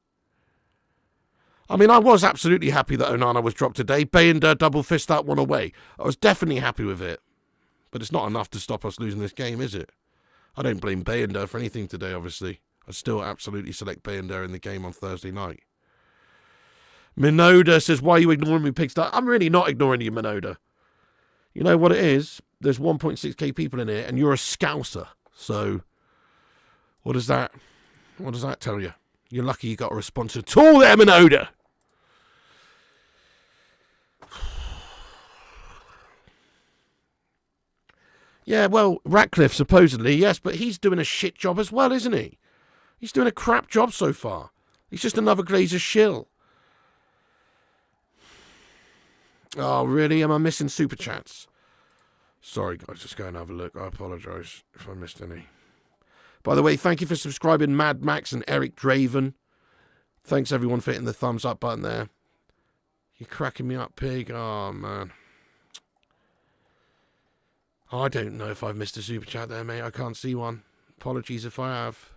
I mean, I was absolutely happy that Onana was dropped today. Bayender double fist that one away. I was definitely happy with it. But it's not enough to stop us losing this game, is it? I don't blame Bayender for anything today, obviously. I still absolutely select Bayender in the game on Thursday night. Minoda says, why are you ignoring me, Pigstar? I'm really not ignoring you, Minoda. You know what it is? There's 1.6k people in here, and you're a Scouser. So, what does that tell you? You're lucky you got a response at all there, Minoda. Yeah, well, Ratcliffe, supposedly, yes, but he's doing a shit job as well, isn't he? He's doing a crap job so far. He's just another Glazer shill. Oh, really? Am I missing super chats? Sorry, guys, just go and have a look. I apologise if I missed any. By the way, thank you for subscribing, Mad Max and Eric Draven. Thanks, everyone, for hitting the thumbs up button there. You're cracking me up, pig. Oh, man. I don't know if I've missed a super chat there, mate. I can't see one. Apologies if I have.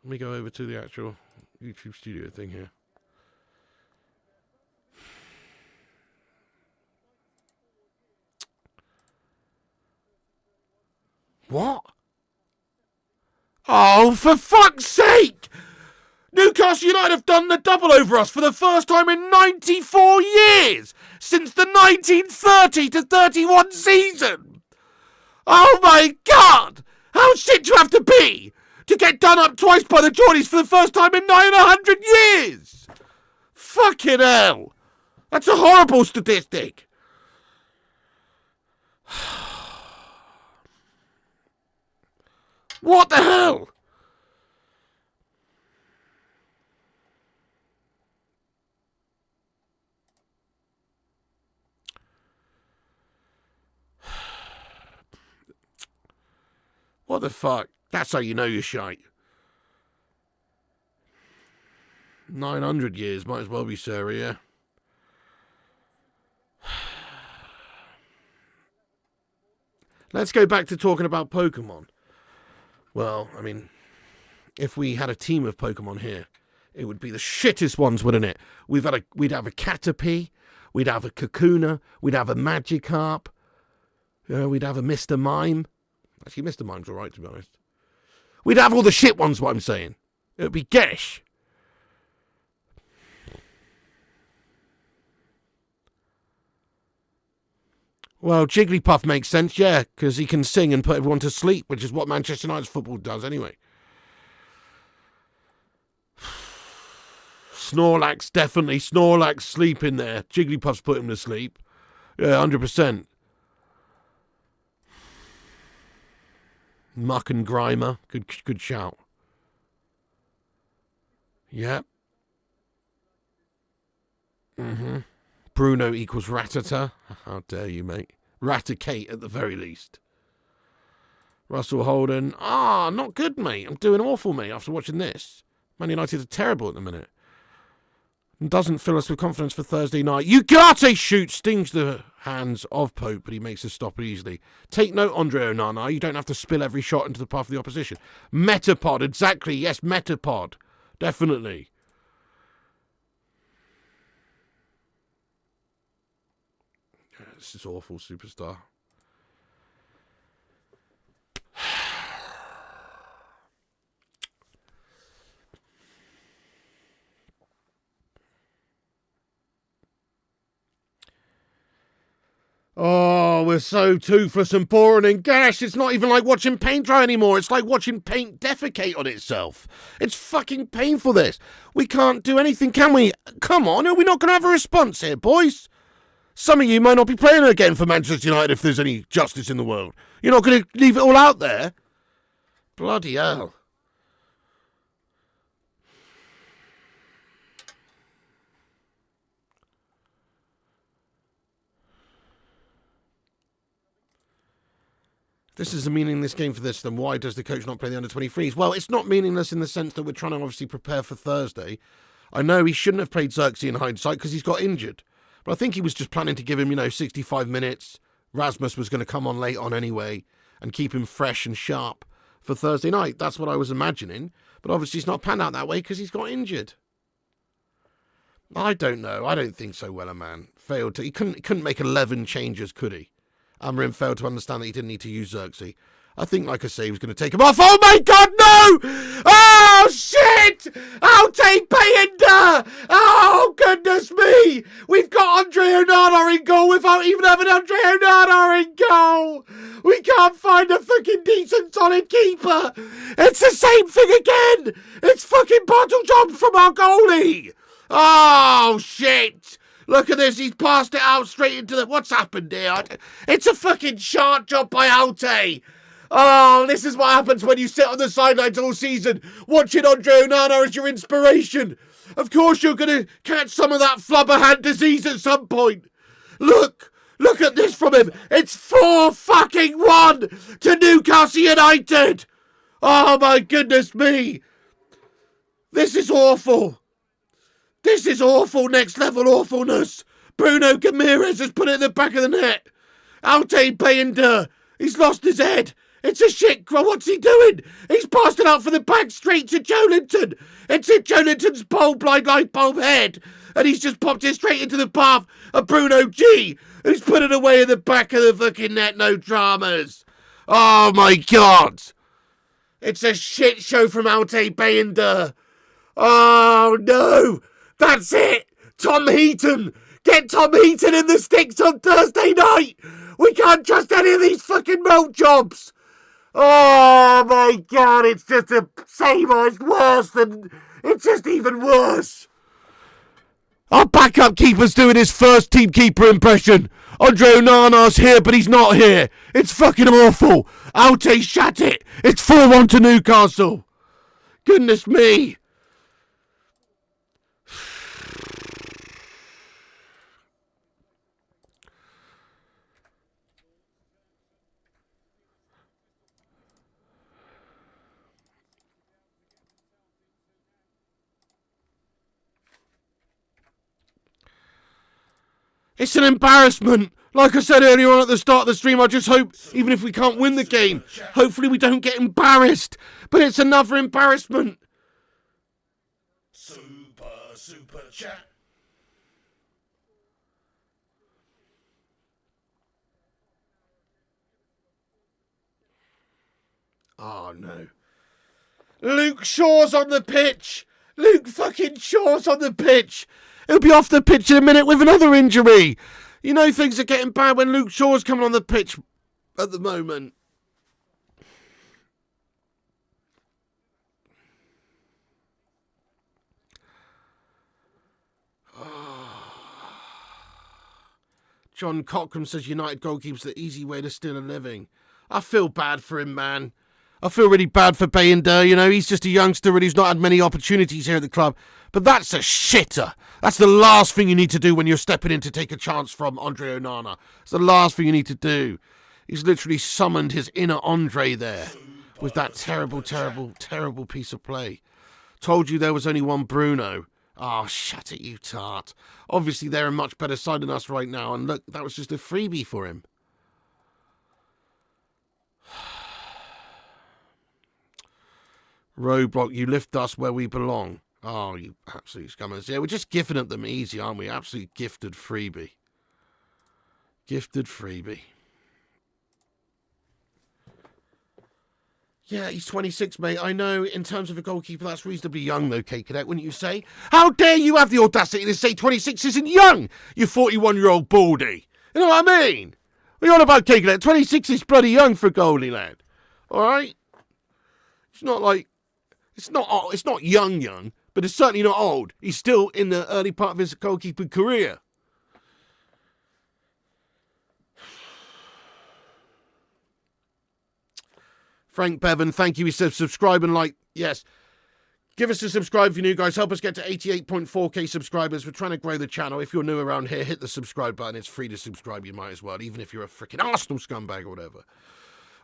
Let me go over to the actual YouTube studio thing here. What? Oh, for fuck's sake! Newcastle United have done the double over us for the first time in 94 years! Since the 1930 to 31 season! Oh my God! How shit do you have to be to get done up twice by the Geordies for the first time in 900 years? Fucking hell! That's a horrible statistic! What the hell? What the fuck? That's how you know you're shite. 900 years, might as well be Syria. Let's go back to talking about Pokemon. Well, I mean, if we had a team of Pokemon here, it would be the shittest ones, wouldn't it? We'd have a Caterpie, we'd have a Kakuna, we'd have a Magikarp, we'd have a Mr. Mime. Actually, Mr. Mime's alright, to be honest. We'd have all the shit ones, what I'm saying. It would be Gesh. Well, Jigglypuff makes sense, yeah, because he can sing and put everyone to sleep, which is what Manchester United's football does anyway. Snorlax, definitely. Snorlax sleeping there. Jigglypuff's put him to sleep. Yeah, 100%. Muck and Grimer. Good shout. Yep. Bruno equals Rattata. How dare you, mate. Raticate at the very least. Russell Holden. Not good, mate. I'm doing awful, mate, after watching this. Man United are terrible at the minute. And doesn't fill us with confidence for Thursday night. Ugarte shoot stings the hands of Pope, but he makes a stop easily. Take note, Andre Onana. You don't have to spill every shot into the path of the opposition. Metapod, exactly. Yes, Metapod. Definitely. This is awful, superstar. Oh, we're so toothless and boring and gash. It's not even like watching paint dry anymore. It's like watching paint defecate on itself. It's fucking painful, this. We can't do anything, can we? Come on, are we not going to have a response here, boys? Some of you might not be playing again for Manchester United if there's any justice in the world. You're not going to leave it all out there? Bloody hell. This is a meaningless game for this, then why does the coach not play the under-23s? Well, it's not meaningless in the sense that we're trying to obviously prepare for Thursday. I know he shouldn't have played Xerxes in hindsight because he's got injured. But I think he was just planning to give him, 65 minutes. Rasmus was going to come on late on anyway and keep him fresh and sharp for Thursday night. That's what I was imagining. But obviously it's not panned out that way because he's got injured. I don't know. I don't think so, Weller, man. He couldn't make 11 changes, could he? Amarim failed to understand that he didn't need to use Xerxes. I think, like I say, he was going to take him off. Oh, my God, no! Oh, shit! Alte Bayender! Oh, goodness me! We've got Andre Onana in goal without even having Andre Onana in goal! We can't find a fucking decent, solid keeper! It's the same thing again! It's fucking Bartlejohn from our goalie! Oh, shit! Look at this, he's passed it out straight into the... What's happened here? It's a fucking sharp job by Alte. Oh, this is what happens when you sit on the sidelines all season, watching Andre Onana as your inspiration. Of course you're going to catch some of that flubber hand disease at some point. Look at this from him. It's 4-1 to Newcastle United. Oh, my goodness me. This is awful. This is awful, next level awfulness. Bruno Ramirez has put it in the back of the net. Alte Bayender, he's lost his head. It's a shit. What's he doing? He's passed it out for the back straight to Joelinton. It's in Joelinton's blind light bulb head. And he's just popped it straight into the path of Bruno G, who's put it away in the back of the fucking net. No dramas. Oh, my God. It's a shit show from Alte Bayender. Oh, no. That's it! Tom Heaton! Get Tom Heaton in the sticks on Thursday night! We can't trust any of these fucking melt jobs! Oh my God, it's just the same, or it's worse than... It's just even worse! Our backup keeper's doing his first team keeper impression! Andre Onana's here, but he's not here! It's fucking awful! Alte shat it! It's 4-1 to Newcastle! Goodness me! It's an embarrassment. Like I said earlier on at the start of the stream, I just hope, even if we can't win the game, hopefully we don't get embarrassed. But it's another embarrassment. Super chat. Oh, no. Luke Shaw's on the pitch. Luke fucking Shaw's on the pitch. He'll be off the pitch in a minute with another injury. You know things are getting bad when Luke Shaw's coming on the pitch at the moment. John Cochran says United goalkeeper's the easy way to steal a living. I feel bad for him, man. I feel really bad for Bayender. He's just a youngster and he's not had many opportunities here at the club. But that's a shitter. That's the last thing you need to do when you're stepping in to take a chance from Andre Onana. It's the last thing you need to do. He's literally summoned his inner Andre there with that terrible, terrible, terrible piece of play. Told you there was only one Bruno. Oh, shut it, you tart. Obviously, they're a much better side than us right now. And look, that was just a freebie for him. Roadblock, you lift us where we belong. Oh, you absolute scummers. Yeah, we're just gifting at them easy, aren't we? Absolute gifted freebie. Gifted freebie. Yeah, he's 26, mate. I know, in terms of a goalkeeper, that's reasonably young, though, K-Cadet, wouldn't you say? How dare you have the audacity to say 26 isn't young, you 41-year-old baldy? You know what I mean? What are you on about, Cake Lad? 26 is bloody young for a goalie, lad. All right? It's not like... It's not young, but it's certainly not old. He's still in the early part of his goalkeeping career. Frank Bevan, thank you. He says subscribe and like. Yes. Give us a subscribe if you're new, guys. Help us get to 88.4k subscribers. We're trying to grow the channel. If you're new around here, hit the subscribe button. It's free to subscribe. You might as well, even if you're a freaking Arsenal scumbag or whatever.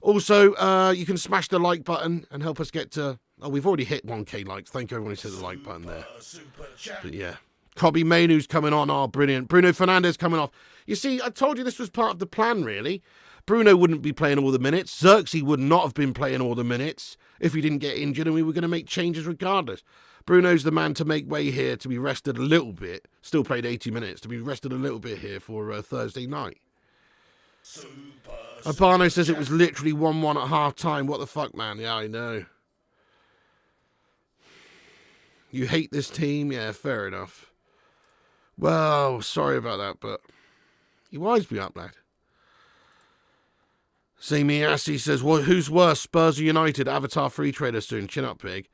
Also, you can smash the like button and help us get to... Oh, we've already hit 1k likes. Thank you, everyone who hit the like button there. But yeah. Cobby Mainu's coming on. Oh, brilliant. Bruno Fernandes coming off. You see, I told you this was part of the plan, really. Bruno wouldn't be playing all the minutes. Xerxes would not have been playing all the minutes if he didn't get injured, and we were going to make changes regardless. Bruno's the man to make way here, to be rested a little bit. Still played 80 minutes, to be rested a little bit here for Thursday night. Urbano says it was literally 1-1 at half-time. What the fuck, man? Yeah, I know. You hate this team? Yeah, fair enough. Well, sorry about that, but you wise me up, lad. Samiassi says, well, who's worse, Spurs or United? Avatar free trader soon. Chin up, big.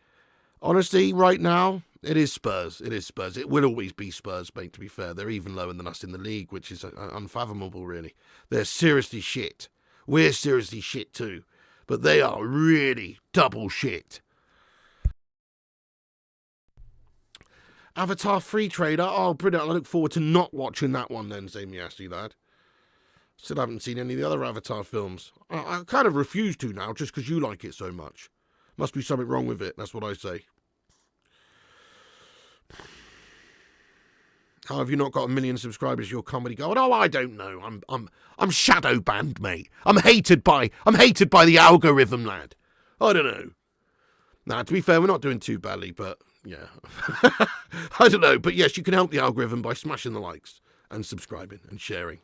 Honestly, right now, it is Spurs. It is Spurs. It will always be Spurs, mate, to be fair. They're even lower than us in the league, which is unfathomable, really. They're seriously shit. We're seriously shit, too. But they are really double shit. Avatar free trader. Oh, brilliant. I look forward to not watching that one then, Samiassi, lad. Still haven't seen any of the other Avatar films. I kind of refuse to now, just because you like it so much. Must be something wrong with it, that's what I say. How have you not got 1 million subscribers? Your comedy gold? Oh, I don't know. I'm shadow banned, mate. I'm hated by the algorithm, lad. I don't know. Nah, to be fair, we're not doing too badly, but yeah. I don't know, but yes, you can help the algorithm by smashing the likes and subscribing and sharing.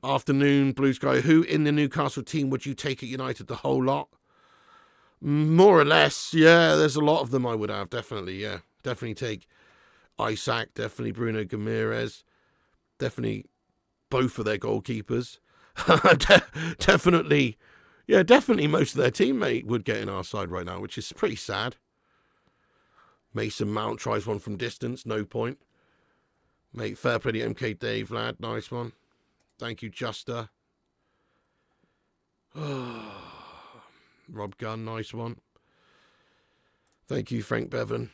Afternoon, Blue Sky. Who in the Newcastle team would you take at United? The whole lot? More or less, yeah. There's a lot of them I would have, definitely, yeah. Definitely take Isaac, definitely Bruno Guimaraes, definitely both of their goalkeepers. Definitely, yeah, definitely most of their teammate would get in our side right now, which is pretty sad. Mason Mount tries one from distance, no point. Mate, fair play to MK Dave, lad, nice one. Thank you, Juster. Rob Gunn, nice one. Thank you, Frank Bevan.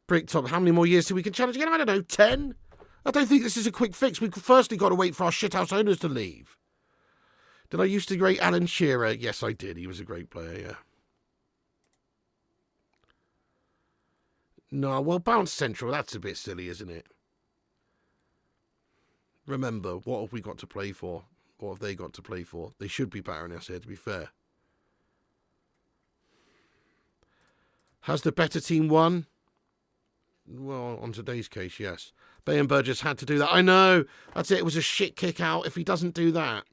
Bricktop, how many more years till we can challenge again? I don't know, 10? I don't think this is a quick fix. We've firstly got to wait for our shithouse owners to leave. Did I used to rate Alan Shearer? Yes, I did. He was a great player, yeah. No, well, Bounce Central, that's a bit silly, isn't it? Remember, what have we got to play for? What have they got to play for? They should be battering us here, to be fair. Has the better team won? Well, on today's case, yes. Bay and Burgess had to do that. I know. That's it. It was a shit kick out. If he doesn't do that,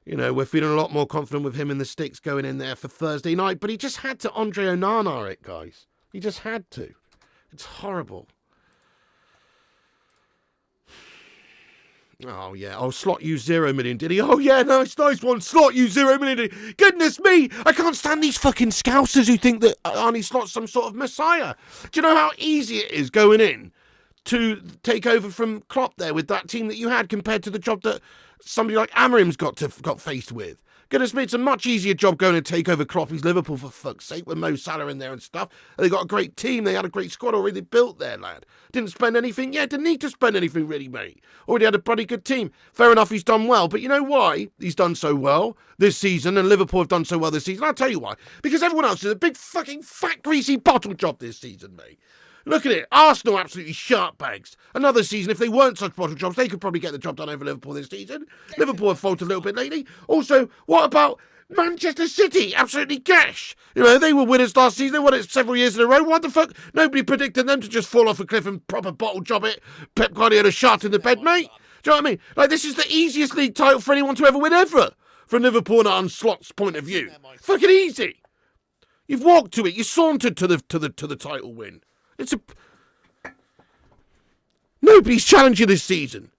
you know, we're feeling a lot more confident with him in the sticks going in there for Thursday night. But he just had to Andre Onana it, guys. He just had to. It's horrible. Oh, yeah. Oh, Slot used 0 million, did he? Oh, yeah, nice one. Slot used 0 million. Goodness me. I can't stand these fucking scousers who think that Arnie Slot's some sort of messiah. Do you know how easy it is going in to take over from Klopp there with that team that you had compared to the job that somebody like Amarim's got faced with? Goodness me, it's a much easier job going to take over Kloppy's Liverpool, for fuck's sake, with Mo Salah in there and stuff. And they got a great team. They had a great squad already built there, lad. Didn't spend anything. Yeah, didn't need to spend anything really, mate. Already had a bloody good team. Fair enough, he's done well. But you know why he's done so well this season and Liverpool have done so well this season? I'll tell you why. Because everyone else is a big fucking fat, greasy bottle job this season, mate. Look at it. Arsenal absolutely sharp bags. Another season, if they weren't such bottle jobs, they could probably get the job done over Liverpool this season. Liverpool have faltered a little bit lately. Also, what about Manchester City? Absolutely gash. You know, they were winners last season. They won it several years in a row. What the fuck? Nobody predicted them to just fall off a cliff and proper bottle job it. Pep Guardiola shot in the bed, mate. Do you know what I mean? Like, this is the easiest league title for anyone to ever win ever. From Liverpool and Arne Slot's point of view. Fucking easy. You've walked to it. You sauntered to the title win. It's a... Nobody's challenged you this season.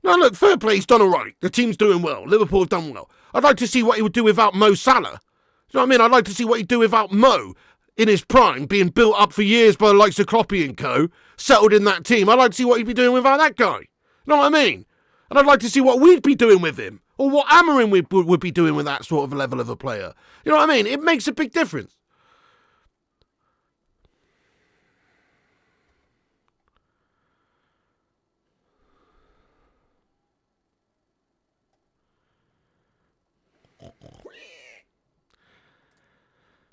Now, look, fair play, he's done all right. The team's doing well. Liverpool have done well. I'd like to see what he would do without Mo Salah. Do you know what I mean? I'd like to see what he'd do without Mo in his prime, being built up for years by the likes of Kloppy and co, settled in that team. I'd like to see what he'd be doing without that guy. You know what I mean? And I'd like to see what we'd be doing with him, or what Amorim would be doing with that sort of level of a player. You know what I mean? It makes a big difference.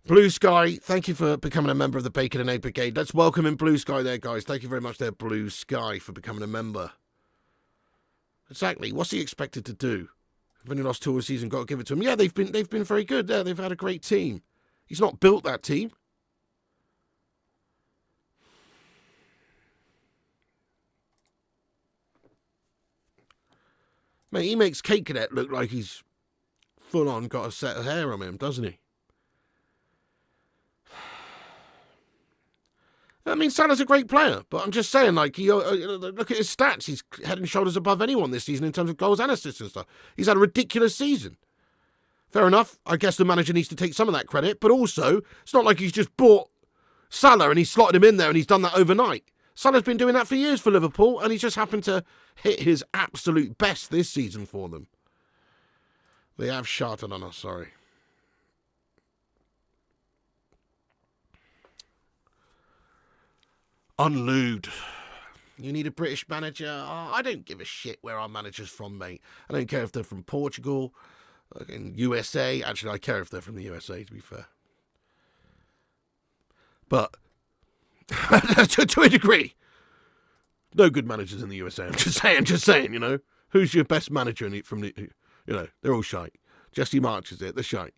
Blue Sky, thank you for becoming a member of the Bacon and Egg Brigade. Let's welcome in Blue Sky there, guys. Thank you very much there, Blue Sky, for becoming a member. Exactly. What's he expected to do? I've only lost 2 a season, got to give it to him. Yeah, they've been very good there. They've had a great team. He's not built that team. Mate, he makes Kate Cadet look like he's full on got a set of hair on him, doesn't he? I mean, Salah's a great player, but I'm just saying, like, look at his stats. He's head and shoulders above anyone this season in terms of goals and assists and stuff. He's had a ridiculous season. Fair enough. I guess the manager needs to take some of that credit, but also, it's not like he's just bought Salah and he's slotted him in there and he's done that overnight. Salah's been doing that for years for Liverpool, and he's just happened to hit his absolute best this season for them. They have sharted on us, sorry. Unlewed. You need a British manager? Oh, I don't give a shit where our manager's from, mate. I don't care if they're from Portugal, in USA. Actually, I care if they're from the USA, to be fair. But, to a degree, no good managers in the USA. I'm just saying, you know. Who's your best manager from the, you know, they're all shite. Jesse March is it, they're shite.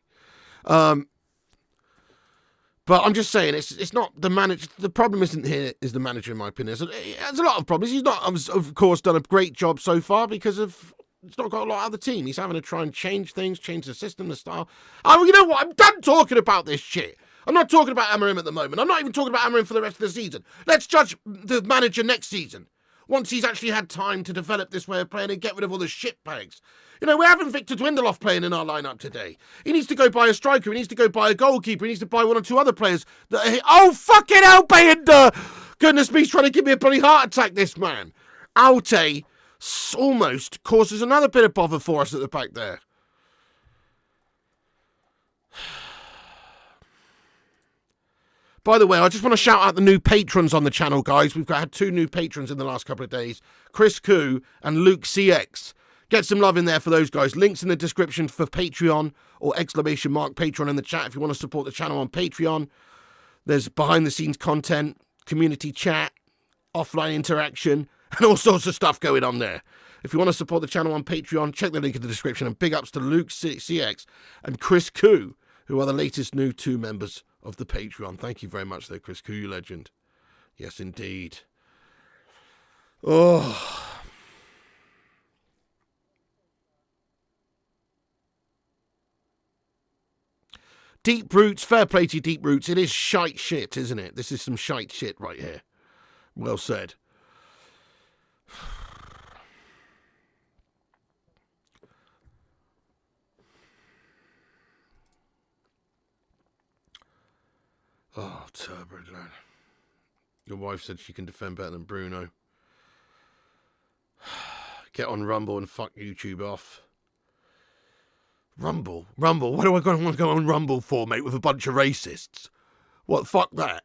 But I'm just saying, it's not the manager. The problem isn't here is the manager, in my opinion. There's a lot of problems. He's not, of course, done a great job so far because of he's not got a lot out of the team. He's having to try and change things, change the system, the style. Oh, you know what? I'm done talking about this shit. I'm not talking about Amorim at the moment. I'm not even talking about Amorim for the rest of the season. Let's judge the manager next season, once he's actually had time to develop this way of playing and get rid of all the shit bags. You know, we're having Victor Dwindloff playing in our lineup today. He needs to go buy a striker. He needs to go buy a goalkeeper. He needs to buy 1 or 2 other players. Oh, fucking hell, Bayender! Goodness me, he's trying to give me a bloody heart attack, this man. Alte almost causes another bit of bother for us at the back there. By the way, I just want to shout out the new patrons on the channel, guys. We've had 2 new patrons in the last couple of days. Chris Koo and Luke CX. Get some love in there for those guys. Links in the description for Patreon or ! Patreon in the chat if you want to support the channel on Patreon. There's behind-the-scenes content, community chat, offline interaction, and all sorts of stuff going on there. If you want to support the channel on Patreon, check the link in the description. And big ups to Luke CX and Chris Koo, who are the latest new 2 members of the Patreon. Thank you very much there, Chris Koo, you legend. Yes, indeed. Oh... Deep Roots, fair play to Deep Roots. It is shite shit, isn't it? This is some shite shit right here. Well said. Oh, Turbo lad. Your wife said she can defend better than Bruno. Get on Rumble and fuck YouTube off. Rumble? What do I want to go on Rumble for, mate, with a bunch of racists? What, fuck that?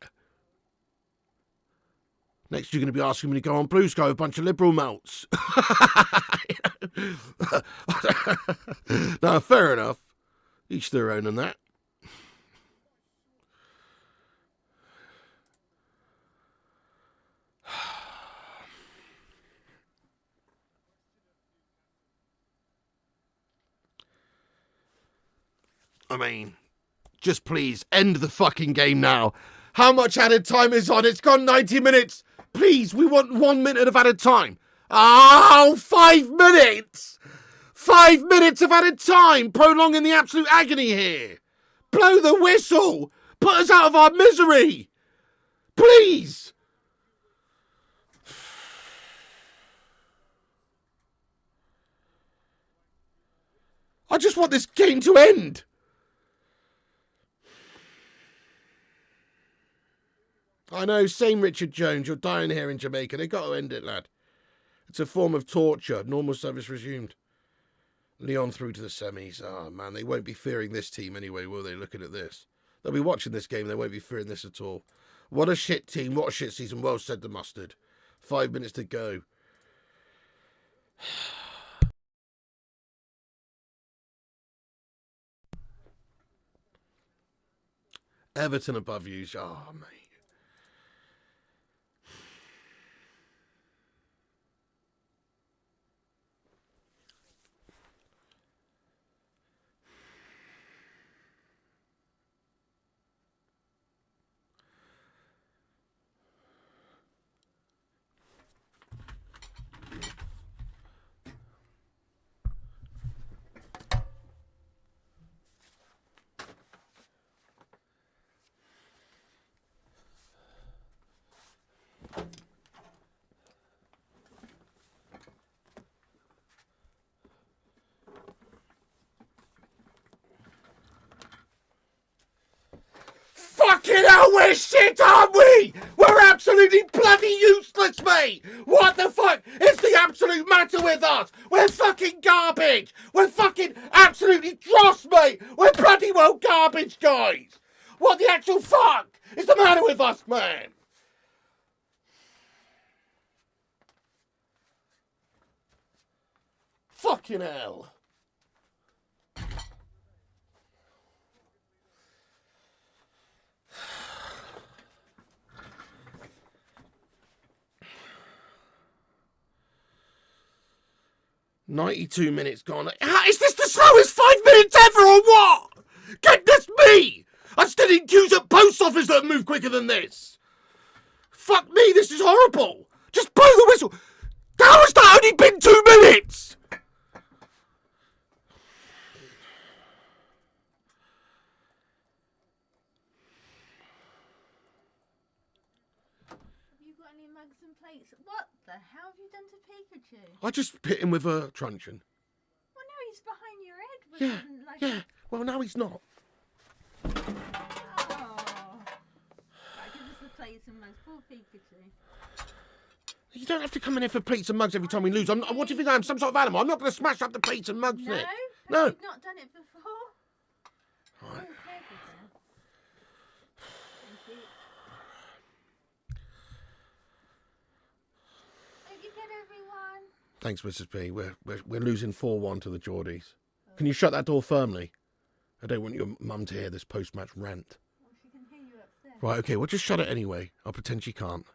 Next you're going to be asking me to go on Blue Sky with a bunch of liberal melts. No, fair enough. Each their own on that. I mean, just please end the fucking game now. How much added time is on? It's gone 90 minutes. Please, we want 1 minute of added time. Oh, 5 minutes. 5 minutes of added time, prolonging the absolute agony here. Blow the whistle. Put us out of our misery. Please. I just want this game to end. I know, same Richard Jones. You're dying here in Jamaica. They got to end it, lad. It's a form of torture. Normal service resumed. Leon through to the semis. Ah, man, they won't be fearing this team anyway, will they? Looking at this. They'll be watching this game. They won't be fearing this at all. What a shit team. What a shit season. Well said, the mustard. 5 minutes to go. Everton above you. Oh, mate. Fucking hell, we're shit, aren't we? We're absolutely bloody useless, mate. What the fuck is the absolute matter with us? We're fucking garbage. We're fucking absolutely dross, mate. We're bloody well garbage, guys. What the actual fuck is the matter with us, man? Fucking hell. "92 minutes gone. Is this the slowest 5 minutes ever or what? Goodness me! I've stood in queues at post office that move quicker than this. Fuck me, this is horrible. Just blow the whistle. How has that only been 2 minutes? Have you got any mugs and plates? What the hell have you done to Pikachu? I just hit him with a truncheon. Well, no, he's behind your head. Yeah, Like yeah. Well, now he's not. Oh. Right, give us the plates and mugs. Poor Pikachu. You don't have to come in here for plates and mugs every time we lose. What do you think I am, some sort of animal? I'm not going to smash up the plates and mugs, No? Nick. Have No. you not done it before? Right. Oh, careful there. Thank you. Don't you get everyone? Thanks, Mrs. P. We're losing 4-1 to the Geordies. Can you shut that door firmly? I don't want your mum to hear this post-match rant. Well, she can hear you upstairs. Right, okay, well, just shut it anyway. I'll pretend she can't.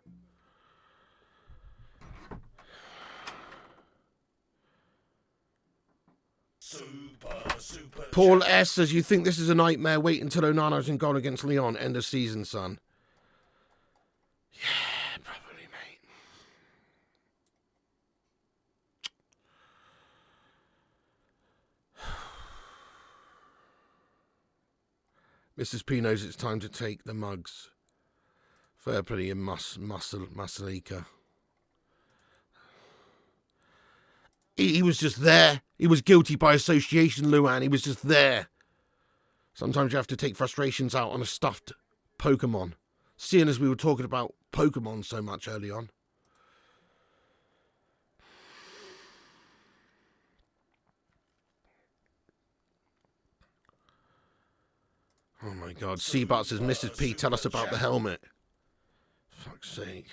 Super Paul S. says, "You think this is a nightmare? Wait until Onana's in goal against Leon. End of season, son." Yeah, probably, mate. Mrs. P knows it's time to take the mugs. Fair play in Masalika. He was just there. He was guilty by association, Luan. He was just there. Sometimes you have to take frustrations out on a stuffed Pokemon. Seeing as we were talking about Pokemon so much early on. Oh my God. Seabart says, "Mrs. P, tell us about the helmet." Fuck's sake.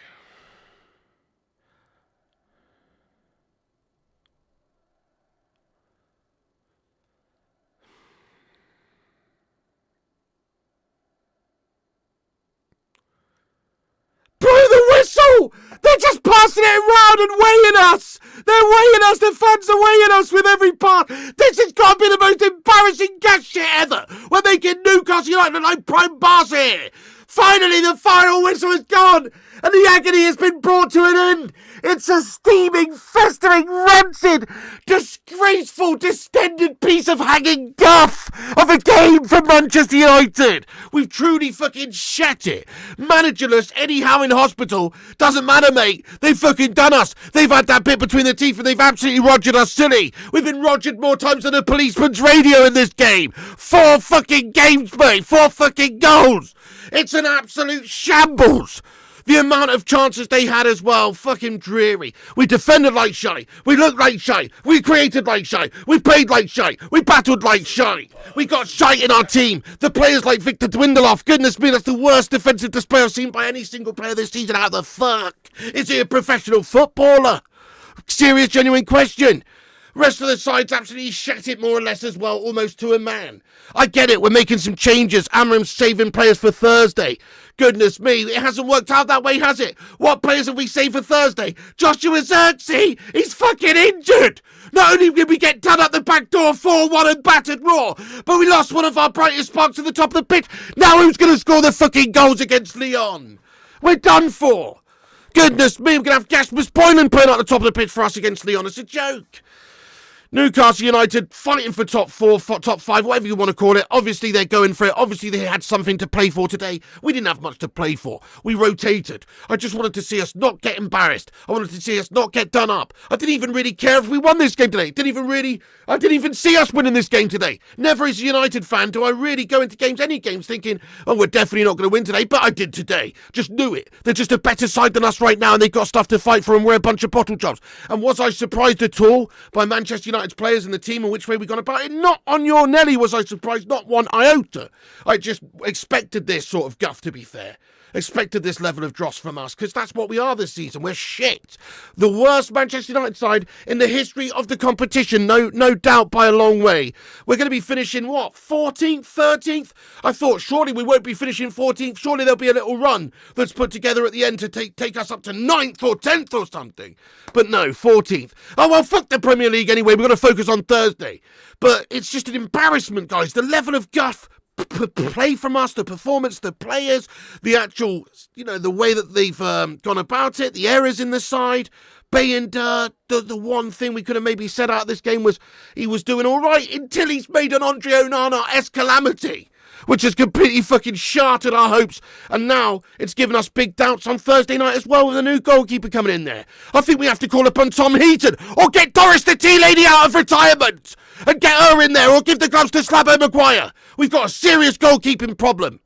Blow the whistle! They're just passing it around and weighing us. They're weighing us. The fans are weighing us with every pass. This has got to be the most embarrassing gas shit ever. We're making Newcastle United look like prime bars here. Finally, the final whistle is gone, and the agony has been brought to an end. It's a steaming, festering, rancid, disgraceful, distended piece of hanging guff of a game for Manchester United. We've truly fucking shat it. Managerless, anyhow in hospital, doesn't matter, mate. They've fucking done us. They've had that bit between the teeth and they've absolutely rogered us silly. We've been rogered more times than a policeman's radio in this game. 4 fucking games, mate. 4 fucking goals. It's an absolute shambles. The amount of chances they had as well, fucking dreary. We defended like shite. We looked like shite. We created like shite. We played like shite. We battled like shite. We got shite in our team. The players like Victor Dwindloff, goodness me, that's the worst defensive display I've seen by any single player this season. How the fuck? Is he a professional footballer? Serious, genuine question. Rest of the side's absolutely shat it more or less as well, almost to a man. I get it, we're making some changes. Amram's saving players for Thursday. Goodness me, it hasn't worked out that way, has it? What players have we saved for Thursday? Joshua Zirkzee, he's fucking injured. Not only did we get done at the back door 4-1 and battered raw, but we lost one of our brightest sparks at the top of the pitch. Now who's going to score the fucking goals against Lyon? We're done for. Goodness me, we're going to have Gasper's Boylan playing at the top of the pitch for us against Lyon. It's a joke. Newcastle United fighting for top 4, top 5, whatever you want to call it. Obviously, they're going for it. Obviously, they had something to play for today. We didn't have much to play for. We rotated. I just wanted to see us not get embarrassed. I wanted to see us not get done up. I didn't even really care if we won this game today. I didn't even see us winning this game today. Never as a United fan do I really go into any games thinking, oh, we're definitely not going to win today, but I did today. Just knew it. They're just a better side than us right now, and they've got stuff to fight for, and we're a bunch of bottle jobs. And was I surprised at all by Manchester United players and the team and which way we gone about it? Not on your Nelly was I surprised, not one iota. I just expected this sort of guff, to be fair. Expected this level of dross from us, because that's what we are this season. We're shit. The worst Manchester United side in the history of the competition, no doubt by a long way. We're going to be finishing, what, 14th, 13th? I thought surely we won't be finishing 14th. Surely there'll be a little run that's put together at the end to take us up to 9th or 10th or something. But no, 14th. Oh, well, fuck the Premier League anyway. We're going to focus on Thursday. But it's just an embarrassment, guys. The level of guff play from us, the performance, the players, the actual, the way that they've gone about it, the errors in the side. Bayender, the one thing we could have maybe said out of this game was he was doing all right until he's made an Andre Onana-esque calamity, which has completely fucking shattered our hopes, and now it's given us big doubts on Thursday night as well with a new goalkeeper coming in there. I think we have to call upon Tom Heaton, or get Doris the tea lady out of retirement, and get her in there, or give the gloves to Slabbo Maguire. We've got a serious goalkeeping problem.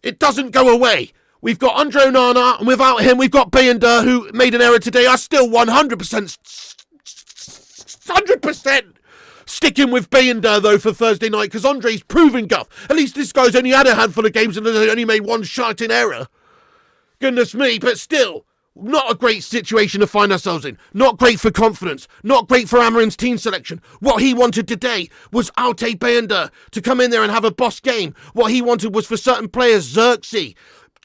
It doesn't go away. We've got Andre Onana, and without him, we've got Bayender, who made an error today. I still 100% sticking with Bayender, though, for Thursday night, because Andre's proven guff. At least this guy's only had a handful of games and has only made one shouting error. Goodness me, but still, not a great situation to find ourselves in. Not great for confidence. Not great for Amarin's team selection. What he wanted today was Altay Bayender to come in there and have a boss game. What he wanted was for certain players, Zirkzee,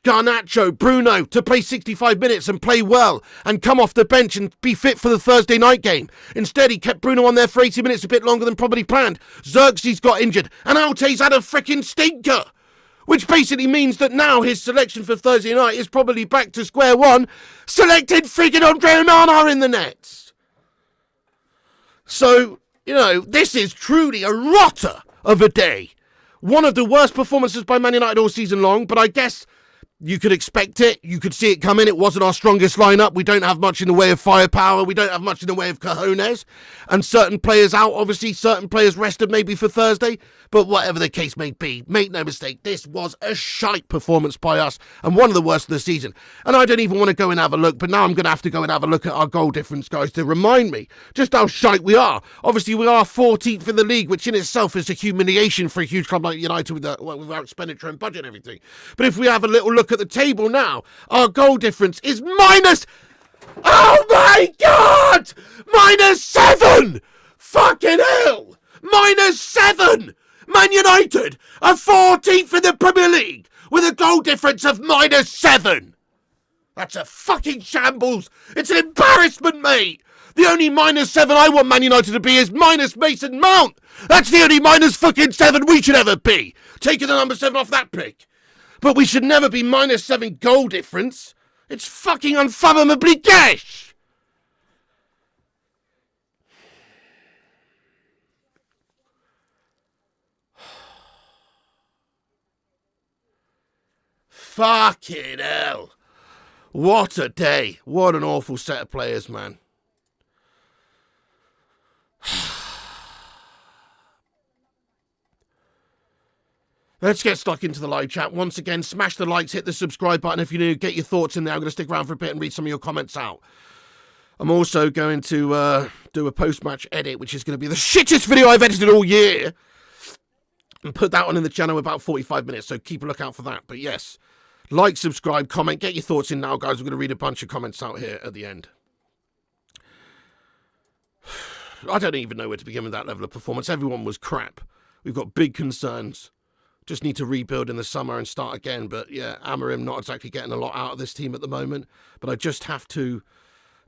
Garnacho, Bruno, to play 65 minutes and play well and come off the bench and be fit for the Thursday night game. Instead, he kept Bruno on there for 80 minutes, a bit longer than probably planned. Zirkzee's got injured and Altay's had a frickin' stinker. Which basically means that now his selection for Thursday night is probably back to square one, selected friggin' Andre Onana in the nets. So, this is truly a rotter of a day. One of the worst performances by Man United all season long, but I guess you could expect it. You could see it coming. It wasn't our strongest lineup. We don't have much in the way of firepower. We don't have much in the way of cojones. And certain players out, obviously. Certain players rested maybe for Thursday. But whatever the case may be, make no mistake, this was a shite performance by us and one of the worst of the season. And I don't even want to go and have a look, but now I'm going to have to go and have a look at our goal difference, guys, to remind me just how shite we are. Obviously, we are 14th in the league, which in itself is a humiliation for a huge club like United with our expenditure and budget and everything. But if we have a little look at the table now, our goal difference is minus... Oh my God! -7! Fucking hell! -7! Man United are 14th in the Premier League with a goal difference of -7. That's a fucking shambles. It's an embarrassment, mate. The only -7 I want Man United to be is minus Mason Mount. That's the only -7 we should ever be. Taking the number 7 off that pick. But we should never be -7 goal difference. It's fucking unfathomably gash. Fucking hell. What a day. What an awful set of players, man. Let's get stuck into the live chat. Once again, smash the likes, hit the subscribe button if you're new. Get your thoughts in there. I'm going to stick around for a bit and read some of your comments out. I'm also going to do a post-match edit, which is going to be the shittest video I've edited all year. And put that on in the channel in about 45 minutes, so keep a lookout for that. But yes, like, subscribe, comment, get your thoughts in now, guys. We're going to read a bunch of comments out here at the end. I don't even know where to begin with that level of performance. Everyone was crap. We've got big concerns. Just need to rebuild in the summer and start again. But yeah, Amorim not exactly getting a lot out of this team at the moment. But I just have to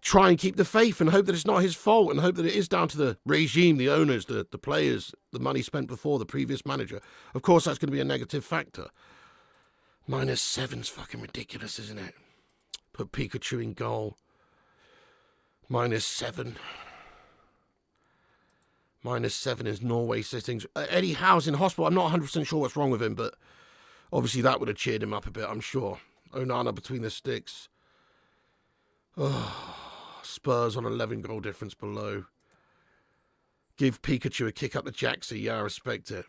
try and keep the faith and hope that it's not his fault and hope that it is down to the regime, the owners, the players, the money spent before, the previous manager. Of course, that's going to be a negative factor. -7's fucking ridiculous, isn't it? Put Pikachu in goal. -7. -7 is Norway sittings. Eddie Howe's in hospital. I'm not 100% sure what's wrong with him, but obviously that would have cheered him up a bit, I'm sure. Onana between the sticks. Oh, Spurs on 11 goal difference below. Give Pikachu a kick up the jacksie. Yeah, I respect it.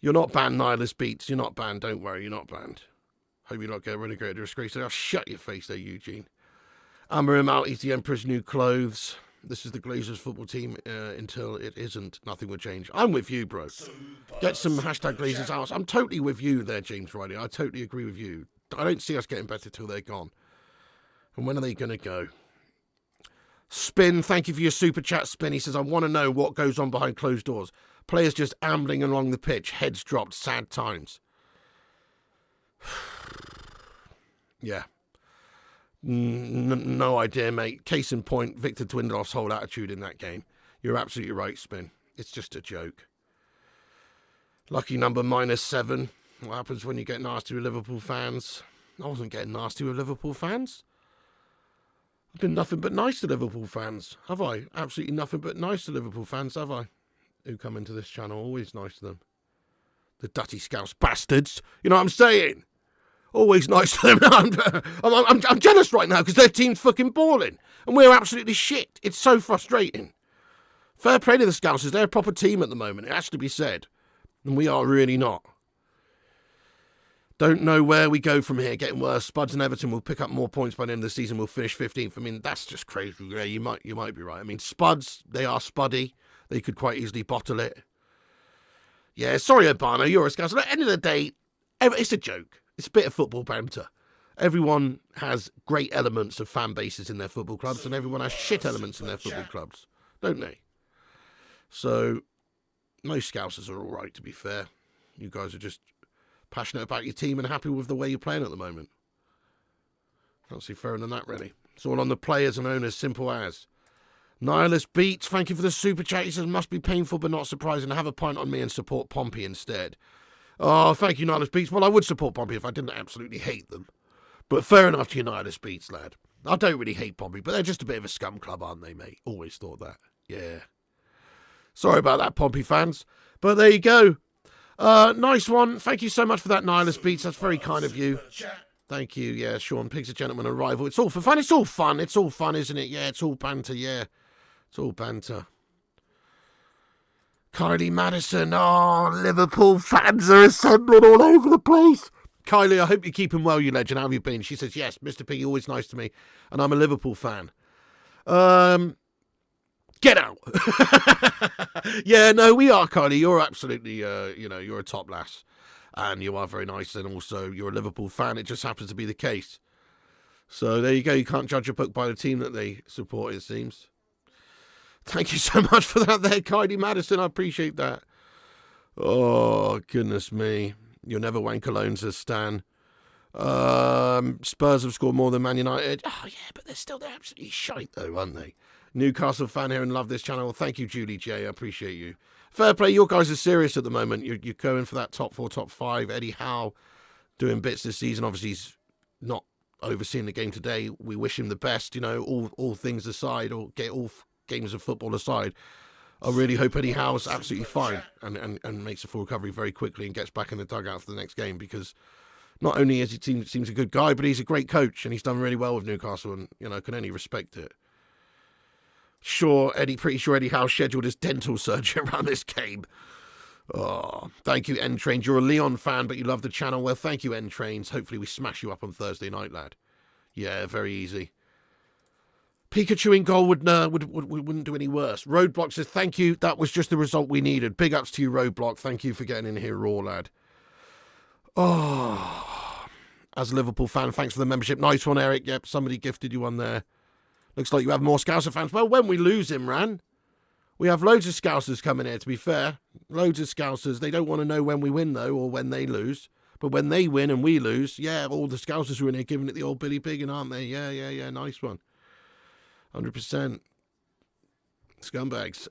You're not banned, Nihilist Beats. You're not banned. Don't worry, you're not banned. Hope you're not getting relegated or disgraced. I'll shut your face there, Eugene. Amorim out. He's the Emperor's new clothes. This is the Glazers football team until it isn't. Nothing will change. I'm with you, bro. Get some hashtag Glazers out. I'm totally with you there, James Riley. I totally agree with you. I don't see us getting better till they're gone. And when are they going to go? Spin, thank you for your super chat, Spin. He says, I want to know what goes on behind closed doors. Players just ambling along the pitch, heads dropped, sad times. Yeah. No idea, mate. Case in point, Victor Twindloff's whole attitude in that game. You're absolutely right, Spin. It's just a joke. Lucky number -7. What happens when you get nasty with Liverpool fans? I wasn't getting nasty with Liverpool fans. I've been nothing but nice to Liverpool fans, have I? Absolutely nothing but nice to Liverpool fans, have I? Who come into this channel, always nice to them. The Dutty Scouse bastards. You know what I'm saying? Always nice to them. I'm jealous right now because their team's fucking balling. And we're absolutely shit. It's so frustrating. Fair play to the Scousers. They're a proper team at the moment. It has to be said. And we are really not. Don't know where we go from here. Getting worse. Spuds and Everton will pick up more points by the end of the season. We'll finish 15th. I mean, that's just crazy. Yeah, you might be right. I mean, Spuds, they are spuddy. They could quite easily bottle it. Yeah, sorry, Urbano. You're a Scouser. At the end of the day, it's a joke. It's a bit of football banter. Everyone has great elements of fan bases in their football clubs, and everyone has shit elements in their football clubs, don't they? So, most Scousers are all right, to be fair. You guys are just passionate about your team and happy with the way you're playing at the moment. Can't see fairer than that, really. It's all on the players and owners, simple as. Nihilist Beats, thank you for the super chat. He says, must be painful but not surprising. Have a pint on me and support Pompey instead. Oh, thank you, Nihilist Beats. Well, I would support Pompey if I didn't absolutely hate them. But fair enough to you, Nihilist Beats, lad. I don't really hate Pompey, but they're just a bit of a scum club, aren't they, mate? Always thought that. Yeah. Sorry about that, Pompey fans. But there you go. Nice one. Thank you so much for that, Nihilist Beats. That's very kind of you. Thank you. Yeah, Sean Pig's a gentleman arrival. It's all for fun. It's all fun. It's all fun, isn't it? Yeah, it's all banter. Yeah, it's all banter. Kylie Madison. Oh, Liverpool fans are assembling all over the place. Kylie, I hope you're keeping well, you legend. How have you been? She says, yes, Mr. Piggy, always nice to me. And I'm a Liverpool fan. Get out. Yeah, no, we are, Kylie. You're absolutely, you're a top lass. And you are very nice. And also, you're a Liverpool fan. It just happens to be the case. So there you go. You can't judge a book by the team that they support, it seems. Thank you so much for that there, Kylie Madison. I appreciate that. Oh, goodness me. You'll never wank alone, says Stan. Spurs have scored more than Man United. Oh, yeah, but they're absolutely shite, though, aren't they? Newcastle fan here and love this channel. Thank you, Julie J. I appreciate you. Fair play. Your guys are serious at the moment. You're going for that top 4, top 5. Eddie Howe doing bits this season. Obviously, he's not overseeing the game today. We wish him the best. You know, all things aside, or get all games of football aside, I really hope Eddie Howe's absolutely fine and makes a full recovery very quickly and gets back in the dugout for the next game, because not only is he seems a good guy, but he's a great coach and he's done really well with Newcastle, and you know, can only respect it. Pretty sure Eddie Howe scheduled his dental surgery around this game. Oh, thank you, N-Trains. You're a Leon fan, but you love the channel. Well, thank you, N-Trains. Hopefully we smash you up on Thursday night, lad. Yeah, very easy. Pikachu in goal wouldn't do any worse. Roadblock says, thank you. That was just the result we needed. Big ups to you, Roadblock. Thank you for getting in here raw, lad. Oh, as a Liverpool fan, thanks for the membership. Nice one, Eric. Yep, somebody gifted you one there. Looks like you have more Scouser fans. Well, when we lose him, Ran, we have loads of Scousers coming here, to be fair. Loads of Scousers. They don't want to know when we win, though, or when they lose. But when they win and we lose, yeah, all the Scousers are in here giving it the old Billy Piggin, aren't they? Yeah. Nice one. 100%. Scumbags.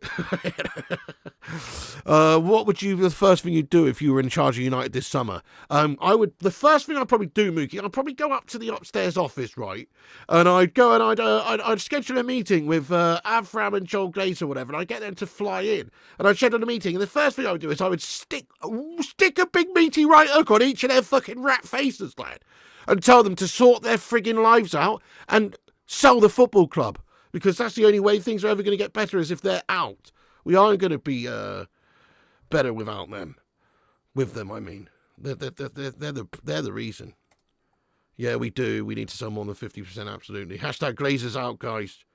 What would the first thing you'd do if you were in charge of United this summer? The first thing I'd probably do, Mookie, I'd probably go up to the upstairs office, right? And I'd go and I'd schedule a meeting with Avram and Joel Glazer or whatever, and I'd get them to fly in. And I'd schedule a meeting, and the first thing I would do is I would stick a big meaty right hook on each of their fucking rat faces, lad, and tell them to sort their frigging lives out and sell the football club. Because that's the only way things are ever going to get better, is if they're out. We aren't going to be better without them. With them, I mean. They're the reason. Yeah, we do. We need to sell more than 50%, absolutely. Hashtag Glazers out, guys.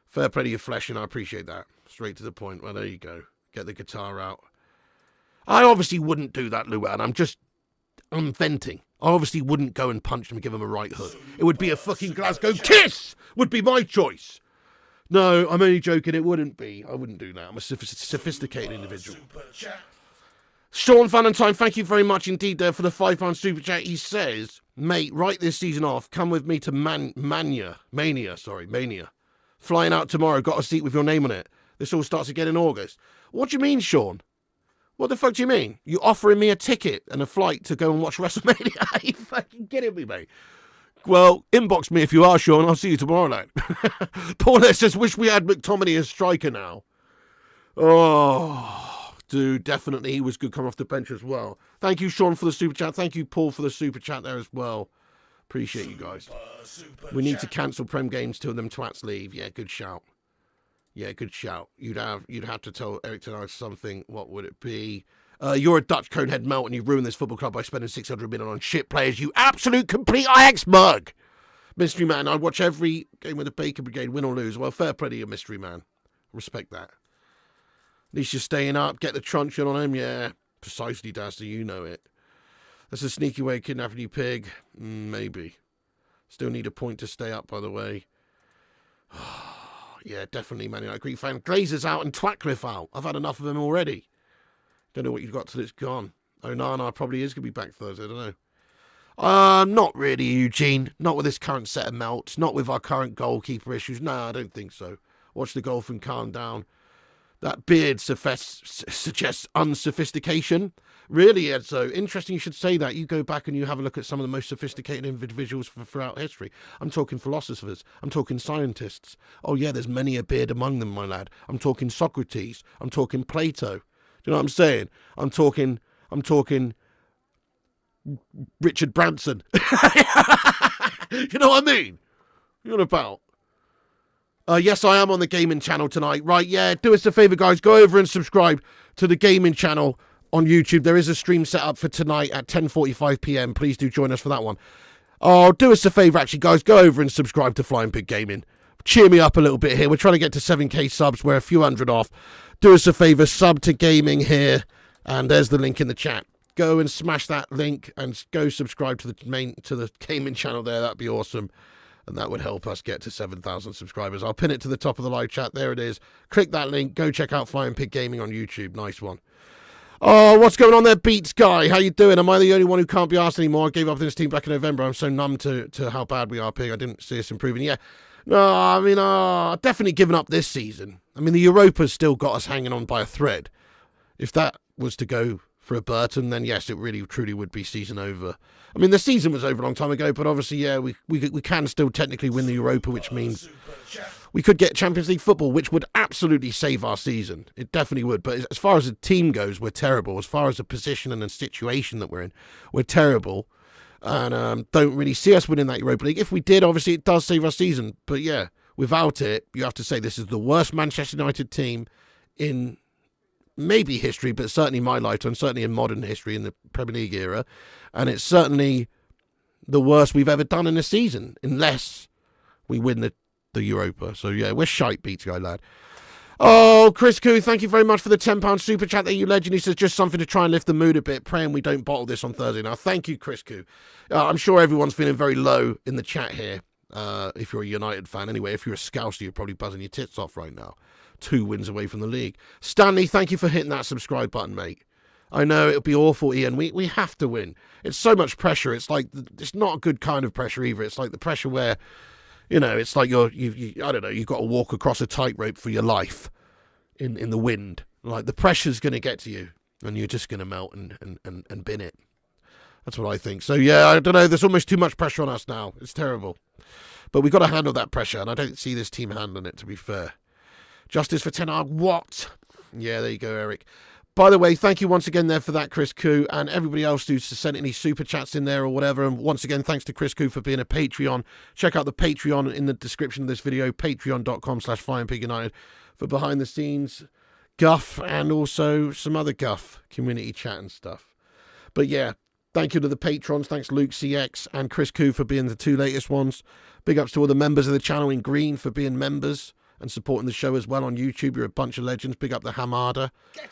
Fair play to your flesh, and I appreciate that. Straight to the point. Well, there you go. Get the guitar out. I obviously wouldn't do that, Luan. I'm venting. I obviously wouldn't go and punch them and give them a right hook. It would be a fucking Glasgow kiss, would be my choice. No, I'm only joking. It wouldn't be. I wouldn't do that. I'm a sophisticated individual. Sean Valentine, thank you very much indeed there for the £5 super chat. He says, mate, write this season off. Come with me to Mania. Flying out tomorrow. Got a seat with your name on it. This all starts again in August. What do you mean, Sean? What the fuck do you mean? You offering me a ticket and a flight to go and watch WrestleMania? Are you fucking kidding me, mate? Well, inbox me if you are, Sean. I'll see you tomorrow night. Paul says, wish we had McTominay as striker now. Oh, dude, definitely. He was good coming off the bench as well. Thank you, Sean, for the super chat. Thank you, Paul, for the super chat there as well. Appreciate you guys. We need to cancel Prem games till them twats leave. Yeah, good shout. Yeah, good shout. You'd have to tell Eric tonight something. What would it be? You're a Dutch conehead melt and you've ruined this football club by spending 600 million on shit players. You absolute complete Ajax mug. Mystery man, I'd watch every game with the Baker Brigade, win or lose. Well, fair play to you, mystery man. Respect that. At least you're staying up. Get the truncheon on him. Yeah, precisely, Dasta. You know it. That's a sneaky way of kidnapping you, pig. Maybe. Still need a point to stay up, by the way. Yeah, definitely, Man United Greek fan. Glazer's out and Twatcliffe out. I've had enough of them already. Don't know what you've got till it's gone. Onana probably is going to be back Thursday. I don't know. Not really, Eugene. Not with this current set of melts. Not with our current goalkeeper issues. No, I don't think so. Watch the golf and calm down. That beard suggests unsophistication. Really, Ed, so interesting you should say that. You go back and you have a look at some of the most sophisticated individuals throughout history. I'm talking philosophers. I'm talking scientists. Oh, yeah, there's many a beard among them, my lad. I'm talking Socrates. I'm talking Plato. Do you know what I'm saying? I'm talking Richard Branson. You know what I mean? You're about. Yes, I am on the gaming channel tonight. Right, yeah, do us a favour, guys. Go over and subscribe to the gaming channel on YouTube. There is a stream set up for tonight at 10:45 p.m. Please do join us for that one. Oh, do us a favour, actually, guys. Go over and subscribe to Flying Pig Gaming. Cheer me up a little bit here. We're trying to get to 7k subs. We're a few hundred off. Do us a favour, sub to gaming here. And there's the link in the chat. Go and smash that link and go subscribe to the gaming channel there. That'd be awesome. And that would help us get to 7,000 subscribers. I'll pin it to the top of the live chat. There it is. Click that link. Go check out Flying Pig Gaming on YouTube. Nice one. Oh, what's going on there, Beats guy? How you doing? Am I the only one who can't be asked anymore? I gave up this team back in November. I'm so numb to how bad we are, Pig. I didn't see us improving. Yeah. No, I mean, definitely given up this season. I mean, the Europa's still got us hanging on by a thread. If that was to go for a Burton, then yes, it really, truly would be season over. I mean, the season was over a long time ago, but obviously, yeah, we can still technically win the Europa, which means we could get Champions League football, which would absolutely save our season. It definitely would. But as far as the team goes, we're terrible. As far as the position and the situation that we're in, we're terrible. And don't really see us winning that Europa League. If we did, obviously, it does save our season. But yeah, without it, you have to say this is the worst Manchester United team in maybe history, but certainly my lifetime, certainly in modern history in the Premier League era. And it's certainly the worst we've ever done in a season, unless we win the Europa. So yeah, we're shite, Beats guy lad. Oh, Chris Koo, thank you very much for the £10 super chat there, you legend. He says just something to try and lift the mood a bit, praying we don't bottle this on Thursday. Now, thank you, Chris Koo. I'm sure everyone's feeling very low in the chat here, if you're a United fan. Anyway, if you're a Scouser, you're probably buzzing your tits off right now. 2 wins away from the league. Stanley, thank you for hitting that subscribe button, mate. I know it'll be awful, Ian. We have to win. It's so much pressure. It's like, it's not a good kind of pressure either. It's like the pressure where, you know, it's like I don't know, you've got to walk across a tightrope for your life in the wind. Like, the pressure's going to get to you and you're just going to melt and bin it. That's what I think. So, yeah, I don't know. There's almost too much pressure on us now. It's terrible. But we've got to handle that pressure, and I don't see this team handling it, to be fair. Justice for Ten Hag, what? Yeah, there you go, Eric. By the way, thank you once again there for that, Chris Koo, and everybody else who's sent any super chats in there or whatever. And once again, thanks to Chris Koo for being a Patreon. Check out the Patreon in the description of this video, patreon.com/FlyingPigUnited, for behind the scenes guff and also some other guff, community chat and stuff. But yeah, thank you to the patrons. Thanks Luke CX and Chris Koo for being the 2 latest ones. Big ups to all the members of the channel in green for being members and supporting the show as well on YouTube. You're a bunch of legends. Big up the Hamada,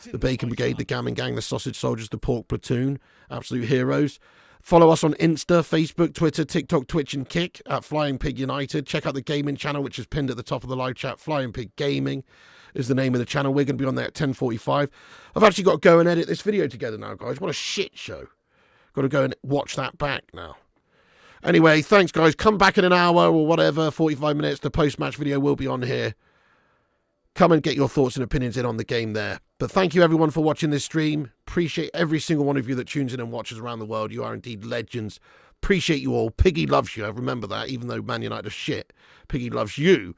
the Bacon Brigade, the Gammon Gang, the Sausage Soldiers, the Pork Platoon. Absolute heroes. Follow us on Insta, Facebook, Twitter, TikTok, Twitch and Kick at Flying Pig United. Check out the gaming channel, which is pinned at the top of the live chat. Flying Pig Gaming is the name of the channel. We're going to be on there at 10:45. I've actually got to go and edit this video together now, guys. What a shit show. Got to go and watch that back now. Anyway, thanks, guys. Come back in an hour or whatever, 45 minutes. The post-match video will be on here. Come and get your thoughts and opinions in on the game there. But thank you, everyone, for watching this stream. Appreciate every single one of you that tunes in and watches around the world. You are indeed legends. Appreciate you all. Piggy loves you. Remember that, even though Man United are shit. Piggy loves you.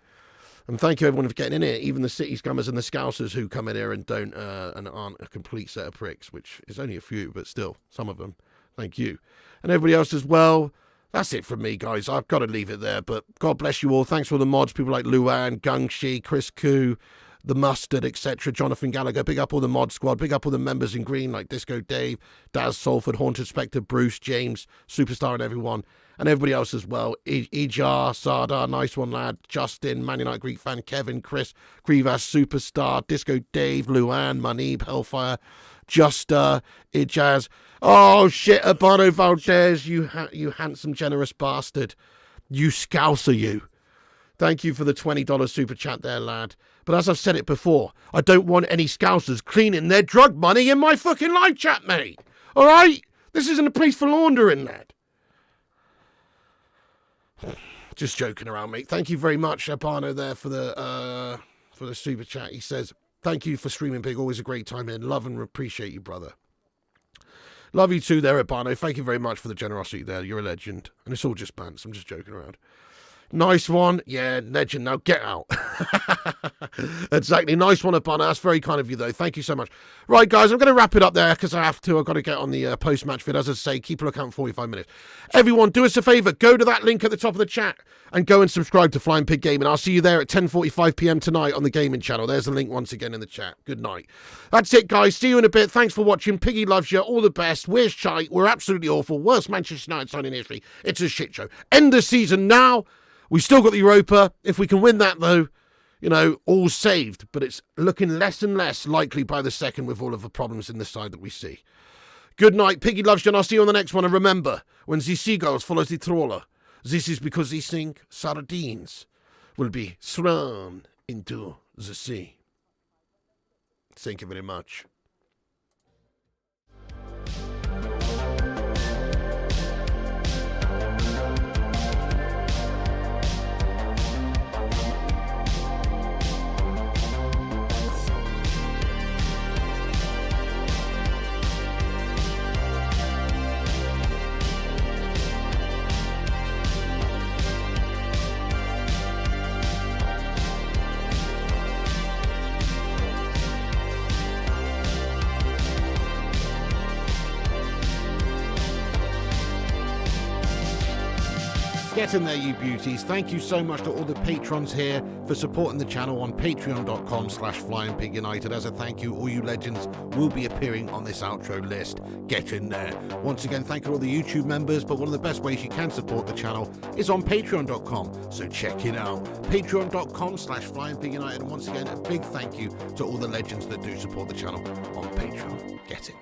And thank you, everyone, for getting in here. Even the City Scummers and the Scousers who come in here and don't and aren't a complete set of pricks, which is only a few, but still, some of them. Thank you. And everybody else as well. That's it from me, guys. I've got to leave it there, but God bless you all. Thanks for all the mods, people like Luan, Gungshi, Chris Koo, The Mustard, etc. Jonathan Gallagher. Big up all the mod squad. Big up all the members in green like Disco Dave, Daz Salford, Haunted Spectre, Bruce, James, Superstar and everyone. And everybody else as well. Ijar, Sardar, nice one, lad. Justin, Man United Greek fan, Kevin, Chris, Grievous, Superstar, Disco Dave, Luan, Manib, Hellfire, Justa, Ijaz. Oh, shit, Urbano Valdez, you handsome, generous bastard. You Scouser, you. Thank you for the $20 super chat there, lad. But as I've said it before, I don't want any Scousers cleaning their drug money in my fucking live chat, mate. All right? This isn't a place for laundering, lad. Just joking around, mate. Thank you very much, Urbano, there for the super chat. He says, thank you for streaming, Pig. Always a great time in. Love and appreciate you, brother. Love you too there, Urbano. Thank you very much for the generosity there. You're a legend. And it's all just bants. I'm just joking around. Nice one. Yeah, legend. Now get out. Exactly. Nice one, Urbano. That's very kind of you, though. Thank you so much. Right, guys, I'm going to wrap it up there because I have to. I've got to get on the post-match vid. As I say, keep a lookout for 45 minutes. Everyone, do us a favour. Go to that link at the top of the chat and go and subscribe to Flying Pig Gaming. I'll see you there at 10:45 p.m. tonight on the gaming channel. There's the link once again in the chat. Good night. That's it, guys. See you in a bit. Thanks for watching. Piggy loves you. All the best. We're shite. We're absolutely awful. Worst Manchester United side in history. It's a shit show. End the season now. We still got the Europa. If we can win that, though, you know, all saved. But it's looking less and less likely by the second with all of the problems in the side that we see. Good night. Piggy loves you, and I'll see you on the next one. And remember, when the seagulls follow the trawler, this is because they think sardines will be thrown into the sea. Thank you very much. Get in there, you beauties. Thank you so much to all the patrons here for supporting the channel on patreon.com/flyingpigunited. As a thank you, all you legends will be appearing on this outro list. Get in there. Once again, thank you to all the YouTube members, but one of the best ways you can support the channel is on patreon.com, so check it out. Patreon.com/flyingpigunited. And once again, a big thank you to all the legends that do support the channel on Patreon. Get in.